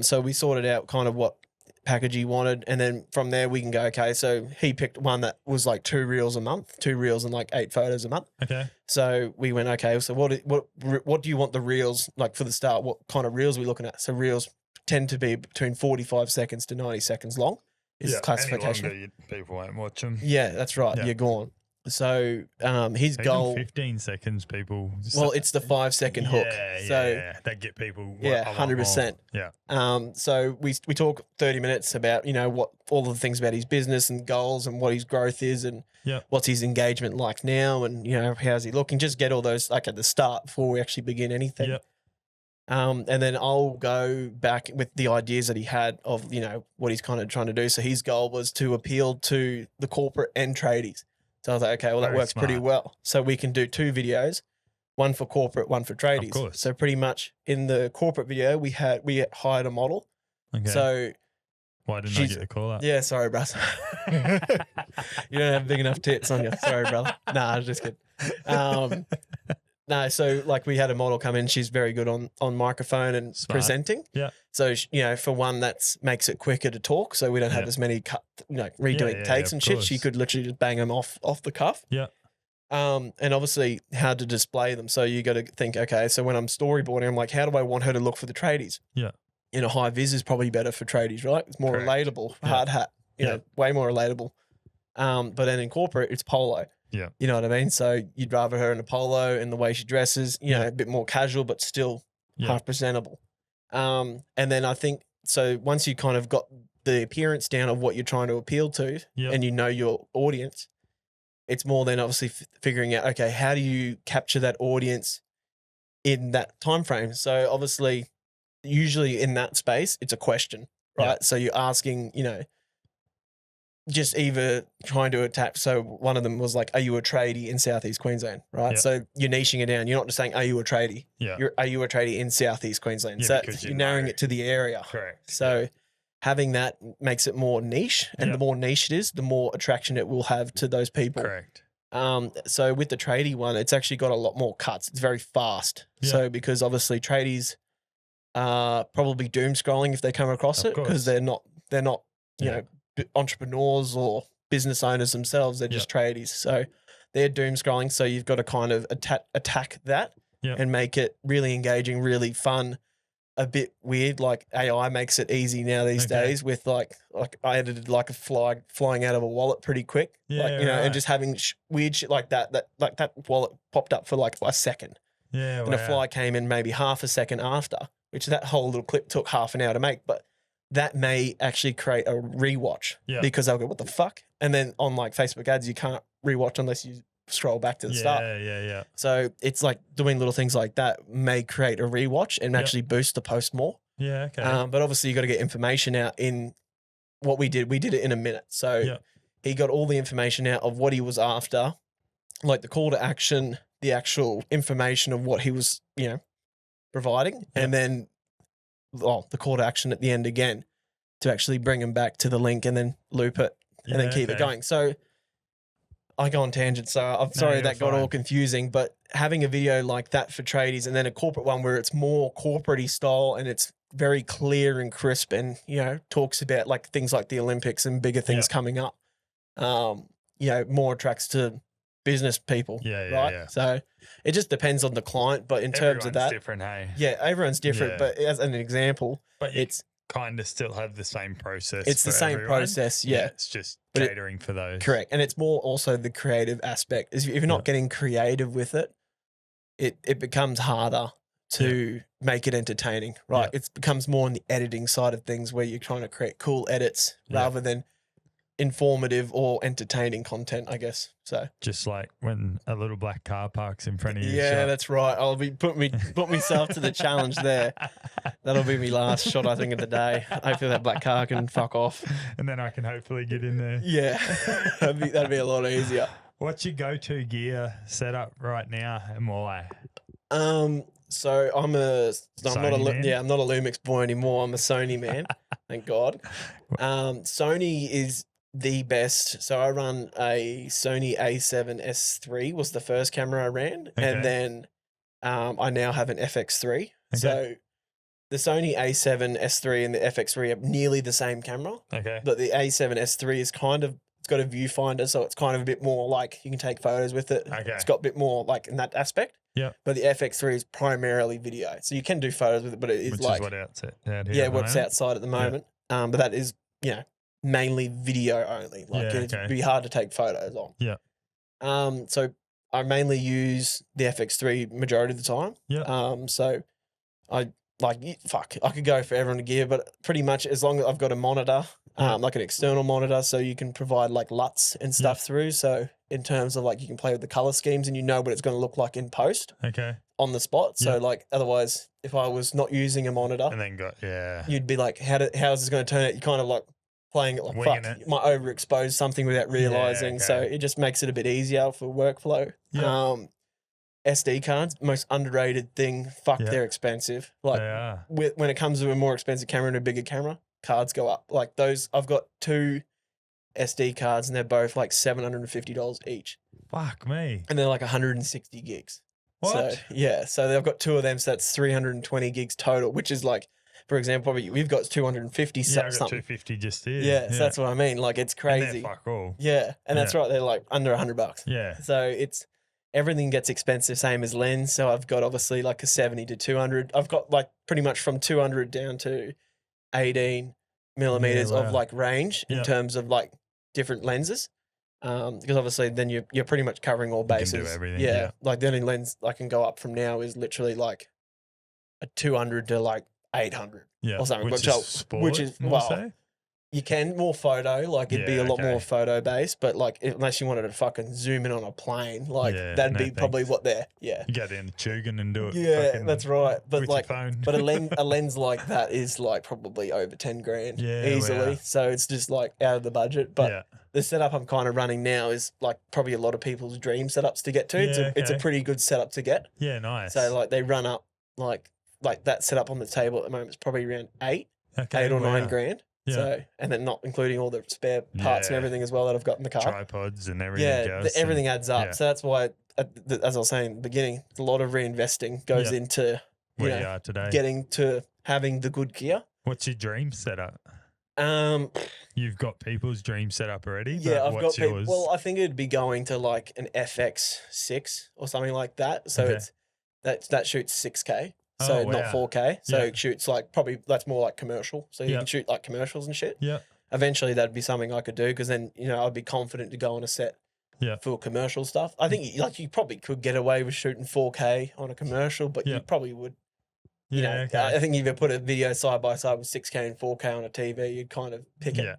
So we sorted out kind of what package he wanted, and then from there we can go, okay, so he picked one that was like 2 reels a month, 2 reels and like 8 photos a month. Okay. So we went, okay, so what do you want the reels like for the start? What kind of reels are we looking at? So reels tend to be between 45 seconds to 90 seconds long is classification. Any longer, people won't watch them. Yeah, that's right. Yeah. You're gone. So his Even goal 15 seconds, people. Well, it's the 5-second hook. So that get people. 100%. Yeah. So we talk 30 minutes about what all the things about his business and goals and what his growth is and what's his engagement like now and how's he looking. Just get all those like at the start before we actually begin anything. Yeah. And then I'll go back with the ideas that he had of what he's kind of trying to do. So his goal was to appeal to the corporate and tradies. So I was like, okay, well, that works pretty well. So we can do 2 videos, one for corporate, one for tradies. Of course. So pretty much in the corporate video, we hired a model. Okay. So why didn't I get the call up? Yeah, sorry, brother. You don't have big enough tits on you. Sorry, brother. Nah, I was just kidding. No, so like we had a model come in. She's very good on microphone and presenting. Yeah. So for one, that makes it quicker to talk. So we don't have as many redoing takes and shit. She could literally just bang them off the cuff. Yeah. And obviously how to display them. So you got to think, okay, so when I'm storyboarding, I'm like, how do I want her to look for the tradies? Yeah. High vis is probably better for tradies, right? It's more relatable. Hard hat, way more relatable. But then in corporate, it's polo. Yeah. You know what I mean? So you'd rather her in a polo and the way she dresses, a bit more casual, but still half presentable. And then I think, so once you kind of got the appearance down of what you're trying to appeal to and your audience, it's more than obviously figuring out, okay, how do you capture that audience in that time frame? So obviously, usually in that space, it's a question, right? Yeah. So you're asking, just either trying to attack. So one of them was like, are you a tradie in Southeast Queensland? Right. Yeah. So you're niching it down. You're not just saying, are you a tradie? Yeah. Are you a tradie in Southeast Queensland? So you're narrowing it to the area. Correct. So having that makes it more niche, and the more niche it is, the more attraction it will have to those people. Correct. So with the tradie one, it's actually got a lot more cuts. It's very fast. Yeah. So because obviously tradies are probably doom scrolling if they come across it, because they're not, entrepreneurs or business owners themselves. They're just tradies. So they're doom scrolling. So you've got to kind of attack that and make it really engaging, really fun, a bit weird. Like AI makes it easy now these days with like I edited like a fly flying out of a wallet pretty quick. And just having weird shit like that wallet popped up for like a second. Yeah. And a fly came in maybe half a second after, which that whole little clip took half an hour to make. But that may actually create a rewatch because they'll go, what the fuck? And then on like Facebook ads, you can't rewatch unless you scroll back to the start. Yeah. So it's like doing little things like that may create a rewatch and actually boost the post more. Yeah, okay. But obviously you got to get information out in what we did. We did it in a minute. So he got all the information out of what he was after, like the call to action, the actual information of what he was, providing, and then the call to action at the end again to actually bring him back to the link and then loop it and then keep it going. So I go on tangent, so I'm No, sorry you're that got fine. all confusing. But having a video like that for tradies, and then a corporate one where it's more corporate-y style and it's very clear and crisp, and talks about like things like the Olympics and bigger things coming up. More attracts to business people, Yeah, right? yeah. So it just depends on the client. But in terms of that, different, hey. yeah, everyone's different. Yeah. But as an example, But you it's kind of still have the same process. It's the for same everyone. process, yeah. It's just But it- catering for those. correct, and it's more also the creative aspect. Is if you're not getting creative with it, it becomes harder to make it entertaining, right? It becomes more on the editing side of things where you're trying to create cool edits rather than informative or entertaining content, I guess. So Just like when a little black car parks in front of you. yeah, that's right. I'll be put myself to the challenge there. That'll be my last shot, I think, of the day. Hopefully that black car can fuck off. And then I can hopefully get in there. Yeah, that'd be a lot easier. What's your go-to gear setup right now and why? So I'm not a Sony man? I'm not a Lumix boy anymore. I'm a Sony man, thank God. Sony is the best. So I run a Sony A7S3 was the first camera I ran, and then I now have an FX3. So the Sony A7S3 and the FX3 are nearly the same camera. Okay. But the A7S3 is it's got a viewfinder, so it's kind of a bit more like you can take photos with it. Okay. It's got a bit more like in that aspect. Yeah. But the FX3 is primarily video. So you can do photos with it, but it is Which like, is what out here at the what's moment. outside at the moment. But that is, mainly video only. Like it'd be hard to take photos on. Yeah. So I mainly use the FX3 majority of the time. Yeah. So I could go forever on a gear, but pretty much as long as I've got a monitor, like an external monitor, so you can provide like LUTs and stuff through. So in terms of like you can play with the color schemes and you know what it's going to look like in post on the spot. So like otherwise, if I was not using a monitor, And then you'd be like, how is this going to turn out? You kind of like playing it like, Winging fuck, it. you might overexpose something without realizing. So it just makes it a bit easier for workflow. Yeah. SD cards, most underrated thing. Fuck, they're expensive. Like they are. when it comes to a more expensive camera and a bigger camera, cards go up. Like those, I've got two SD cards and they're both like $750 each. Fuck me. And they're like 160 gigs. What? So, yeah. So they've got two of them. So that's 320 gigs total, which is like, for example, probably we've got 250 Yeah, I got something. 250 just here. Yeah, so that's what I mean. Like it's And crazy. they're fuck all. Yeah, and that's right. They're like under $100. Yeah. So it's everything gets expensive, same as lens. So I've got obviously like a 70 to 200. I've got like pretty much from 200 down to 18 millimeters wow. of like range in terms of like different lenses. Because obviously then you're pretty much covering all bases. You can do everything. Yeah, like the only lens I can go up from now is literally like a 200 to like 800 Yeah. or something. Which is sport, which is more well, so? you can more photo, like it'd be Yeah, a lot okay. more photo based, but like unless you wanted to fucking zoom in on a plane, like Yeah, that'd no be probably thanks. what they're You You go down to Chugan and do it. Yeah, fucking that's right. But with like, your phone. but a lens like that is like probably over 10 grand Yeah, easily. wow. So it's just like out of the budget. But yeah. the setup I'm kind of running now is like probably a lot of people's dream setups to get to. It's a okay. pretty good setup to get. Yeah, nice. So like they run up like that setup on the table at the moment is probably around eight or wow. 9 grand. Yeah. So and then not including all the spare parts and Yeah. everything as well that I've got in the car. Tripods and everything Yeah, else. everything adds up. yeah. So that's why, as I was saying at the beginning, a lot of reinvesting goes Yeah. into Where you are today. getting to having the good gear. What's your dream setup? You've got people's dream setup already. Yeah, but I've got what's people. yours? Well, I think it'd be going to like an FX6 or something like that. So Okay. that shoots 6K. So Oh, not wow. 4K. So Yeah. it shoots like probably that's more like commercial. So you Yeah. can shoot like commercials and shit. yeah. Eventually that'd be something I could do because then I'd be confident to go on a set. Yeah. For commercial stuff, I think like you probably could get away with shooting 4K on a commercial, but Yeah. you probably would. Yeah. Okay. I think if you put a video side by side with 6K and 4K on a TV, you'd kind of pick it. Yeah.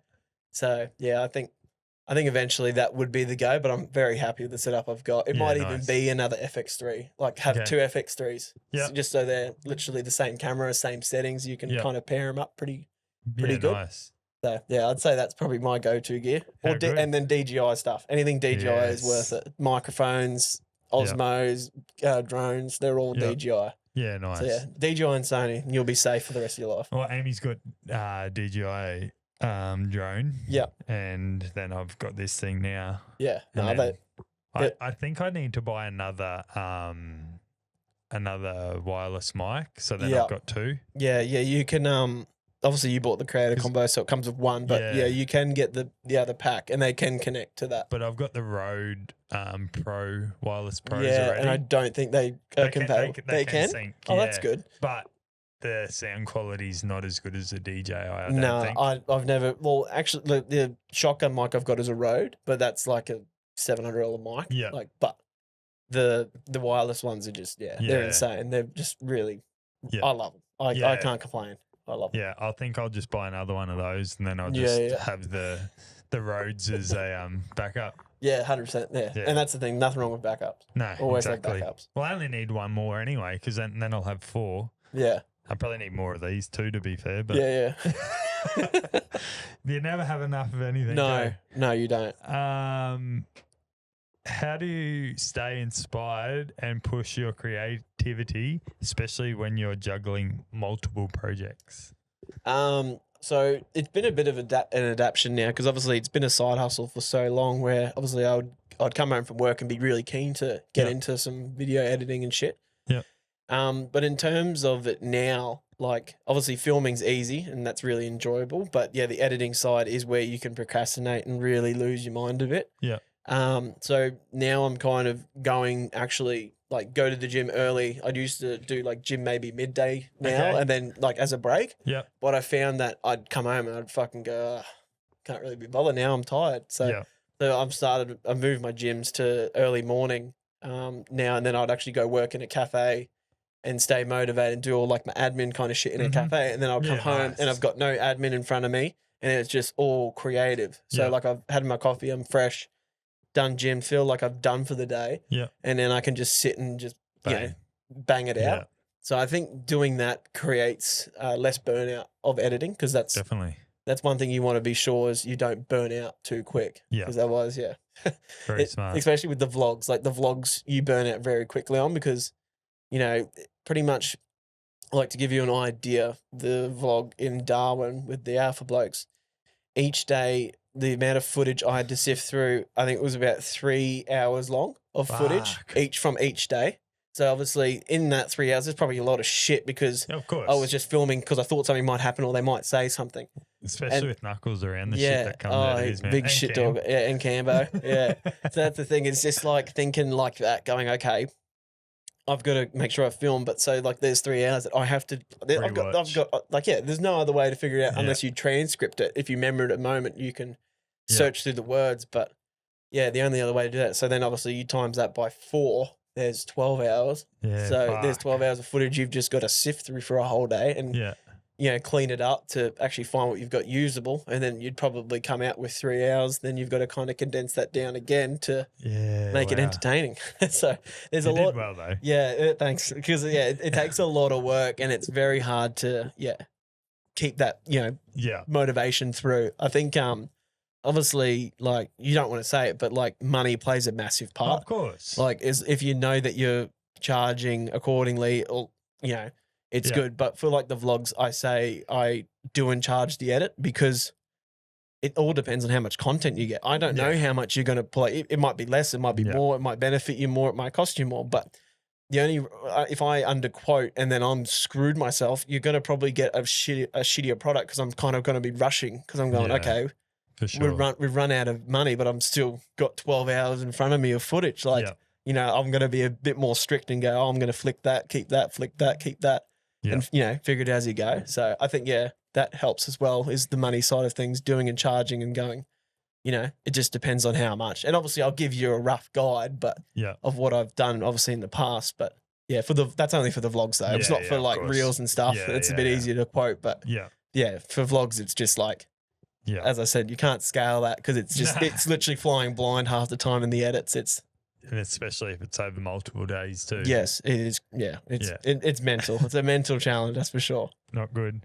So yeah, I think eventually that would be the go, but I'm very happy with the setup I've got. It Yeah, might even nice. be another FX3, like have Okay. two FX3s, Yeah. just so they're literally the same camera, same settings. You can Yeah. kind of pair them up pretty Yeah, good. Nice. So yeah, I'd say that's probably my go-to gear. How Or good? and then DJI stuff. Anything DJI is worth Yes. it. Microphones, Osmos, drones, they're all Yeah. DJI. Yeah, nice. So yeah, DJI and Sony, and you'll be safe for the rest of your life. Well, Amy's got DJI drone. Yeah. And then I've got this thing now. Yeah. And No, then that I think I need to buy another wireless mic. So then Yeah. I've got two. yeah, you can obviously you bought the creator combo, so it comes with one, but Yeah. you can get the other pack and they can connect to that. But I've got the Rode Pro wireless pros Yeah, already. and I don't think they are compatible. They can sync. Oh, that's yeah. good. But the sound quality's not as good as the DJI, I don't No, think. I've never. Well, actually, the shotgun mic I've got is a Rode, but that's like a $700 mic. Yeah. But the wireless ones are just they're Yeah. insane. They're just really. Yeah. I love them. I Yeah. can't complain. I love them. Yeah, I think I'll just buy another one of those, and then I'll Yeah, just yeah. have the Rhodes as a backup. Yeah, 100%. Yeah. Yeah. And that's the thing. Nothing wrong with backups. No, Always exactly. have backups. Well, I only need one more anyway, because then I'll have four. Yeah. I probably need more of these too, to be fair. But Yeah. you never have enough of anything. No, you don't. How do you stay inspired and push your creativity, especially when you're juggling multiple projects? So it's been a bit of an adaptation now, because obviously it's been a side hustle for so long, where obviously I'd come home from work and be really keen to get into some video editing and shit. Yep. But in terms of it now, like obviously filming's easy and that's really enjoyable, but yeah, the editing side is where you can procrastinate and really lose your mind a bit. Yeah. So now I'm kind of going actually like go to the gym early. I used to do like gym maybe midday now, Okay. and then like as a break. Yeah. But I found that I'd come home and I'd fucking go, can't really be bothered now. I'm tired. So I've moved my gyms to early morning now, and then I'd actually go work in a cafe and stay motivated and do all like my admin kind of shit in a cafe, and then I'll come home and I've got no admin in front of me, and it's just all creative. So like I've had my coffee, I'm fresh, done gym, feel like I've done for the day. Yeah. And then I can just sit and just bang it out. So I think doing that creates less burnout of editing, because that's Definitely. That's one thing you want to be sure is you don't burn out too quick. Yeah. Because otherwise, Very smart. Especially with the vlogs. Like the vlogs, you burn out very quickly on, because, pretty much, like to give you an idea, the vlog in Darwin with the Alpha Blokes, each day, the amount of footage I had to sift through, I think it was about 3 hours long of footage from each day. So obviously in that 3 hours, there's probably a lot of shit, because of course. I was just filming because I thought something might happen or they might say something. Especially with Knuckles around the shit that comes out of his mouth. Big And shit Cam. dog. Yeah, and Cambo. Yeah. So that's the thing. It's just like thinking like that, going, okay, I've got to make sure I film. But so like there's 3 hours that I have to, I've got like, there's no other way to figure it out unless you transcript it. If you remember it at a moment, you can search through the words. But yeah, the only other way to do that. So then obviously you times that by 4. There's 12 hours. Yeah, so there's 12 hours of footage you've just got to sift through for a whole day and clean it up to actually find what you've got usable. And then you'd probably come out with 3 hours. Then you've got to kind of condense that down again to make it entertaining. So there's a lot. Well though. Yeah, thanks. Because it takes a lot of work, and it's very hard to keep that motivation through. I think obviously, like, you don't want to say it, but like money plays a massive part. Of course. Like, if you know that you're charging accordingly, or it's good. But for like the vlogs, I say I do and charge the edit, because it all depends on how much content you get. I don't know how much you're going to play. It might be less, it might be more, it might benefit you more, it might cost you more. But the only if I underquote and then I'm screwed myself, you're going to probably get a shittier product, because I'm kind of going to be rushing, because I'm going, okay. For sure. We've run out of money, but I'm still got 12 hours in front of me of footage. Like, I'm going to be a bit more strict and go, I'm going to flick that, keep that, flick that, keep that, and, figure it out as you go. So I think, that helps as well, is the money side of things, doing and charging and going, it just depends on how much. And obviously I'll give you a rough guide, but of what I've done obviously in the past, but that's only for the vlogs though. It's not for like reels and stuff. It's a bit easier to quote, but for vlogs, it's just like, as I said, you can't scale that, because it's just it's literally flying blind half the time in the edits. And especially if it's over multiple days too. Yes, it is. Yeah, it's mental. It's a mental challenge, that's for sure. Not good.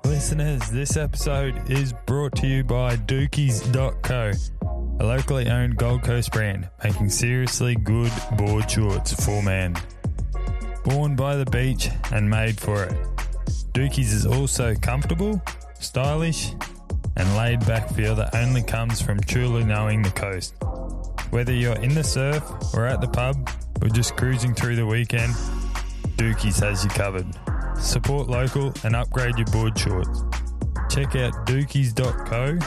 Listeners, this episode is brought to you by Dookies.co, a locally owned Gold Coast brand making seriously good board shorts for men. Worn by the beach and made for it. Dookies is also comfortable, stylish, and laid back feel that only comes from truly knowing the coast. Whether you're in the surf or at the pub or just cruising through the weekend, Dookies has you covered. Support local and upgrade your board shorts. Check out dookies.co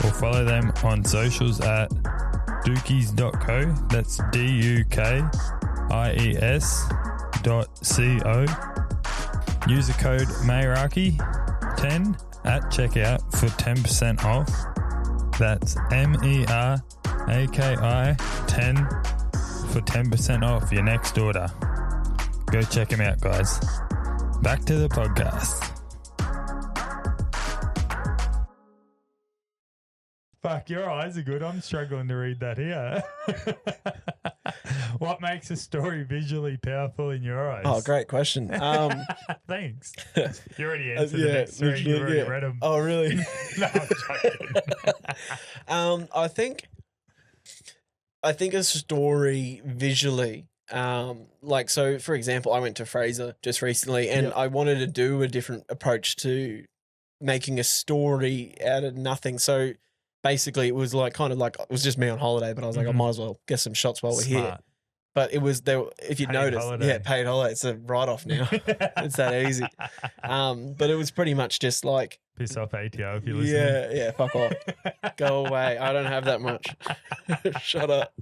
or follow them on socials at dookies.co. That's DUKIES.co. Use the code Meraki10 at checkout for 10% off. That's MERAKI 10 for 10% off your next order. Go check them out, guys. Back to the podcast. Fuck, your eyes are good. I'm struggling to read that here. What makes a story visually powerful in your eyes? Oh, great question. Thanks. You already answered the next three. You already read them. Oh, really? No, I'm joking. I think a story visually, so for example, I went to Fraser just recently and I wanted to do a different approach to making a story out of nothing. So basically it was it was just me on holiday, but I was like, I might as well get some shots while we're here. But it was there. If you notice, paid holiday. It's a write-off now. It's that easy. But it was pretty much just like piss off ATO if you're listening. Yeah, fuck off, go away. I don't have that much. Shut up.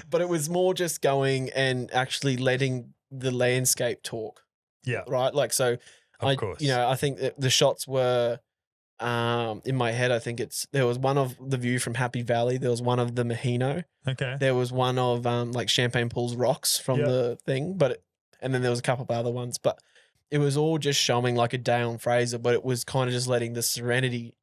But it was more just going and actually letting the landscape talk. Yeah. Right. Like so. Of course. I think that the shots were. In my head, I think there was one of the view from Happy Valley. There was one of the Mahino. Okay. There was one of Champagne Pools rocks from the thing, and then there was a couple of other ones, but it was all just showing like a day on Fraser, but it was kind of just letting the serenity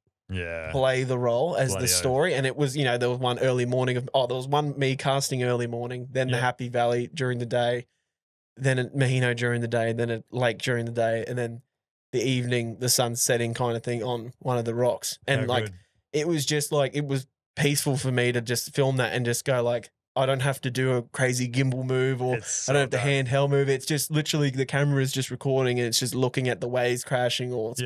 play the role as the story. And it was, there was one early morning there was one me casting early morning, then the Happy Valley during the day, then a Mahino during the day, then a lake during the day, and then the evening, the sun setting kind of thing on one of the rocks. And it was just it was peaceful for me to just film that and just go I don't have to do a crazy gimbal move or I don't have to handheld move. It's just literally the camera is just recording and it's just looking at the waves crashing or it's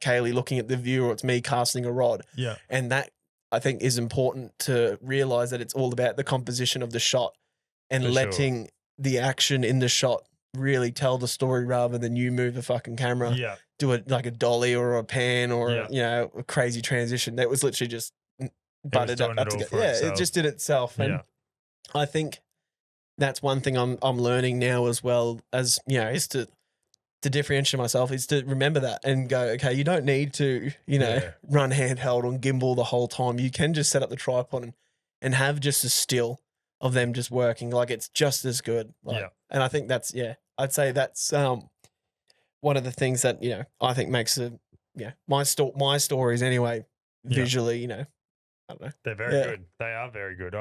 Kaylee looking at the view or it's me casting a rod. Yeah. And that I think is important to realize that it's all about the composition of the shot and letting the action in the shot really tell the story rather than you move the fucking camera, do it like a dolly or a pan or a crazy transition. That was literally just butted up together. It just did itself. And I think that's one thing I'm learning now as well as is to differentiate myself is to remember that and go, okay, you don't need to run handheld on gimbal the whole time. You can just set up the tripod and have just a still of them just working. It's just as good. And I think that's I'd say that's one of the things that I think makes my stories anyway visually. I don't know. They're very good. They are very good.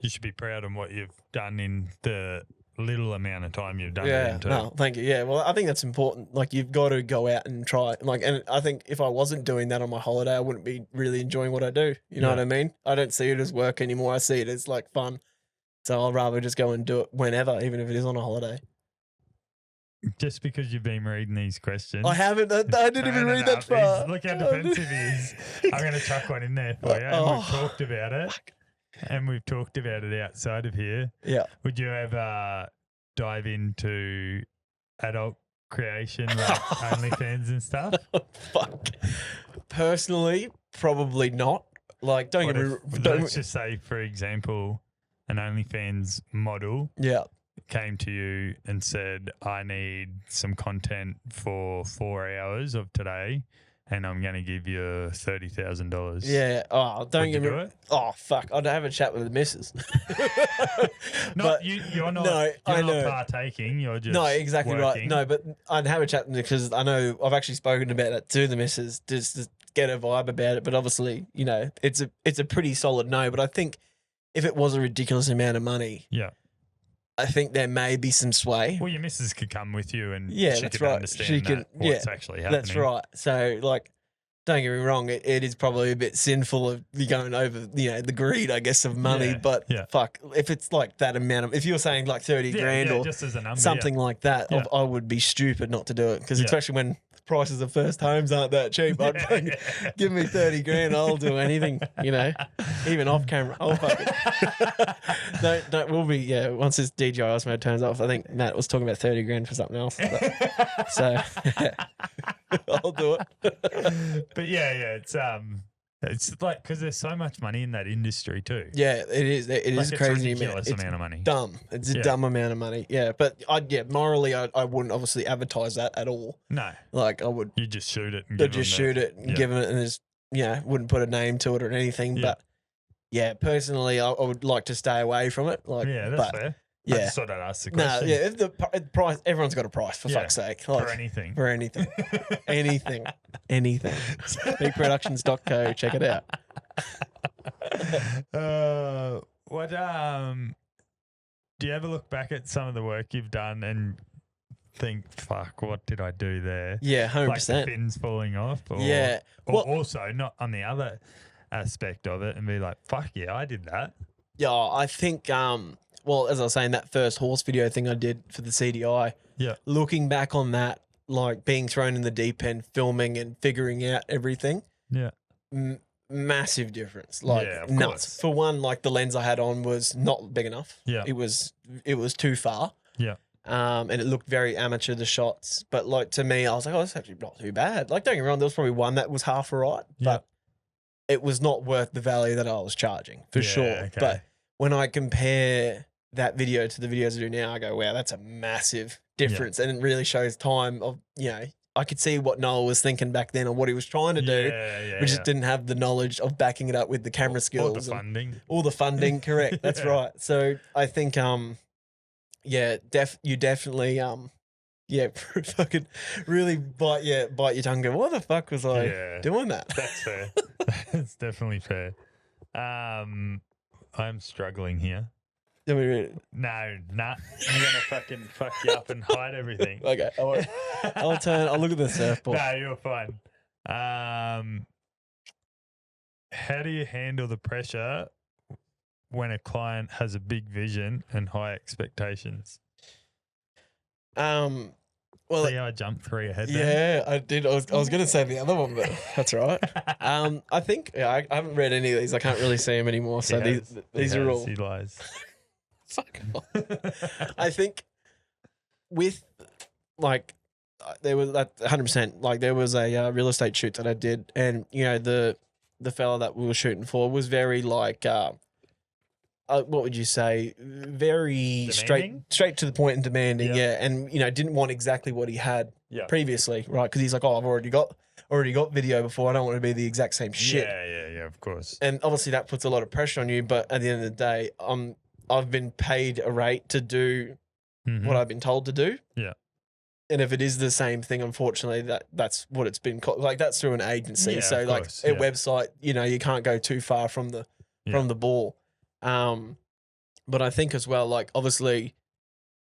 You should be proud of what you've done in the little amount of time you've done it into. No, thank you. Yeah, well, I think that's important. You've got to go out and try. And I think if I wasn't doing that on my holiday, I wouldn't be really enjoying what I do. You know what I mean? I don't see it as work anymore. I see it as fun. So I'll rather just go and do it whenever, even if it is on a holiday. Just because you've been reading these questions. I haven't. I didn't even read that far. Look how defensive he is. I'm going to chuck one in there for you. And we've talked about it. Fuck. And we've talked about it outside of here. Yeah. Would you ever dive into adult creation like OnlyFans and stuff? Fuck. Personally, probably not. Let's just say, for example, an OnlyFans model came to you and said, I need some content for 4 hours of today and I'm going to give you $30,000. Yeah. Oh, don't get me. Do it? Oh, fuck. I'd have a chat with the missus. You're not partaking. You're just no, exactly working. Right. No, but I'd have a chat because I know I've actually spoken about it to the missus just to get a vibe about it. But obviously, it's a pretty solid no. But I think if it was a ridiculous amount of money, I think there may be some sway. Well, your missus could come with you and she could right. understand what's actually happening. That's right. So, don't get me wrong, it is probably a bit sinful of you going over, the greed, I guess, of money. Yeah, but yeah. fuck, if it's like that amount of, if you're saying like 30 grand or just as a number, something like that, Yeah. I would be stupid not to do it. Because Yeah. especially when prices of first homes aren't that cheap, I'd fucking give me 30 grand, I'll do anything, even off camera. I'll fucking we'll be, once this DJI Osmo turns off, I think Matt was talking about 30 grand for something else. So I'll do it. But it's like, because there's so much money in that industry too. Yeah, it is. It is It's crazy ridiculous amount. amount of money. Dumb. It's a Yeah. dumb amount of money. Yeah, but morally, I wouldn't obviously advertise that at all. No, Like I would you just shoot it and I'd just shoot it and give it, and there's wouldn't put a name to it or anything. Yeah. But personally, I would like to stay away from it. Like, Yeah, that's but, fair. I Yeah, just thought I'd ask the no, question. if the price, everyone's got a price for Yeah, fuck's sake. Like, For anything. For anything, anything. Speakproductions.co. Check it out. What do you ever look back at some of the work you've done and think, fuck, what did I do there? Yeah, 100%. Like the fins falling off? Or, Yeah. Or Well- also not on the other aspect of it and be like, fuck yeah, I did that. Yeah, I think, well, as I was saying, that first horse video thing I did for the CDI, Yeah. looking back on that, like being thrown in the deep end, filming and figuring out everything, Yeah. massive difference. Like, Yeah, of nuts. course. For one, like the lens I had on was not big enough. Yeah. It was too far. Yeah. And it looked very amateur, the shots. But like to me, I was like, oh, that's actually not too bad. Like, don't get me wrong, there was probably one that was half right, Yeah. but it was not worth the value that I was charging, for Yeah, sure. okay. But when I compare that video to the videos I do now, I go, wow, that's a massive difference. And it really shows time of, I could see what Noel was thinking back then or what he was trying to do. Yeah. We just didn't have the knowledge of backing it up with the camera Or skills. the funding. All the funding, correct. That's Yeah. right. So I think, you definitely, fucking really bite your tongue. Go, what the fuck was I doing that? That's fair. That's definitely fair. I'm struggling here. Let me read it. No, I'm gonna fucking fuck you up and hide everything. Okay, I'll turn. I'll look at the surfboard. No, you're fine. How do you handle the pressure when a client has a big vision and high expectations? Well, See how I jumped 3 ahead then? yeah, I did. I was going to say the other one, but that's all right. I think I haven't read any of these. I can't really see them anymore. So these are all. He lies. Fuck off. I think with there was that 100%. Like there was a real estate shoot that I did, and the fella that we were shooting for was very like. What would you say? Very Demanding? straight to the point and demanding, Yeah. and didn't want exactly what he had Yeah. previously, right? Because he's like, oh, I've already got video before. I don't want to be the exact same shit. Yeah, of course. And obviously that puts a lot of pressure on you. But at the end of the day, I've been paid a rate to do Mhm. what I've been told to do. Yeah. And if it is the same thing, unfortunately, that's what it's been called. Like that's through an agency. Yeah, So of like course, a yeah. website, you can't go too far from the ball. But I think as well, like obviously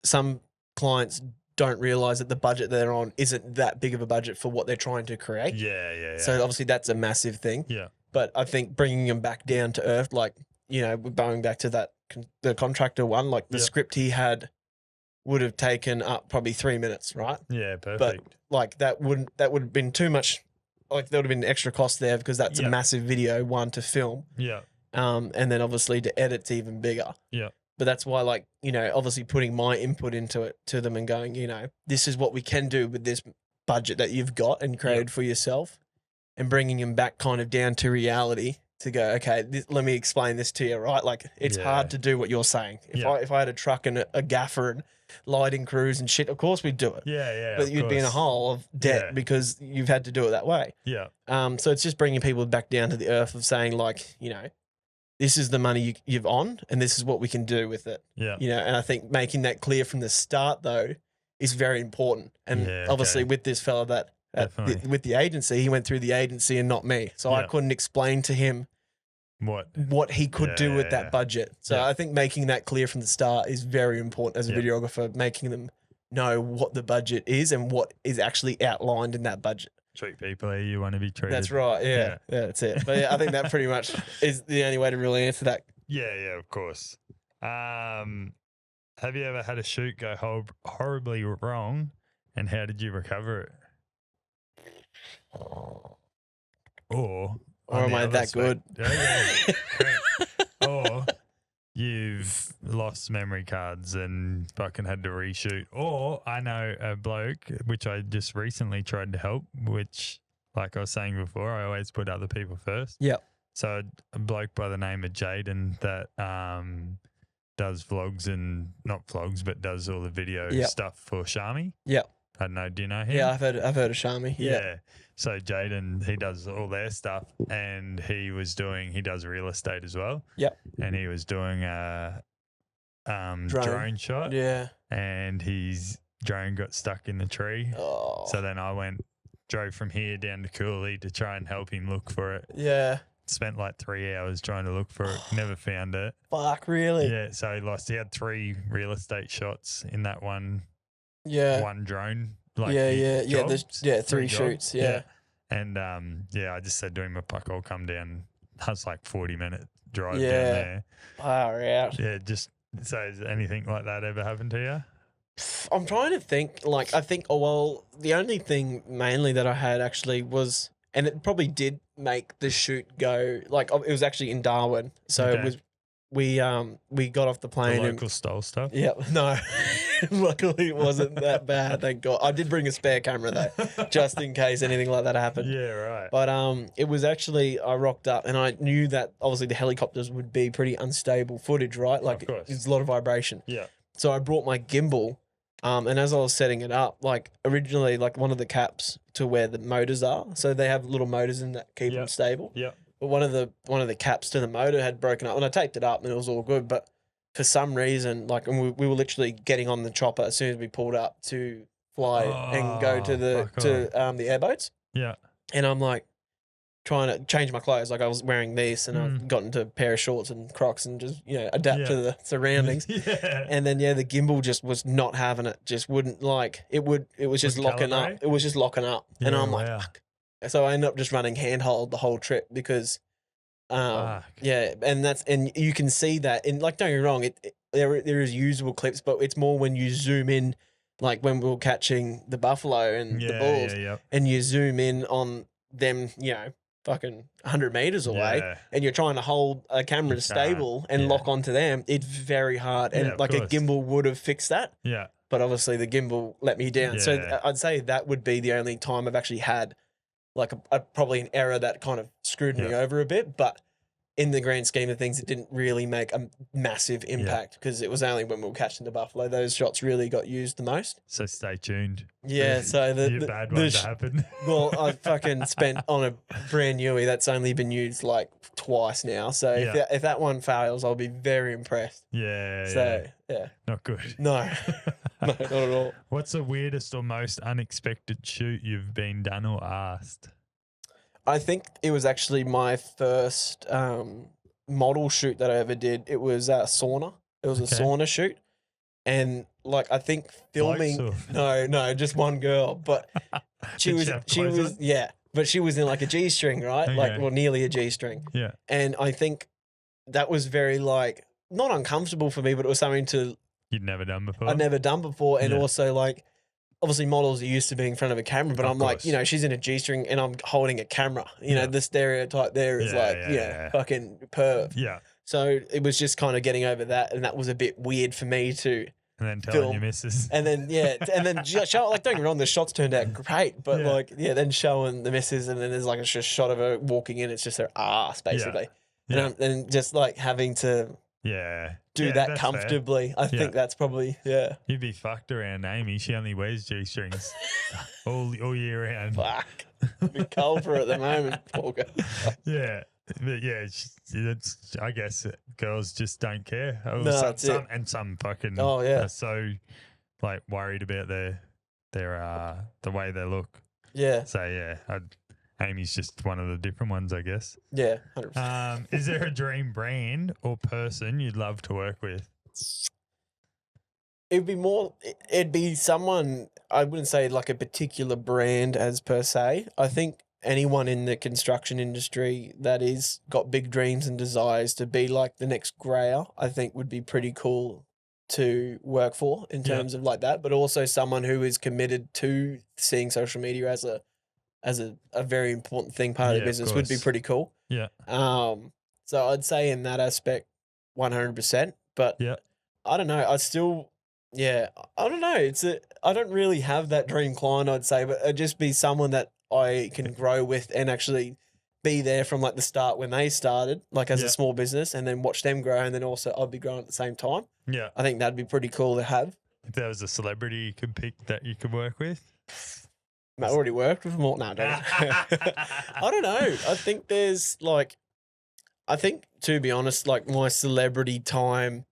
some clients don't realize that the budget they're on isn't that big of a budget for what they're trying to create. Yeah. So obviously that's a massive thing. Yeah. But I think bringing them back down to earth, like, we're going back to that, the contractor one, like the Yeah. script he had would have taken up probably 3 minutes, right? Yeah, perfect. But like that would have been too much. Like there would have been extra cost there because that's Yeah. a massive video, one to film. Yeah. And then obviously to edit's even bigger. Yeah. But that's why, like, obviously putting my input into it to them and going, this is what we can do with this budget that you've got and created for yourself, and bringing them back kind of down to reality to go, okay, let me explain this to you, right? Like, it's hard to do what you're saying. If I had a truck and a gaffer and lighting crews and shit, of course we'd do it. Yeah. But of you'd be in a course. hole of debt Yeah. because you've had to do it that way. Yeah. So it's just bringing people back down to the earth of saying, like, this is the money you've on, and this is what we can do with it. Yeah. And I think making that clear from the start, though, is very important. And Yeah, obviously, okay. with this fella Definitely. with the agency, he went through the agency and not me, so I Yeah. couldn't explain to him what he could do with Yeah. that budget. So Yeah. I think making that clear from the start is very important as a Yeah. videographer, making them know what the budget is and what is actually outlined in that budget. treat people how you want to be treated. That's right. Yeah, that's it. But yeah, I think that pretty much is the only way to really answer that. Yeah, of course. Have you ever had a shoot go horribly wrong, and how did you recover it? Or am I that good? Or you've lost memory cards and fucking had to reshoot. Or I know a bloke, which I just recently tried to help, which, like I was saying before, I always put other people first. Yep. So a bloke by the name of Jaden that does vlogs and not vlogs, but does all the video stuff for Shami. Yep. I don't know. Do you know him? Yeah, I've heard of Shami. Yeah. So Jaden, he does all their stuff, and he does real estate as well. Yep. And he was doing a drone shot. Yeah. And his drone got stuck in the tree. Oh. So then I drove from here down to Cooley to try and help him look for it. Yeah. Spent like 3 hours trying to look for it. Never found it. Fuck, really? Yeah. So he lost. He had 3 real estate shots in that one drone. Like There's 3 jobs. shoots. Yeah. And I just said to him, "Fuck, I'll come down." That's like 40-minute drive down Yeah. there. Far out. Yeah, just so has anything like that ever happened to you? I'm trying to think. Like, I think. Oh well, the only thing mainly that I had actually was, and it probably did make the shoot go. Like, it was actually in Darwin, so Okay. it was. We got off the plane. The local stole stuff. Yeah, no. Luckily, it wasn't that bad. Thank God. I did bring a spare camera though, just in case anything like that happened. Yeah, right. But it was actually, I rocked up and I knew that obviously the helicopters would be pretty unstable footage, right? Like, Of course. there's a lot of vibration. Yeah. So I brought my gimbal, and as I was setting it up, like originally, like one of the caps to where the motors are, so they have little motors in that keep them stable. Yeah. But one of the caps to the motor had broken up, and I taped it up, and it was all good. But for some reason, like, and we were literally getting on the chopper as soon as we pulled up to fly and go to the airboats. Yeah. And I'm like trying to change my clothes, like I was wearing this, and I've got into a pair of shorts and Crocs, and just adapt to the surroundings. Yeah. And then the gimbal just was not having it, just wouldn't it was just locking up. calibrate? It was just locking up, and Yeah, I'm like, wow. fuck. So I ended up just running handhold the whole trip because, Fuck. and you can see that. And like, don't get me wrong, there is usable clips, but it's more when you zoom in, like when we were catching the buffalo and the bulls, and you zoom in on them, fucking 100 meters away, and you're trying to hold a camera stable and lock onto them. It's very hard, and of like a course. gimbal would have fixed that. Yeah. But obviously the gimbal let me down. So Yeah. I'd say that would be the only time I've actually had like probably an error that kind of screwed me over a bit. But in the grand scheme of things, it didn't really make a massive impact because it was only when we were catching the buffalo those shots really got used the most. So stay tuned. Yeah, so the bad one to happen. Well, I fucking spent on a brand newie that's only been used like twice now. So if that one fails, I'll be very impressed. Yeah. So yeah, Not good. no, not at all. What's the weirdest or most unexpected shoot you've been done or asked? I think it was actually my first model shoot that I ever did. It was a sauna. It was a sauna shoot. And like, I think filming, no, just one girl, but she was but she was in like a G-string, right? Okay. Like, well, nearly a G-string. Yeah. And I think that was very like, not uncomfortable for me, but it was something You'd never done before? I'd never done before. And Yeah. also like, obviously models are used to being in front of a camera, but Of I'm like, course. she's in a G-string and I'm holding a camera. Yeah. The stereotype there is fucking perv. Yeah. So it was just kind of getting over that, and that was a bit weird for me to. And then telling Film. your missus. And then show, like, don't get me wrong, the shots turned out great, but then showing the missus, and then there's like a shot of her walking in, it's just her ass basically, Yeah. and just like having to do that that's comfortably. fair. I think that's probably You'd be fucked around Amy. She only wears G-strings all year round. fuck. A bit cold for her at the moment. Poor girl. Yeah. But yeah, it's, I guess girls just don't care. No, that's it. And some fucking Oh, are so like worried about their the way they look. Yeah, So yeah, Amy's just one of the different ones, I guess. yeah, 100%. Is there a dream brand or person you'd love to work with? It'd be more. It'd be someone. I wouldn't say like a particular brand as per se. I think anyone in the construction industry that is got big dreams and desires to be like the next Grayer, I think would be pretty cool to work for in terms of like that. But also someone who is committed to seeing social media as a very important thing part of the business would be pretty cool. Yeah. So I'd say in that aspect, 100%. But I don't know. I don't know. I don't really have that dream client, I'd say, but it'd just be someone that I can grow with and actually be there from like the start when they started, like as a small business, and then watch them grow, and then also I'd be growing at the same time. Yeah. I think that'd be pretty cool to have. If there was a celebrity you could pick that you could work with. I already worked with them all. No, I don't. I don't know. I think to be honest, like my celebrity time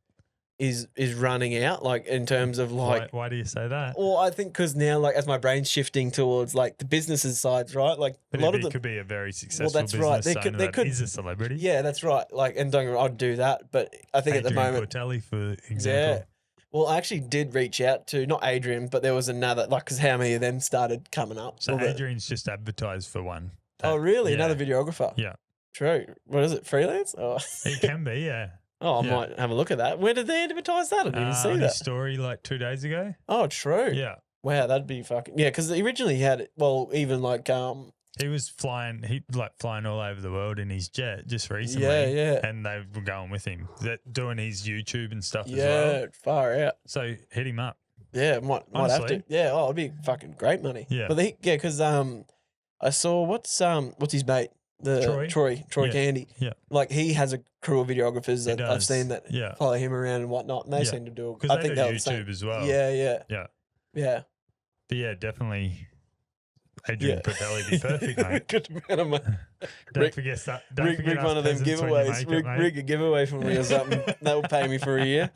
is running out, like in terms of like. Why do you say that? Well, I think because now, like, as my brain's shifting towards like the businesses sides, right? Like but a lot of them could be a very successful that's business right. They could is a celebrity. Yeah, that's right. Like, and don't get me wrong, I'd do that, but I think at the moment, Cottrell, for example. Yeah. Well, I actually did reach out to not Adrian, but there was another, like, because how many of them started coming up? So Adrian's just advertised for one. Oh, really? Another videographer? Yeah. True. What is it? Freelance? Oh. It can be, yeah. Oh, I might have a look at that. Where did they advertise that? I didn't even see that. His story like 2 days ago. Oh, true. Yeah. Wow, that'd be fucking because originally he had even like he was flying all over the world in his jet just recently. Yeah. And they were going with him, doing his YouTube and stuff as well. Yeah, far out. So hit him up. Yeah, might have to. Yeah, it'd be fucking great money. Yeah. But because I saw what's his mate. Troy Candy. Yeah. Like he has a crew of videographers that I've seen that follow him around and whatnot, and they seem to do because they do YouTube as well. Yeah. But yeah, definitely Adrian Propelli be perfect, mate. Good amount of money. Don't forget that. Rig one of them giveaways. Rig a giveaway for me or something. That will pay me for a year.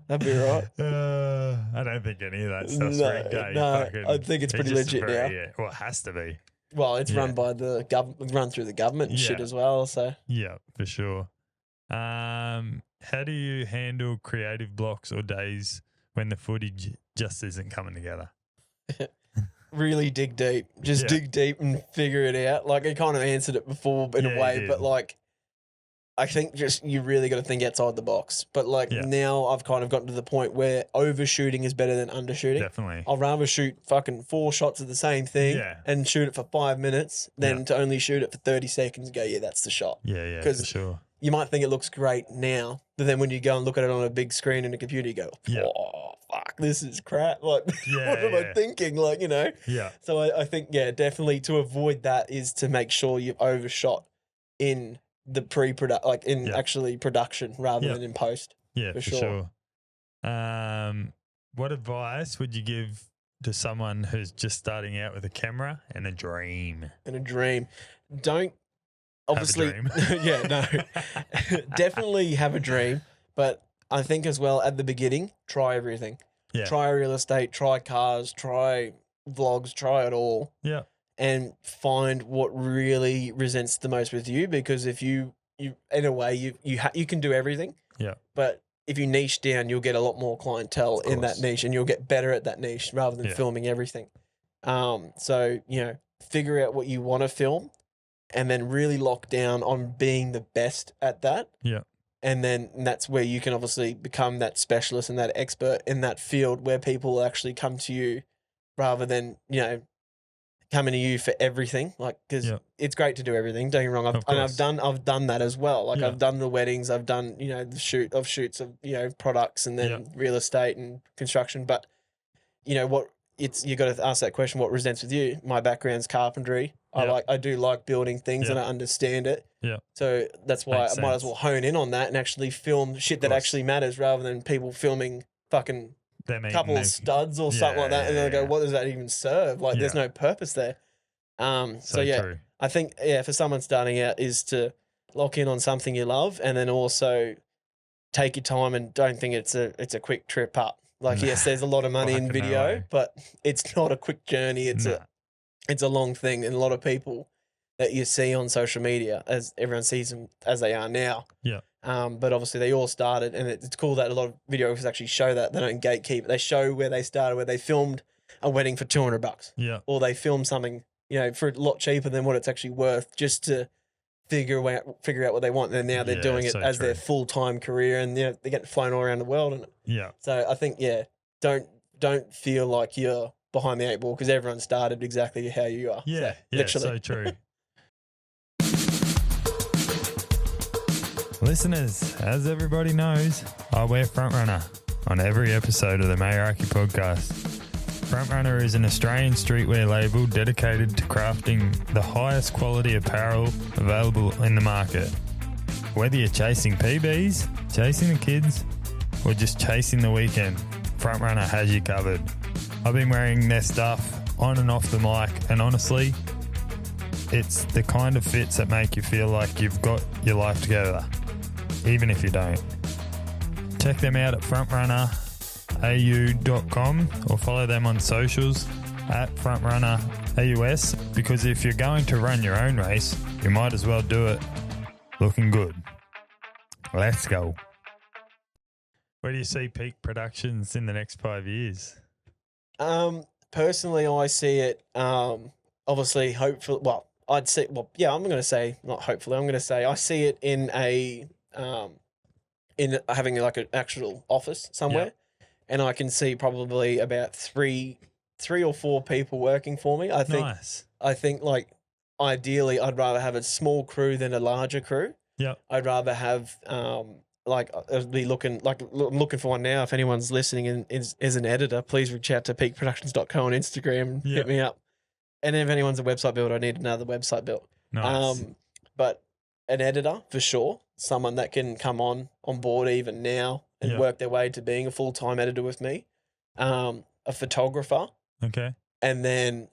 That'd be right. I don't think any of that stuff's rigged. No, I think it's pretty legit now. Yeah, well, it has to be. Well, it's run by the government, run through the government and shit as well. So yeah, for sure. How do you handle creative blocks or days when the footage just isn't coming together? Really dig deep. Just dig deep and figure it out. Like I kind of answered it before in a way, but like I think just you really got to think outside the box. But like now I've kind of gotten to the point where overshooting is better than undershooting. Definitely. I'd rather shoot fucking 4 shots of the same thing and shoot it for 5 minutes than to only shoot it for 30 seconds and go, yeah, that's the shot. Yeah, for sure. You might think it looks great now, but then when you go and look at it on a big screen in a computer, you go, oh, fuck, this is crap. Like, what am I thinking? Like, you know? Yeah. So I think, definitely to avoid that is to make sure you've overshot in the pre-production, like in actually production rather than in post. Yeah, for sure. What advice would you give to someone who's just starting out with a camera and a dream? Don't obviously, definitely have a dream, but I think as well at the beginning, try everything. Yeah. Try real estate, try cars, try vlogs, try it all. Yeah. And find what really resents the most with you, because if you in a way you can do everything. Yeah. But if you niche down, you'll get a lot more clientele in that niche, and you'll get better at that niche rather than filming everything. So figure out what you want to film, and then really lock down on being the best at that. Yeah. And then that's where you can obviously become that specialist and that expert in that field, where people actually come to you rather than coming to you for everything, like, because it's great to do everything. Don't get me wrong, I've done that as well. Like I've done the weddings, I've done the shoots of products, and then real estate and construction. But you got to ask that question: what resents with you? My background's carpentry. I do like building things, and I understand it. Yeah. So that's why I might as well hone in on that and actually film shit that actually matters, rather than people filming fucking couple of studs or something like that, and then I go, what does that even serve? Like, there's no purpose there. True. I think for someone starting out is to lock in on something you love, and then also take your time and don't think it's a quick trip up. Like, yes, there's a lot of money in video, but it's not a quick journey. It's a long thing, and a lot of people that you see on social media as everyone sees them as they are now. Yeah. But obviously they all started, and it's cool that a lot of videographers actually show that. They don't gatekeep. They show where they started, where they filmed a wedding for $200, Yeah. or they filmed something, for a lot cheaper than what it's actually worth, just to figure out what they want. And now they're doing it so as true. their full-time career, and they're getting flown all around the world. And Yeah. so I think, don't feel like you're behind the eight ball, because everyone started exactly how you are. Yeah. So, Yeah. literally. So true. Listeners, as everybody knows, I wear Frontrunner on every episode of the Meraki podcast. Frontrunner is an Australian streetwear label dedicated to crafting the highest quality apparel available in the market. Whether you're chasing PBs, chasing the kids, or just chasing the weekend, Frontrunner has you covered. I've been wearing their stuff on and off the mic, and honestly, it's the kind of fits that make you feel like you've got your life together, even if you don't. Check them out at frontrunnerau.com or follow them on socials at frontrunnerAUS, because if you're going to run your own race, you might as well do it looking good. Let's go. Where do you see Peak Productions in the next 5 years? Personally, I see it, obviously, hopefully, I'm going to say, not hopefully, I'm going to say I see it in in having like an actual office somewhere. Yep. And I can see probably about three or four people working for me. I think like ideally I'd rather have a small crew than a larger crew. Yeah. I'd rather have I'd be looking I'm looking for one now. If anyone's listening and is an editor, please reach out to peakproductions.co on Instagram and hit me up. And if anyone's a website builder, I need another website built. Nice. But an editor for sure, someone that can come on board even now and work their way to being a full-time editor with me. A photographer. Okay. And then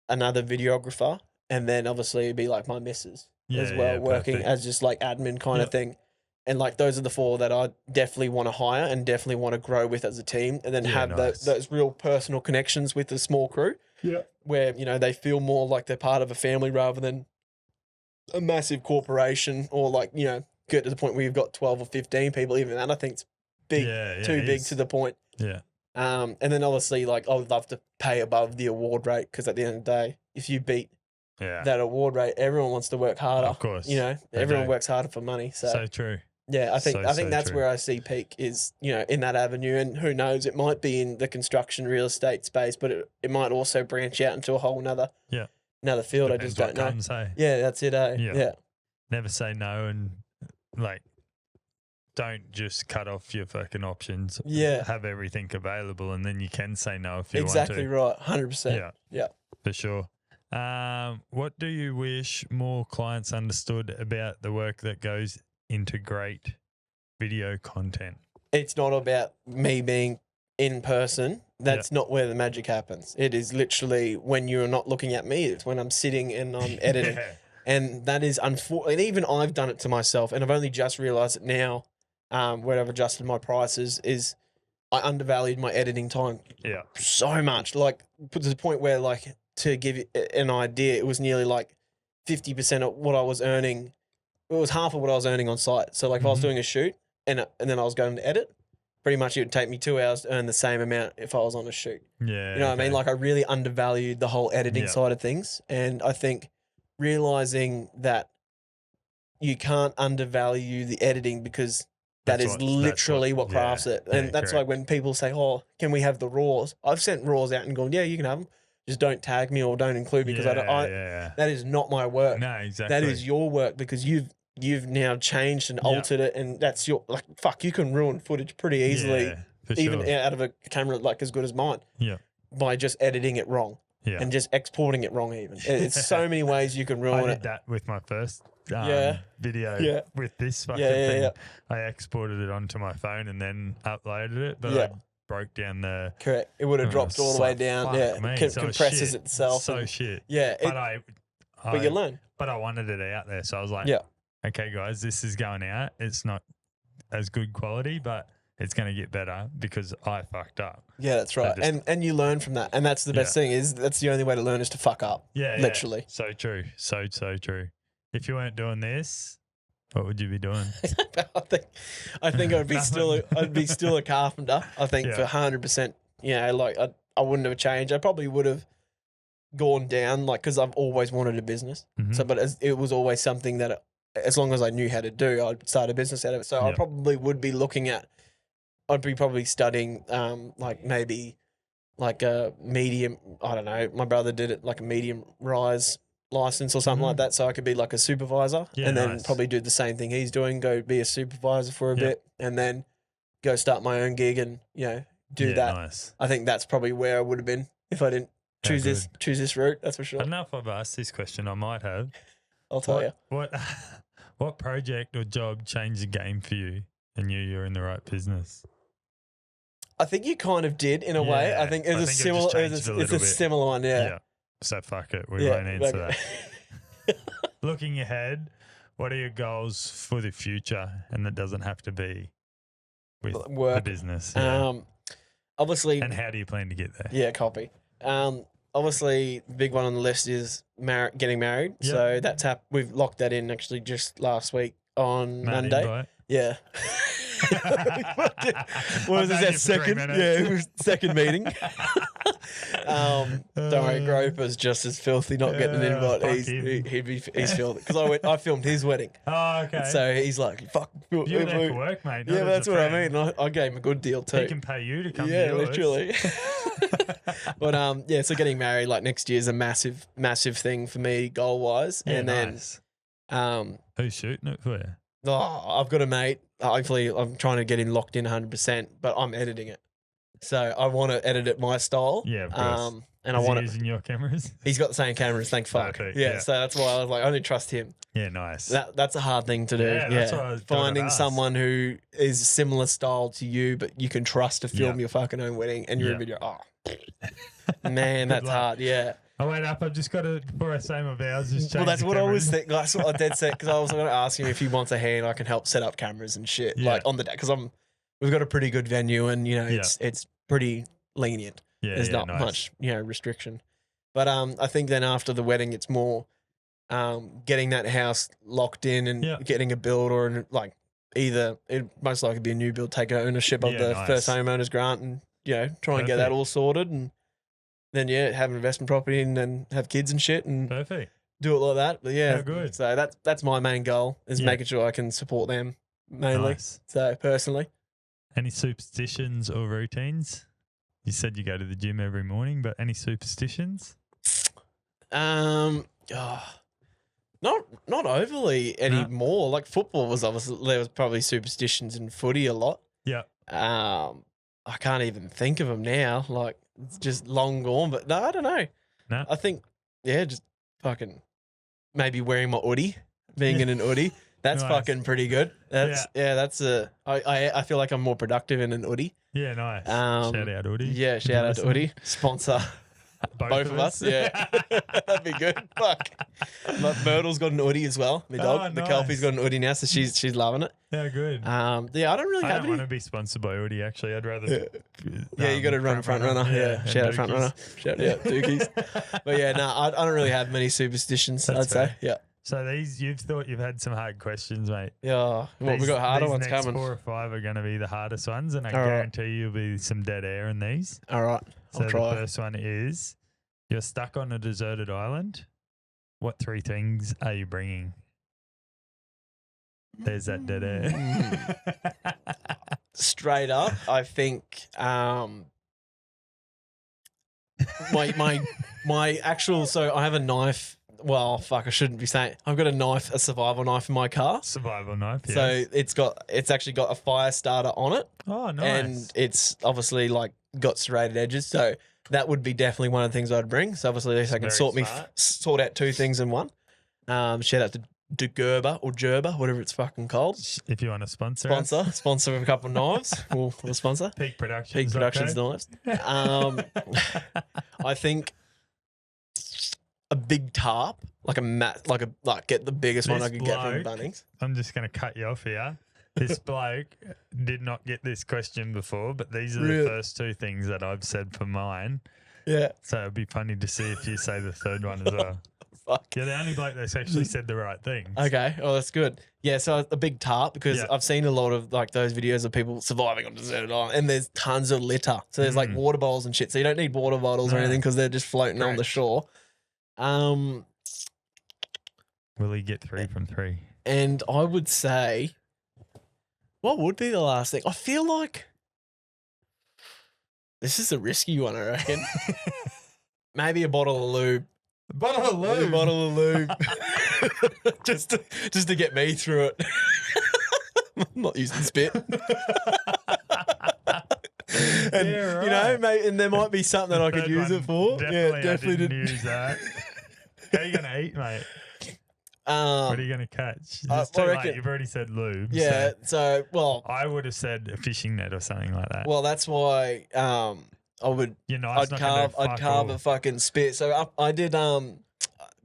another videographer. And then obviously it'd be like my missus as well, working perfect. as just like admin kind of thing. And like those are the four that I definitely want to hire and definitely want to grow with as a team, and then have those real personal connections with the small crew. Yeah. Where, they feel more like they're part of a family rather than a massive corporation, or like, get to the point where you've got 12 or 15 people. Even that I think it's big, too big to the point. Yeah. And then obviously, like, I would love to pay above the award rate, because at the end of the day, if you beat that award rate, everyone wants to work harder. Of course. Everyone works harder for money. So true. Yeah, I think that's true. where I see Peak is, in that avenue. And who knows, it might be in the construction real estate space, but it might also branch out into a whole another field. Depends I just don't know. comes, hey? Yeah, that's it, eh? Yeah. Never say no, and like, don't just cut off your fucking options. Yeah. Have everything available, and then you can say no if you Exactly want to. right. 100%. Yeah. For sure. What do you wish more clients understood about the work that goes into great video content? It's not about me being in person. That's not where the magic happens. It is literally when you're not looking at me. It's when I'm sitting and I'm editing. And that is unfortunate. And even I've done it to myself, and I've only just realized it now, when I've adjusted my prices, is I undervalued my editing time so much. Like, to the point where, like, to give you an idea, it was nearly like 50% of what I was earning. It was half of what I was earning on site. So, like, if I was doing a shoot and then I was going to edit, pretty much it would take me 2 hours to earn the same amount if I was on a shoot. Yeah. You know what I mean? Like, I really undervalued the whole editing side of things. And I think realizing that you can't undervalue the editing, because that is literally what crafts it. And that's why when people say, oh, can we have the raws? I've sent raws out and gone, yeah, you can have them. Just don't tag me or don't include me, because that is not my work. No, exactly. That is your work, because you've now changed and altered it, and that's your, like, fuck, you can ruin footage pretty easily, even out of a camera like as good as mine, by just editing it wrong, and just exporting it wrong. Even it's so many ways you can ruin it. I did that with my first video with this fucking thing. I exported it onto my phone and then uploaded it, but I broke down the correct. It would have dropped all the way down. Compresses itself. So shit. Yeah, but you learn. But I wanted it out there, so I was like, okay, guys, this is going out. It's not as good quality, but it's going to get better because I fucked up. Yeah, that's right. just- And you learn from that. And that's the best thing is that's the only way to learn is to fuck up. Yeah, Literally. So true. So true. If you weren't doing this, what would you be doing? I think I'd be still a carpenter. I think for 100%. You know, like I wouldn't have changed. I probably would have gone down, like, because I've always wanted a business. Mhm. So, but it was always something that, as long as I knew how to do, I'd start a business out of it. So I probably would be looking at. I'd be probably studying, like maybe, like a medium. I don't know. My brother did it like a medium rise license or something like that, so I could be like a supervisor, and then probably do the same thing he's doing. Go be a supervisor for a bit, and then go start my own gig, and do that. Nice. I think that's probably where I would have been if I didn't choose this route. That's for sure. I don't know if I've asked this question. I might have. I'll tell you. What project or job changed the game for you and you're in the right business? I think you kind of did in a way. I think it's a similar one. Yeah. So fuck it. We won't answer that. Looking ahead, what are your goals for the future? And that doesn't have to be with the business. Obviously. And how do you plan to get there? Yeah, copy. Obviously, the big one on the list is getting married. Yep. So that's we've locked that in actually just last week on Monday. Invite. Yeah. What was that second? Yeah, it was second meeting. Don't worry, Groper's just as filthy not getting an invite. He's filthy because I filmed his wedding. Oh, okay. So he's like, "Fuck, you're there for work, mate." Yeah, that's what I mean. I gave him a good deal too. He can pay you to come. Yeah, literally. But so getting married like next year is a massive thing for me goal wise, and then who's shooting it for you? Oh, I've got a mate. Hopefully, I'm trying to get him locked in 100%, but I'm editing it. So I want to edit it my style. Yeah, of course. And Is he using your cameras? He's got the same cameras, thank fuck. Perfect, yeah, so that's why I was like, I only trust him. Yeah, nice. That's a hard thing to do. Yeah, that's what I was finding someone who is similar style to you, but you can trust to film your fucking own wedding and your video. Oh, man, that's hard. Yeah. I went up. I've just got to, before I say my vows, just change Well, that's the what I was cameras. thinking. That's what I dead set because I was going to ask him if he wants a hand. I can help set up cameras and shit, like on the day because we've got a pretty good venue and it's pretty lenient. Yeah, there's not much restriction. But I think then after the wedding, it's more getting that house locked in and getting a builder and like either it most likely be a new build, take ownership of the first homeowners grant and try and get that all sorted and. Then have an investment property and then have kids and shit and do it like that. But good. So that's my main goal is making sure I can support them mainly. Nice. So personally, any superstitions or routines? You said you go to the gym every morning, but any superstitions? Not overly anymore. Like football was obviously there was probably superstitions in footy a lot. Yeah. I can't even think of them now. Like. It's just long gone, but no, I don't know. No, I think just fucking maybe wearing my hoodie, being in an hoodie. That's fucking pretty good. That's I feel like I'm more productive in an hoodie. Yeah, nice. Shout out hoodie. Yeah, shout out to hoodie sponsor. Both of us. Yeah, that'd be good. Fuck. Myrtle's got an hoodie as well. My dog, the Kelpie's got an hoodie now, so she's loving it. Yeah, good. I don't really have I don't want to be sponsored by hoodie. Actually, I'd rather. You got to run front runner. Yeah, shout out front runner. Shout out Dookies. But I don't really have many superstitions. I'd say. Yeah. So you've thought you've had some hard questions, mate. Yeah. Well, we've got harder ones next coming. 4 or 5 are going to be the hardest ones, and I guarantee you'll be some dead air in these. All right. I'll try. The first one is, you're stuck on a deserted island. What 3 things are you bringing? There's that dead air. Straight up, I think my actual. So I have a knife. Well, fuck, I shouldn't be saying. I've got a survival knife in my car. Survival knife, yes. So it's actually got a fire starter on it. Oh, nice. And it's obviously like got serrated edges. So that would be definitely one of the things I'd bring. So obviously at least I can sort out 2 things in one. Shout out to Gerber or Gerber, whatever it's fucking called. If you want to sponsor a couple of knives, we'll sponsor. Peak Productions knives. I think a big tarp, like get the biggest one I could get from Bunnings. I'm just going to cut you off here. This bloke did not get this question before, but these are Really? the first two things that I've said for mine. Yeah. So it'd be funny to see if you say the third one as well. Fuck. You're the only bloke that's actually said the right things. Okay. Oh, that's good. Yeah. So a big tarp because Yeah. I've seen a lot of like those videos of people surviving on deserted island, and there's tons of litter. So there's like water bottles and shit. So you don't need water bottles or No. anything because they're just floating on the Correct. shore. Will he get 3 from 3? And I would say, what would be the last thing? I feel like this is a risky one, I reckon. Maybe a bottle of lube. Bottle of A bottle of lube. just to get me through it. I'm not using spit. And Yeah, you know, right. mate, and there might be something that I could Third use one, it for. Definitely, Yeah, definitely I didn't use that. How are you going to eat, mate? What are you going to catch? I It's too late. reckon- You've already said lube. Yeah, So so well, I would have said a fishing net or something like that. well, that's why I would You're nice. I'd carve a fucking spit. So I did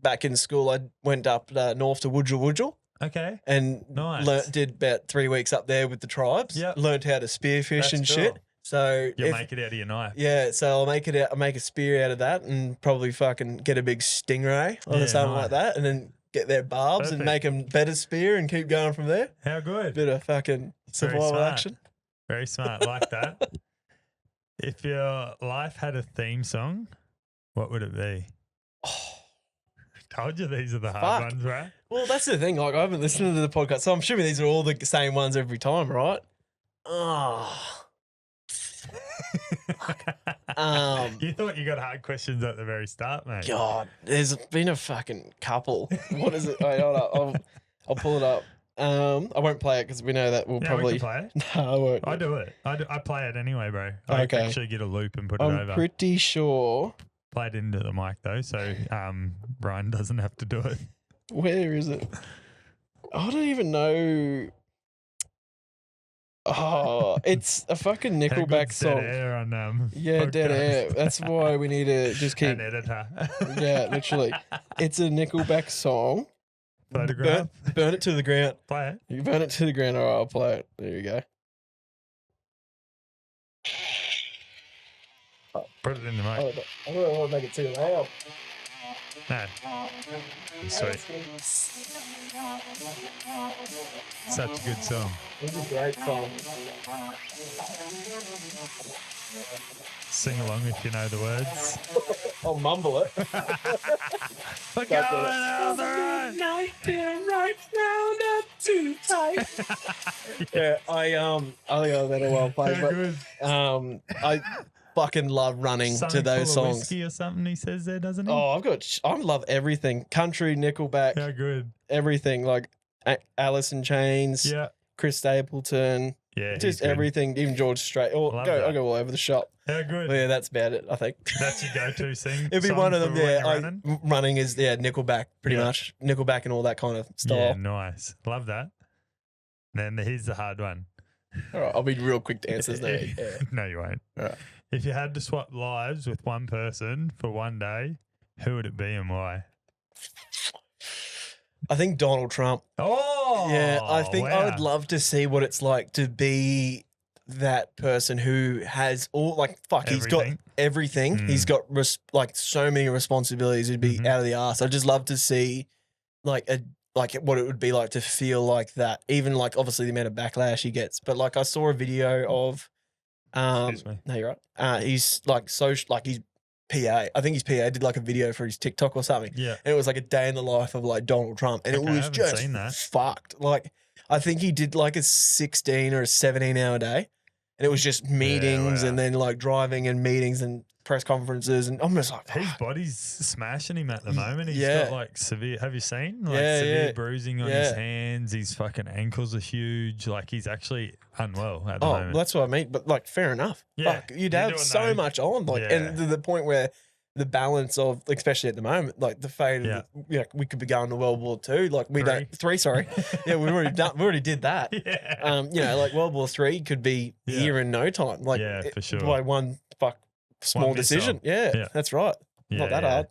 back in school. I went up north to Woodjal Okay. and Nice. did about 3 weeks up there with the tribes. Yep. Learned how to spearfish That's and cool. shit. So You'll if- make it out of your knife. yeah, so I'll make a spear out of that and probably fucking get a big stingray or Yeah, something nice. like that, and then get their barbs and Perfect. make them better spear and keep going from there. How good. Bit of fucking survival smart. action. Very smart. Like that. If your life had a theme song, what would it be? Told you these are the hard Fuck. ones, right? Well, that's the thing. Like, I haven't listened to the podcast, so I'm assuming these are all the same ones every time, right? Oh. You thought you got hard questions at the very start, mate. God, there's been a fucking couple. What is it? Wait, hold up. I'll pull it up. I won't play it because we know that we'll Yeah, probably. we can play it. No, I won't. I do it. I play it anyway, bro. I Okay. actually get a loop and put it I'm over. pretty sure. Play it into the mic though, so Brian doesn't have to do it. Where is it? I don't even know. Oh, it's a fucking How Nickelback good's dead song. air on Yeah, dead podcast? air. That's why we need to just keep. An editor. Yeah, literally. It's a Nickelback song. Photograph. Burn it to the ground. Play it. You burn it to the ground. All right, I'll play it. There you go. Put it in the mic. I don't want to make it too loud. No. Sweet. Such a good song. It's a great song. Sing along if you know the words. I'll mumble it. We're going on the road. Yeah, I think I better well played, Very but good. I fucking love running Something to those full of songs. whiskey or something he says there, doesn't he? Oh, I love everything. Country, Nickelback, How good. everything. Like Alice in Chains, Yeah. Chris Stapleton, Yeah. he's just good. everything. Even George Strait. Oh, Love I that. go all over the shop. How good. But yeah, that's about it. I think. That's your go-to sing. It'd be song one of for them. when Yeah, you're running? running is Nickelback pretty Yeah. much. Nickelback and all that kind of Yeah, style. nice. Love that. Then here's the hard one. All right, I'll be real quick to answer this. Yeah. No, you won't. All right. If you had to swap lives with one person for one day, who would it be and why? I think Donald Trump. Oh, Yeah, I think I would wow. love to see what it's like to be that person who has all he's got Everything. everything. Mm. He's got so many responsibilities. It'd be Mhm. out of the arse. I'd just love to see what it would be like to feel like that. Even like obviously the amount of backlash he gets, but like I saw a video of Excuse me. no, you're right. He's like he's PA. I think his PA did like a video for his TikTok or something. Yeah. And it was like a day in the life of like Donald Trump. And Okay, I it was haven't just seen that. fucked. Like, I think he did like a 16 or a 17-hour day. And it was just meetings wow. and then like driving and meetings and press conferences. And I'm just like, His body's smashing him at the moment. He's Yeah. got like severe. Have you seen? Like Yeah, severe yeah. bruising on his Yeah. hands. His fucking ankles are huge. Like he's actually unwell at the oh, moment. that's what I mean. But like, fair enough. Yeah, Fuck, you'd you're have doing so those- much on. Like, Yeah. and to the point where the balance of, especially at the moment, like the fate Yeah. of, we could be going to World War II. Like, we don't, three, sorry. Yeah, we already did that. yeah. Like World War III could be Yeah. here in no time. Like, Yeah, for sure. by one small One missile. decision. Yeah, Yeah. that's right. Not that hard.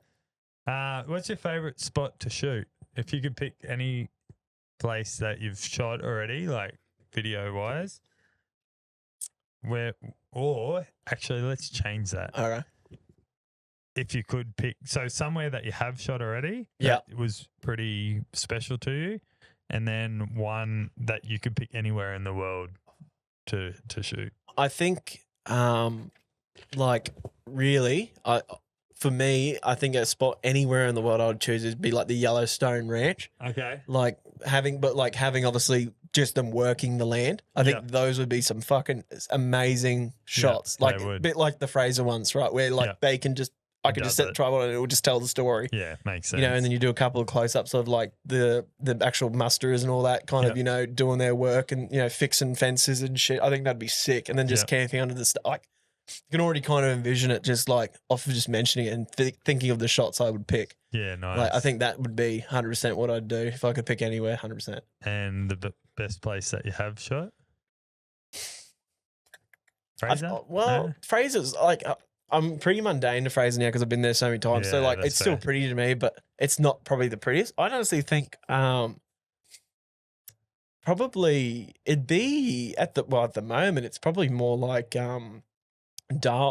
hard. What's your favorite spot to shoot? If you could pick any place that you've shot already, like video wise. Or actually, let's change that. All right. If you could pick, so somewhere that you have shot already, Yeah. that was pretty special to you, and then one that you could pick anywhere in the world to shoot. I think, like, really, for me, I think a spot anywhere in the world I would choose is be like the Yellowstone Ranch. Okay. Like having obviously just them working the land. I think those would be some fucking amazing shots. Yeah, like they a would. bit like the Fraser ones, right? Where like they can just, I could just set the tripod and it will just tell the story. Yeah, makes sense. You know, and then you do a couple of close-ups of like the actual musterers and all that kind of, you know, doing their work and, you know, fixing fences and shit. I think that'd be sick. And then just camping under the like, you can already kind of envision it just like off of just mentioning it and thinking of the shots I would pick. Yeah, nice. Like I think that would be 100% what I'd do if I could pick anywhere, 100%. And the best place that you have shot? Fraser? Fraser's like, I'm pretty mundane to Fraser now because I've been there so many times. So Yeah, like, that's it's still fair. pretty to me, but it's not probably the prettiest. I honestly think, probably it'd be at the moment, it's probably more like,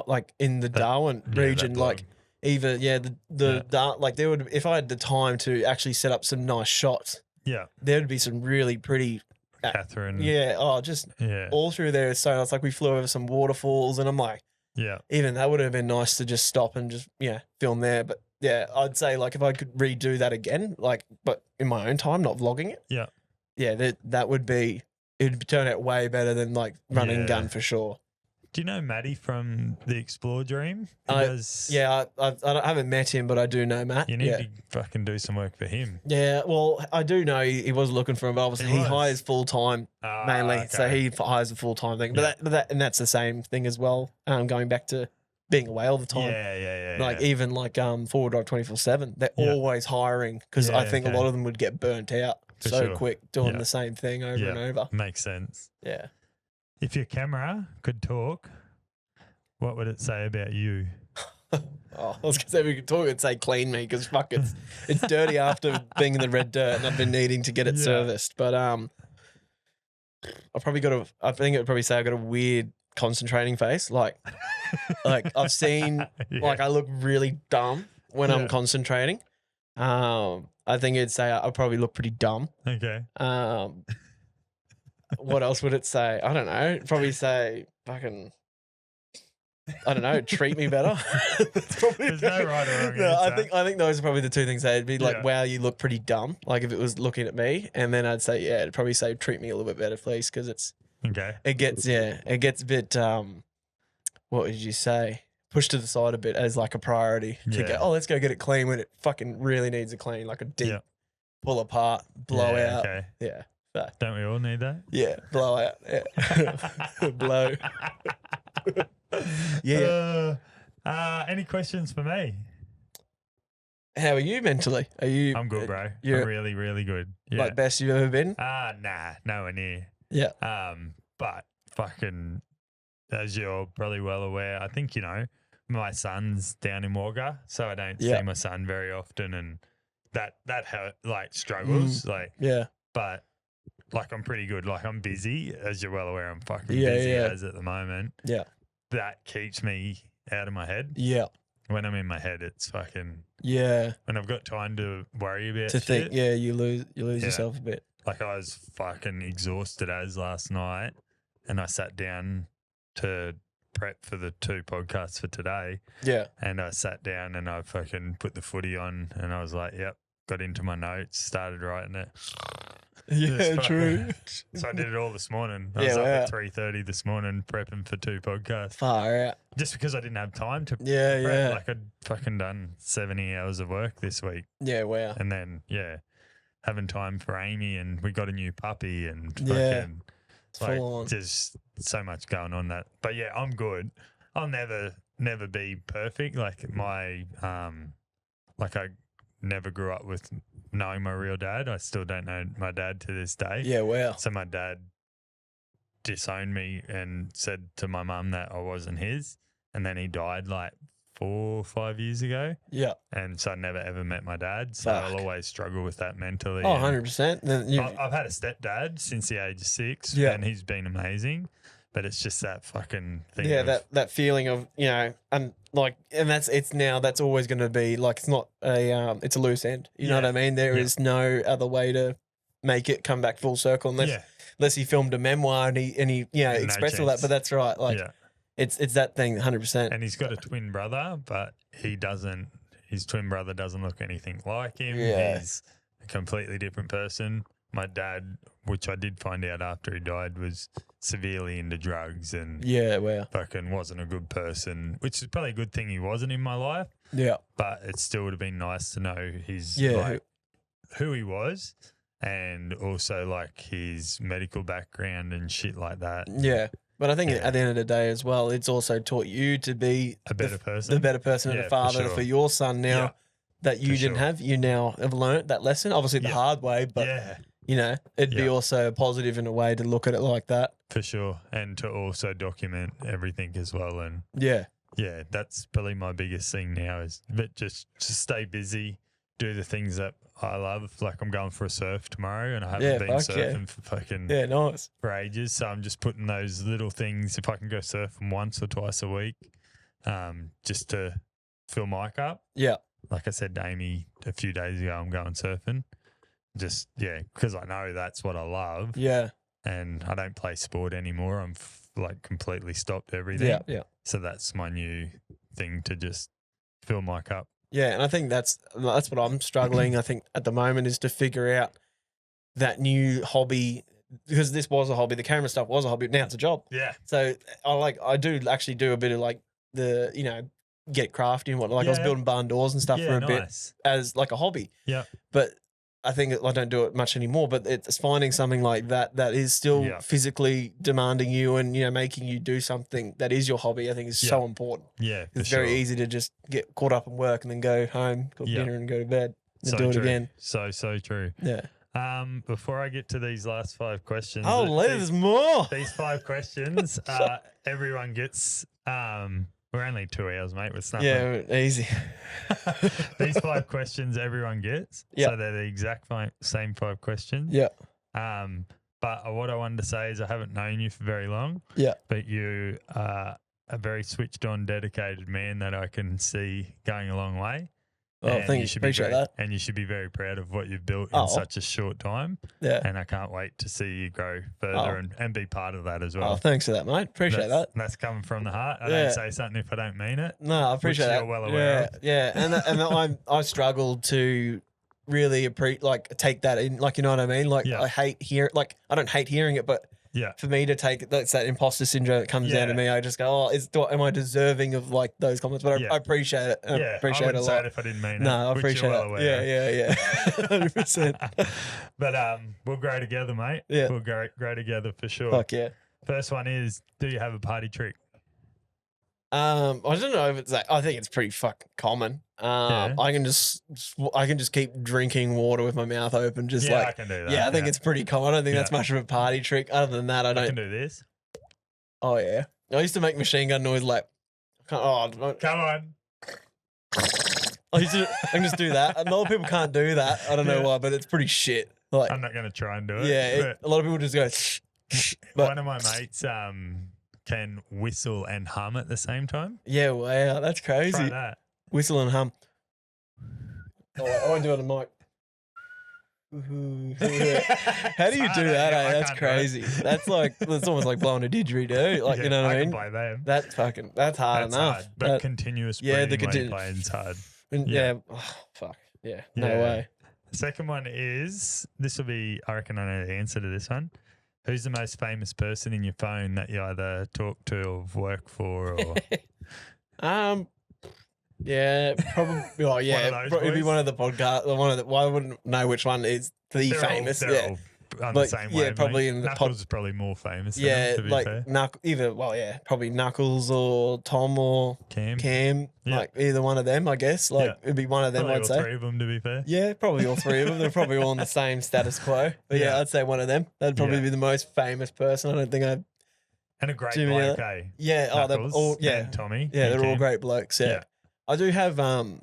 like in the Darwin region, that like either, like there would, if I had the time to actually set up some nice shots, there would be some really pretty, Catherine. just all through there. So it's like we flew over some waterfalls and I'm like, even that would have been nice to just stop and just, film there. But yeah, I'd say like if I could redo that again, like, but in my own time, not vlogging it. That would be, it would turn out way better than like run and gun for sure. Do you know Matty from the Explore Dream? I haven't met him, but I do know Matt. You need to fucking do some work for him. Yeah, well, I do know he was looking for him, but obviously he hires full time mainly, so he hires a full time thing. But and that's the same thing as well. Going back to being away all the time. Yeah. Like even like Forward Drive 24/7, they're always hiring because I think a lot of them would get burnt out quick doing the same thing over and over. Makes sense. Yeah. If your camera could talk, what would it say about you? I was going to say we could talk and say clean me because fuck it's dirty after being in the red dirt and I've been needing to get it serviced. But I think it would probably say I've got a weird concentrating face. Like I've seen like I look really dumb when I'm concentrating. I think it'd say I probably look pretty dumb. Okay. What else would it say? I don't know. It'd probably say fucking, I don't know, treat me better. That's probably There's no right or wrong no, answer. I think those are probably the two things. It'd be like, wow, you look pretty dumb. Like if it was looking at me, and then I'd say, it'd probably say, treat me a little bit better, please, because it gets a bit. What would you say? Pushed to the side a bit as like a priority to go. Let's go get it clean when it fucking really needs a clean, like a deep pull apart, blow out. Okay. Yeah. Don't we all need that? Yeah, blow out. Yeah. Blow. Any questions for me? How are you mentally? I'm good, bro. You're I'm really, really good. Yeah. like best you've ever been? Nah, nowhere near. Yeah. But fucking, as you're probably well aware, I think, my son's down in Wagga, so I don't see my son very often, and that hurt, like struggles. But like I'm pretty good. Like I'm busy, as you're well aware. I'm fucking busy as at the moment. Yeah. That keeps me out of my head. Yeah. When I'm in my head, it's fucking when I've got time to worry about to shit, think. Yeah, you lose yourself a bit. Like I was fucking exhausted as last night, and I sat down to prep for the 2 podcasts for today. Yeah. And I sat down and I fucking put the footy on, and I was like, yep. Got into my notes, started writing it. Yeah, true. So I did it all this morning. I was up at 3:30 this morning prepping for 2 podcasts. Far out. Just because I didn't have time to prep. Like I'd fucking done 70 hours of work this week. Yeah, wow. And then, having time for Amy, and we got a new puppy, and fucking like there's so much going on that. But yeah, I'm good. I'll never be perfect. Like my like I never grew up with knowing my real dad. I still don't know my dad to this day. Yeah, wow. So my dad disowned me and said to my mum that I wasn't his, and then he died like 4 or 5 years ago. Yeah. And so I never ever met my dad. So Fuck. I'll always struggle with that mentally. Oh, And 100%. Then you, I've had a stepdad since the age of 6, Yeah. and he's been amazing. But it's just that fucking thing. yeah, of, that feeling of, and that's always going to be like, it's not it's a loose end. You know Yeah. what I mean? There is no other way to make it come back full circle unless he filmed a memoir and he expressed all that. chance. But that's right. Like, yeah. it's that thing, 100%. And he's got a twin brother, but his twin brother doesn't look anything like him. Yeah. He's a completely different person. My dad, which I did find out after he died, was severely into drugs and Yeah, wow. fucking wasn't a good person, which is probably a good thing he wasn't in my life, Yeah. but it still would have been nice to know his who he was and also like his medical background and shit like that. Yeah. But I think at the end of the day as well, it's also taught you to be A better person. the better person and Yeah, a for father sure. for your son now Yeah, that you for didn't sure. have. You now have learnt that lesson, obviously the Yeah. hard way, but Yeah, it'd be Yeah. also positive in a way to look at it like that. for sure. And to also document everything as well. And Yeah. yeah, that's probably my biggest thing now is but just stay busy, do the things that I love. Like I'm going for a surf tomorrow and I haven't been fuck yeah. surfing for fucking Yeah, nice. for ages. So I'm just putting those little things, if I can go surfing once or twice a week, just to fill my cup. Yeah. Like I said to Amy a few days ago, I'm going surfing. Just, because I know that's what I love. Yeah. And I don't play sport anymore. I'm like completely stopped everything. Yeah. Yeah. So that's my new thing to just fill my cup. Yeah. And I think that's what I'm struggling, I think, at the moment is to figure out that new hobby, because this was a hobby. The camera stuff was a hobby. Now it's a job. Yeah. So I do actually do a bit of like get crafty and whatnot. Like I was Yeah. building barn doors and stuff Yeah, for a bit nice. as like a hobby. Yeah. But I think I don't do it much anymore, but it's finding something like that is still Yeah. physically demanding you and, making you do something that is your hobby, I think is so important. Yeah. It's very easy to just get caught up in work and then go home, cook Yeah. dinner and go to bed and So do it true. again. So true. Yeah. Before I get to these last 5 questions. Oh, there's more. These 5 questions, everyone gets. We're only 2 hours, mate. It's nothing. Yeah, easy. These 5 questions everyone gets. Yeah. So they're the exact same 5 questions. Yeah. But what I wanted to say is I haven't known you for very long. Yeah. But you are a very switched on, dedicated man that I can see going a long way. Oh, And thank you. should be Appreciate very- that. And you should be very proud of what you've built in Oh. such a short time. Yeah. And I can't wait to see you grow further and be part of that as well. Oh, thanks for that, mate. Appreciate that. That's coming from the heart. I Yeah. don't say something if I don't mean it. No, I appreciate you're that. well aware of. Yeah. And I struggled to really take that in, like, you know what I mean? Like, Yeah. I don't hate hearing it, but Yeah. for me to take it, that's that imposter syndrome that comes down to Yeah. me. I just go, am I deserving of like those comments? But Yeah. I appreciate it. I Yeah, appreciate I it a wouldn't say lot. it if I didn't mean it. No, I which appreciate you're well it. aware of. Yeah. 100%. But we'll grow together, mate. Yeah. We'll grow together for sure. Fuck yeah. First one is, do you have a party trick? I don't know if it's that. I think it's pretty fucking common. Yeah. I can just keep drinking water with my mouth open, just Yeah, like I can do that. Yeah, I think it's pretty common. I don't think that's Yeah. much of a party trick. Other than that, I I can don't. do this. Oh yeah, I used to make machine gun noise like. Oh, Come on. I can just do that. And a lot of people can't do that. I don't know Yeah. why, but it's pretty shit. Like, I'm not going to try and do it. yeah, a lot of people just go. But one of my mates can whistle and hum at the same time. yeah, wow, that's Try crazy. that. Whistle and hum. Oh, wait, I won't do it on the mic. How do you I do don't that? know, Eh? I That's can't do it. crazy. That's almost like blowing a didgeridoo. Like, Yeah, you know what I can mean? play them. That's hard That's enough. hard, but That- continuous yeah, the breathing continu- while you play is hard. yeah. yeah. Oh, fuck. Yeah. No Yeah. way. The second one is, this will be, I reckon I know the answer to this one. Who's the most famous person in your phone that you either talk to or work for? Or Yeah, probably. Oh, yeah, those probably be boys? one of the podcast. Well, I wouldn't know which one is the they're famous. All, they're yeah, all on But, the same yeah, wavelength. probably in the Knuckles is probably more famous than yeah, him, to be like fair. probably Knuckles or Tom or Cam. Yeah. Like either one of them, I guess. Like Yeah. it'd be one of them. Probably I'd all say. 3 of them, to be fair. Yeah, probably all 3 of them. They're probably all in the same status quo. But yeah, Yeah. I'd say one of them. That'd probably Yeah. be the most famous person. I don't think I'd. And a great Jimmy, bloke, eh? Yeah. Oh, they're Knuckles all. Yeah. and Tommy. Yeah, and they're all Cam. great blokes. Yeah. I do have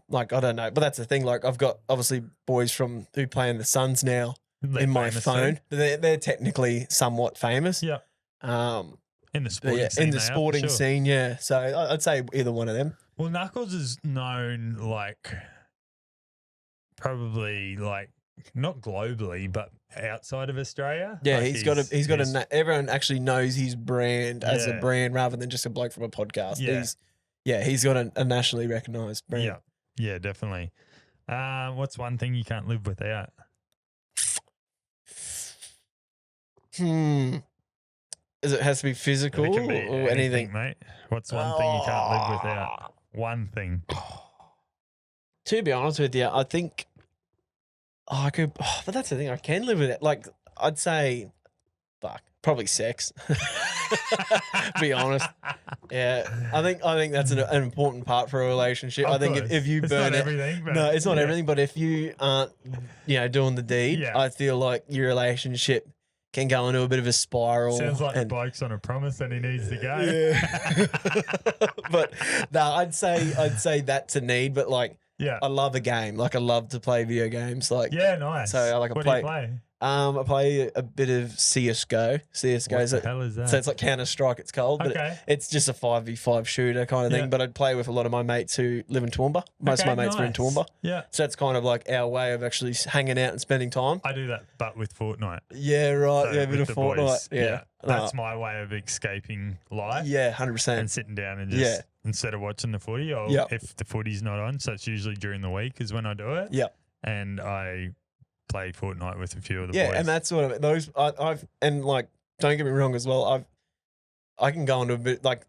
like I don't know, but that's the thing. Like I've got obviously boys from who play in the Suns now They're in my famous phone. too. They're technically somewhat famous. Yeah. But In the sporting yeah, scene. in the they are, for sporting sure. scene, yeah. So I'd say either one of them. Well, Knuckles is known like probably like not globally, but outside of Australia. Yeah, Like everyone actually knows his brand as a Yeah. brand rather than just a bloke from a podcast. Yeah. He's got a nationally recognised brand. Yeah, yeah, definitely. What's one thing you can't live without? Is it has to be physical It can be or anything? mate. What's one thing you can't live without? One thing. To be honest with you, I think I could, but that's the thing. I can live with it. Like I'd say, probably sex. Be honest. Yeah, I think that's an important part for a relationship. Of I think course. if you It's burn not it, everything, but no, it's not yeah. everything. But if you aren't, doing the deed, Yeah. I feel like your relationship can go into a bit of a spiral. Sounds like the bloke's on a promise and he needs to go. Yeah. But no, I'd say that's a need. But like, Yeah. I love a game. Like I love to play video games. Like Yeah, nice. So I like to what play. do you play? I play a bit of CS:GO. CS:GO What is the hell is that? So it's like Counter Strike. It's called, but Okay. it's just a 5v5 shooter kind of Yeah. thing. But I'd play with a lot of my mates who live in Toowoomba. Most of Okay, my mates are in nice. Toowoomba, Yeah. so that's kind of like our way of actually hanging out and spending time. I do that, but with Fortnite. Yeah, right. So yeah, a bit with of the Fortnite. boys. Yeah, That's my way of escaping life. yeah, 100%. And sitting down and just instead of watching the footy, or Yep. if the footy's not on, so it's usually during the week is when I do it. Yeah. And I play Fortnite with a few of the Yeah, boys. and that's sort of those. I've and like, don't get me wrong as well. I can go into a bit like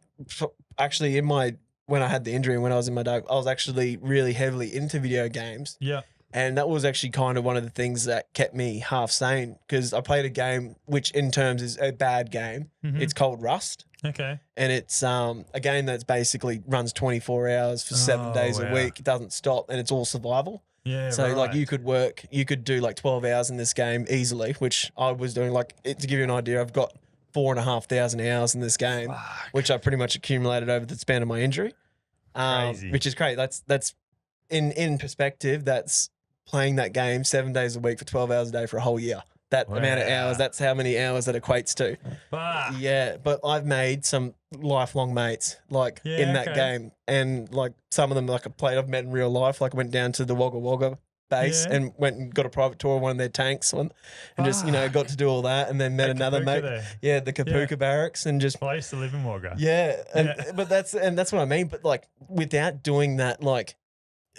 actually when I had the injury and when I was in my day, I was actually really heavily into video games. Yeah. And that was actually kind of one of the things that kept me half sane because I played a game which in terms is a bad game. Mhm. It's called Rust. Okay. And it's a game that's basically runs 24 hours for 7 days a wow. week. It doesn't stop and it's all survival. Yeah. So like right. you could do like 12 hours in this game easily, which I was doing. Like to give you an idea, I've got 4,500 hours in this game, which I pretty much accumulated over the span of my injury. Crazy. Which is great. That's in perspective. That's playing that game 7 days a week for 12 hours a day for a whole year. That amount of hours. That's how many hours that equates to. Fuck. Yeah, but I've made some lifelong mates in that game, and like some of them I've met in real life. Like I went down to the Wagga Wagga base and went and got a private tour of one of their tanks and just got to do all that, and then met another mate. there. Yeah, the Kapuka barracks, and just Well, I used to live in Wagga. but that's what I mean. But like without doing that, like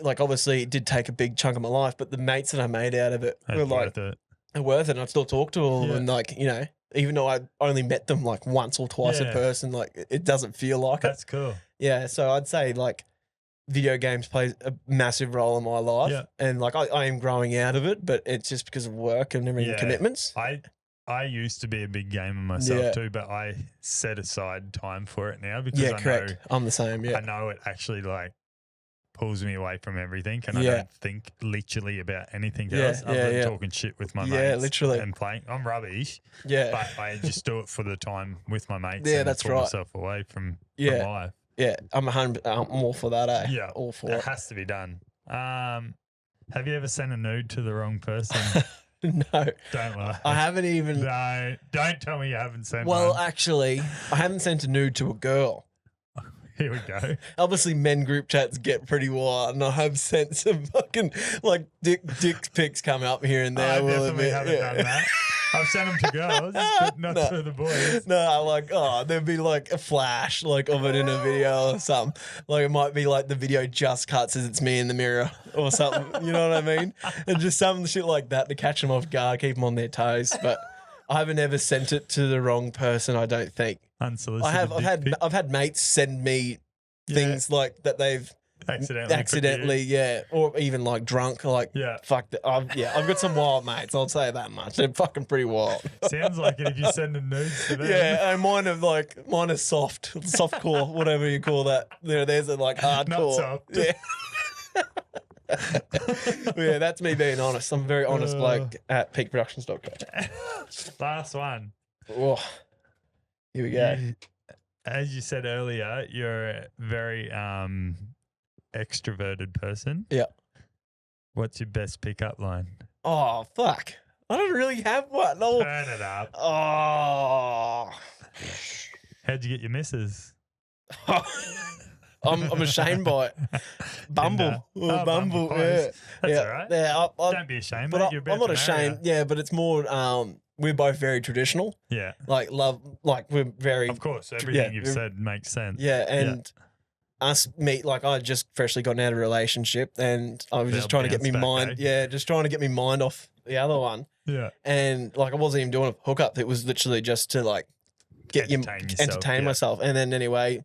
obviously it did take a big chunk of my life, but the mates that I made out of it That's were worth it. worth it. And I still talk to all of Yeah. them, and even though I only met them like once or twice in Yeah. person, like it doesn't feel like it. That's cool. Yeah, so I'd say like video games plays a massive role in my life, Yeah. and like I am growing out of it, but it's just because of work and everything, Yeah. commitments. I used to be a big gamer myself Yeah. too, but I set aside time for it now because Yeah, I correct. know I'm the same. Yeah, I know it actually like pulls me away from everything, and I Yeah. don't think literally about anything Yeah, else other than yeah. talking shit with my Yeah, mates literally. and playing. I'm rubbish, yeah, but I just do it for the time with my mates. Yeah, and that's pull right. myself away from Yeah. life. yeah. I'm all for that. Yeah, all for it it. has to be done. Have you ever sent a nude to the wrong person? No, Don't lie. I haven't even. No, don't tell me you haven't sent Well, one. actually, I haven't sent a nude to a girl. Here we go. Obviously, men group chats get pretty wild, and I have sent some fucking like dick pics come up here and there. I I will definitely admit. haven't Yeah. done that. I've sent them to girls, but not No. to the boys. No, there'd be like a flash like of it in a video or something. Like it might be like the video just cuts as it's me in the mirror or something. You know what I mean? And just some shit like that to catch them off guard, keep them on their toes. But I haven't ever sent it to the wrong person. I don't think. Unsolicited. I've had mates send me things like that they've accidentally. or even like drunk, like Yeah. fuck that. I've got some wild mates. I'll say that much. They're fucking pretty wild. Sounds like it if you send them nudes to them. Yeah, and mine are soft core, whatever you call that. There's a like hardcore. Not soft. Yeah. Yeah, that's me being honest. I'm a very honest bloke at peakproductions.com. Last one. Oh, here we go. As you said earlier, you're very extroverted person. Yeah. What's your best pickup line? Oh, fuck. I don't really have one. Oh. Turn it up. Oh. How'd you get your missus? I'm ashamed by it. Bumble. Tinder. Oh, Bumble. Post. Yeah. That's yeah. all right. Yeah, Don't be ashamed, but mate. You're about I'm not to marry ashamed. Yeah, but it's more, we're both very traditional. her. Yeah. Like, we're very. Of course, everything you've said makes sense. Yeah, and us meet, like, I just freshly gotten out of a relationship and I was They'll just trying to get me bounce back, mind. eh? Yeah, just trying to get me mind off the other one. Yeah. And, like, I wasn't even doing a hookup. It was literally just to, like, entertain myself. And then, anyway,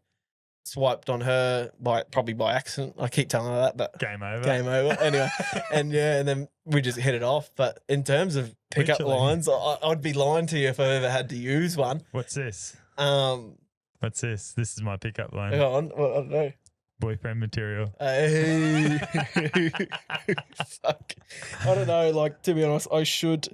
swiped on her probably by accident. I keep telling her that, but Game over. game over. Anyway, and then we just hit it off. But in terms of pickup Literally. lines, I'd be lying to you if I ever had to use one. What's this? Um, What's this? This is my pickup line. hang on, I don't know. Boyfriend material. Hey. Fuck. I don't know. Like, to be honest, I should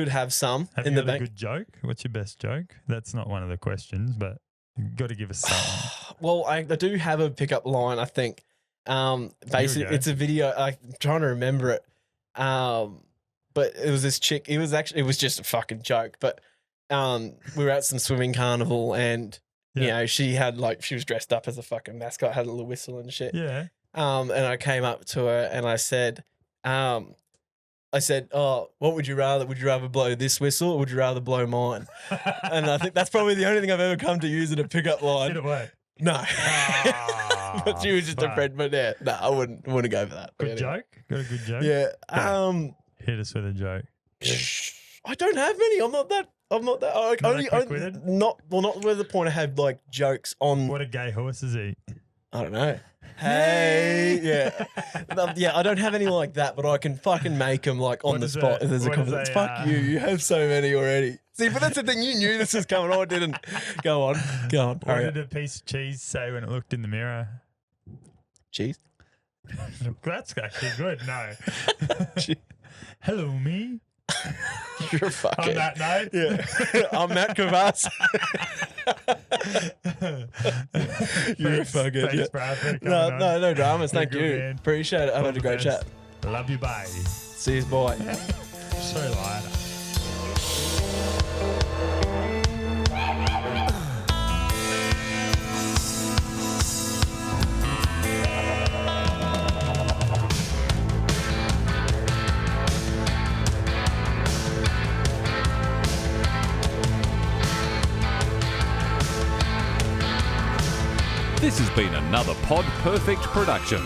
have some Have in you the got a bank. good joke? What's your best joke? That's not one of the questions, but you've got to give us something. Well, I do have a pickup line, I think. Basically, go. it's a video. I'm trying to remember it. But it was this chick. It was just a fucking joke. But we were at some swimming carnival, and you Yeah. know, she was dressed up as a fucking mascot, had a little whistle and shit. Yeah. And I came up to her and I said, "Oh, what would you rather? Would you rather blow this whistle or would you rather blow mine?" And I think that's probably the only thing I've ever come to use in a pickup line. Did it work? No. Ah, But she was just a fuck. friend. But yeah, no, I wouldn't go for that. Good Anyway. joke? Got a good joke? Yeah. Hit us with a joke. I don't have any. I'm not that. Not that quick-witted? Not where the point I have like jokes on. What do gay horses eat? I don't know. Hey, yeah, yeah. I don't have any like that, but I can fucking make them like on What the is spot. it? If there's a What is confidence. a, Fuck you. You have so many already. See, but that's the thing. You knew this was coming. I didn't. Go on. What Hurry did up. a piece of cheese say when it looked in the mirror? Cheese. That's actually good. No. Cheese. Hello, me. You're fucking. On that note. Yeah. I'm Matt Kvass. You're fucking. Thanks, Yeah. Brad, for coming on. No dramas. You're Thank good, you. man. Appreciate it. I've All had a the great best. chat. Love you, bye. See you, boy. So lighter. This has been another Pod Perfect production.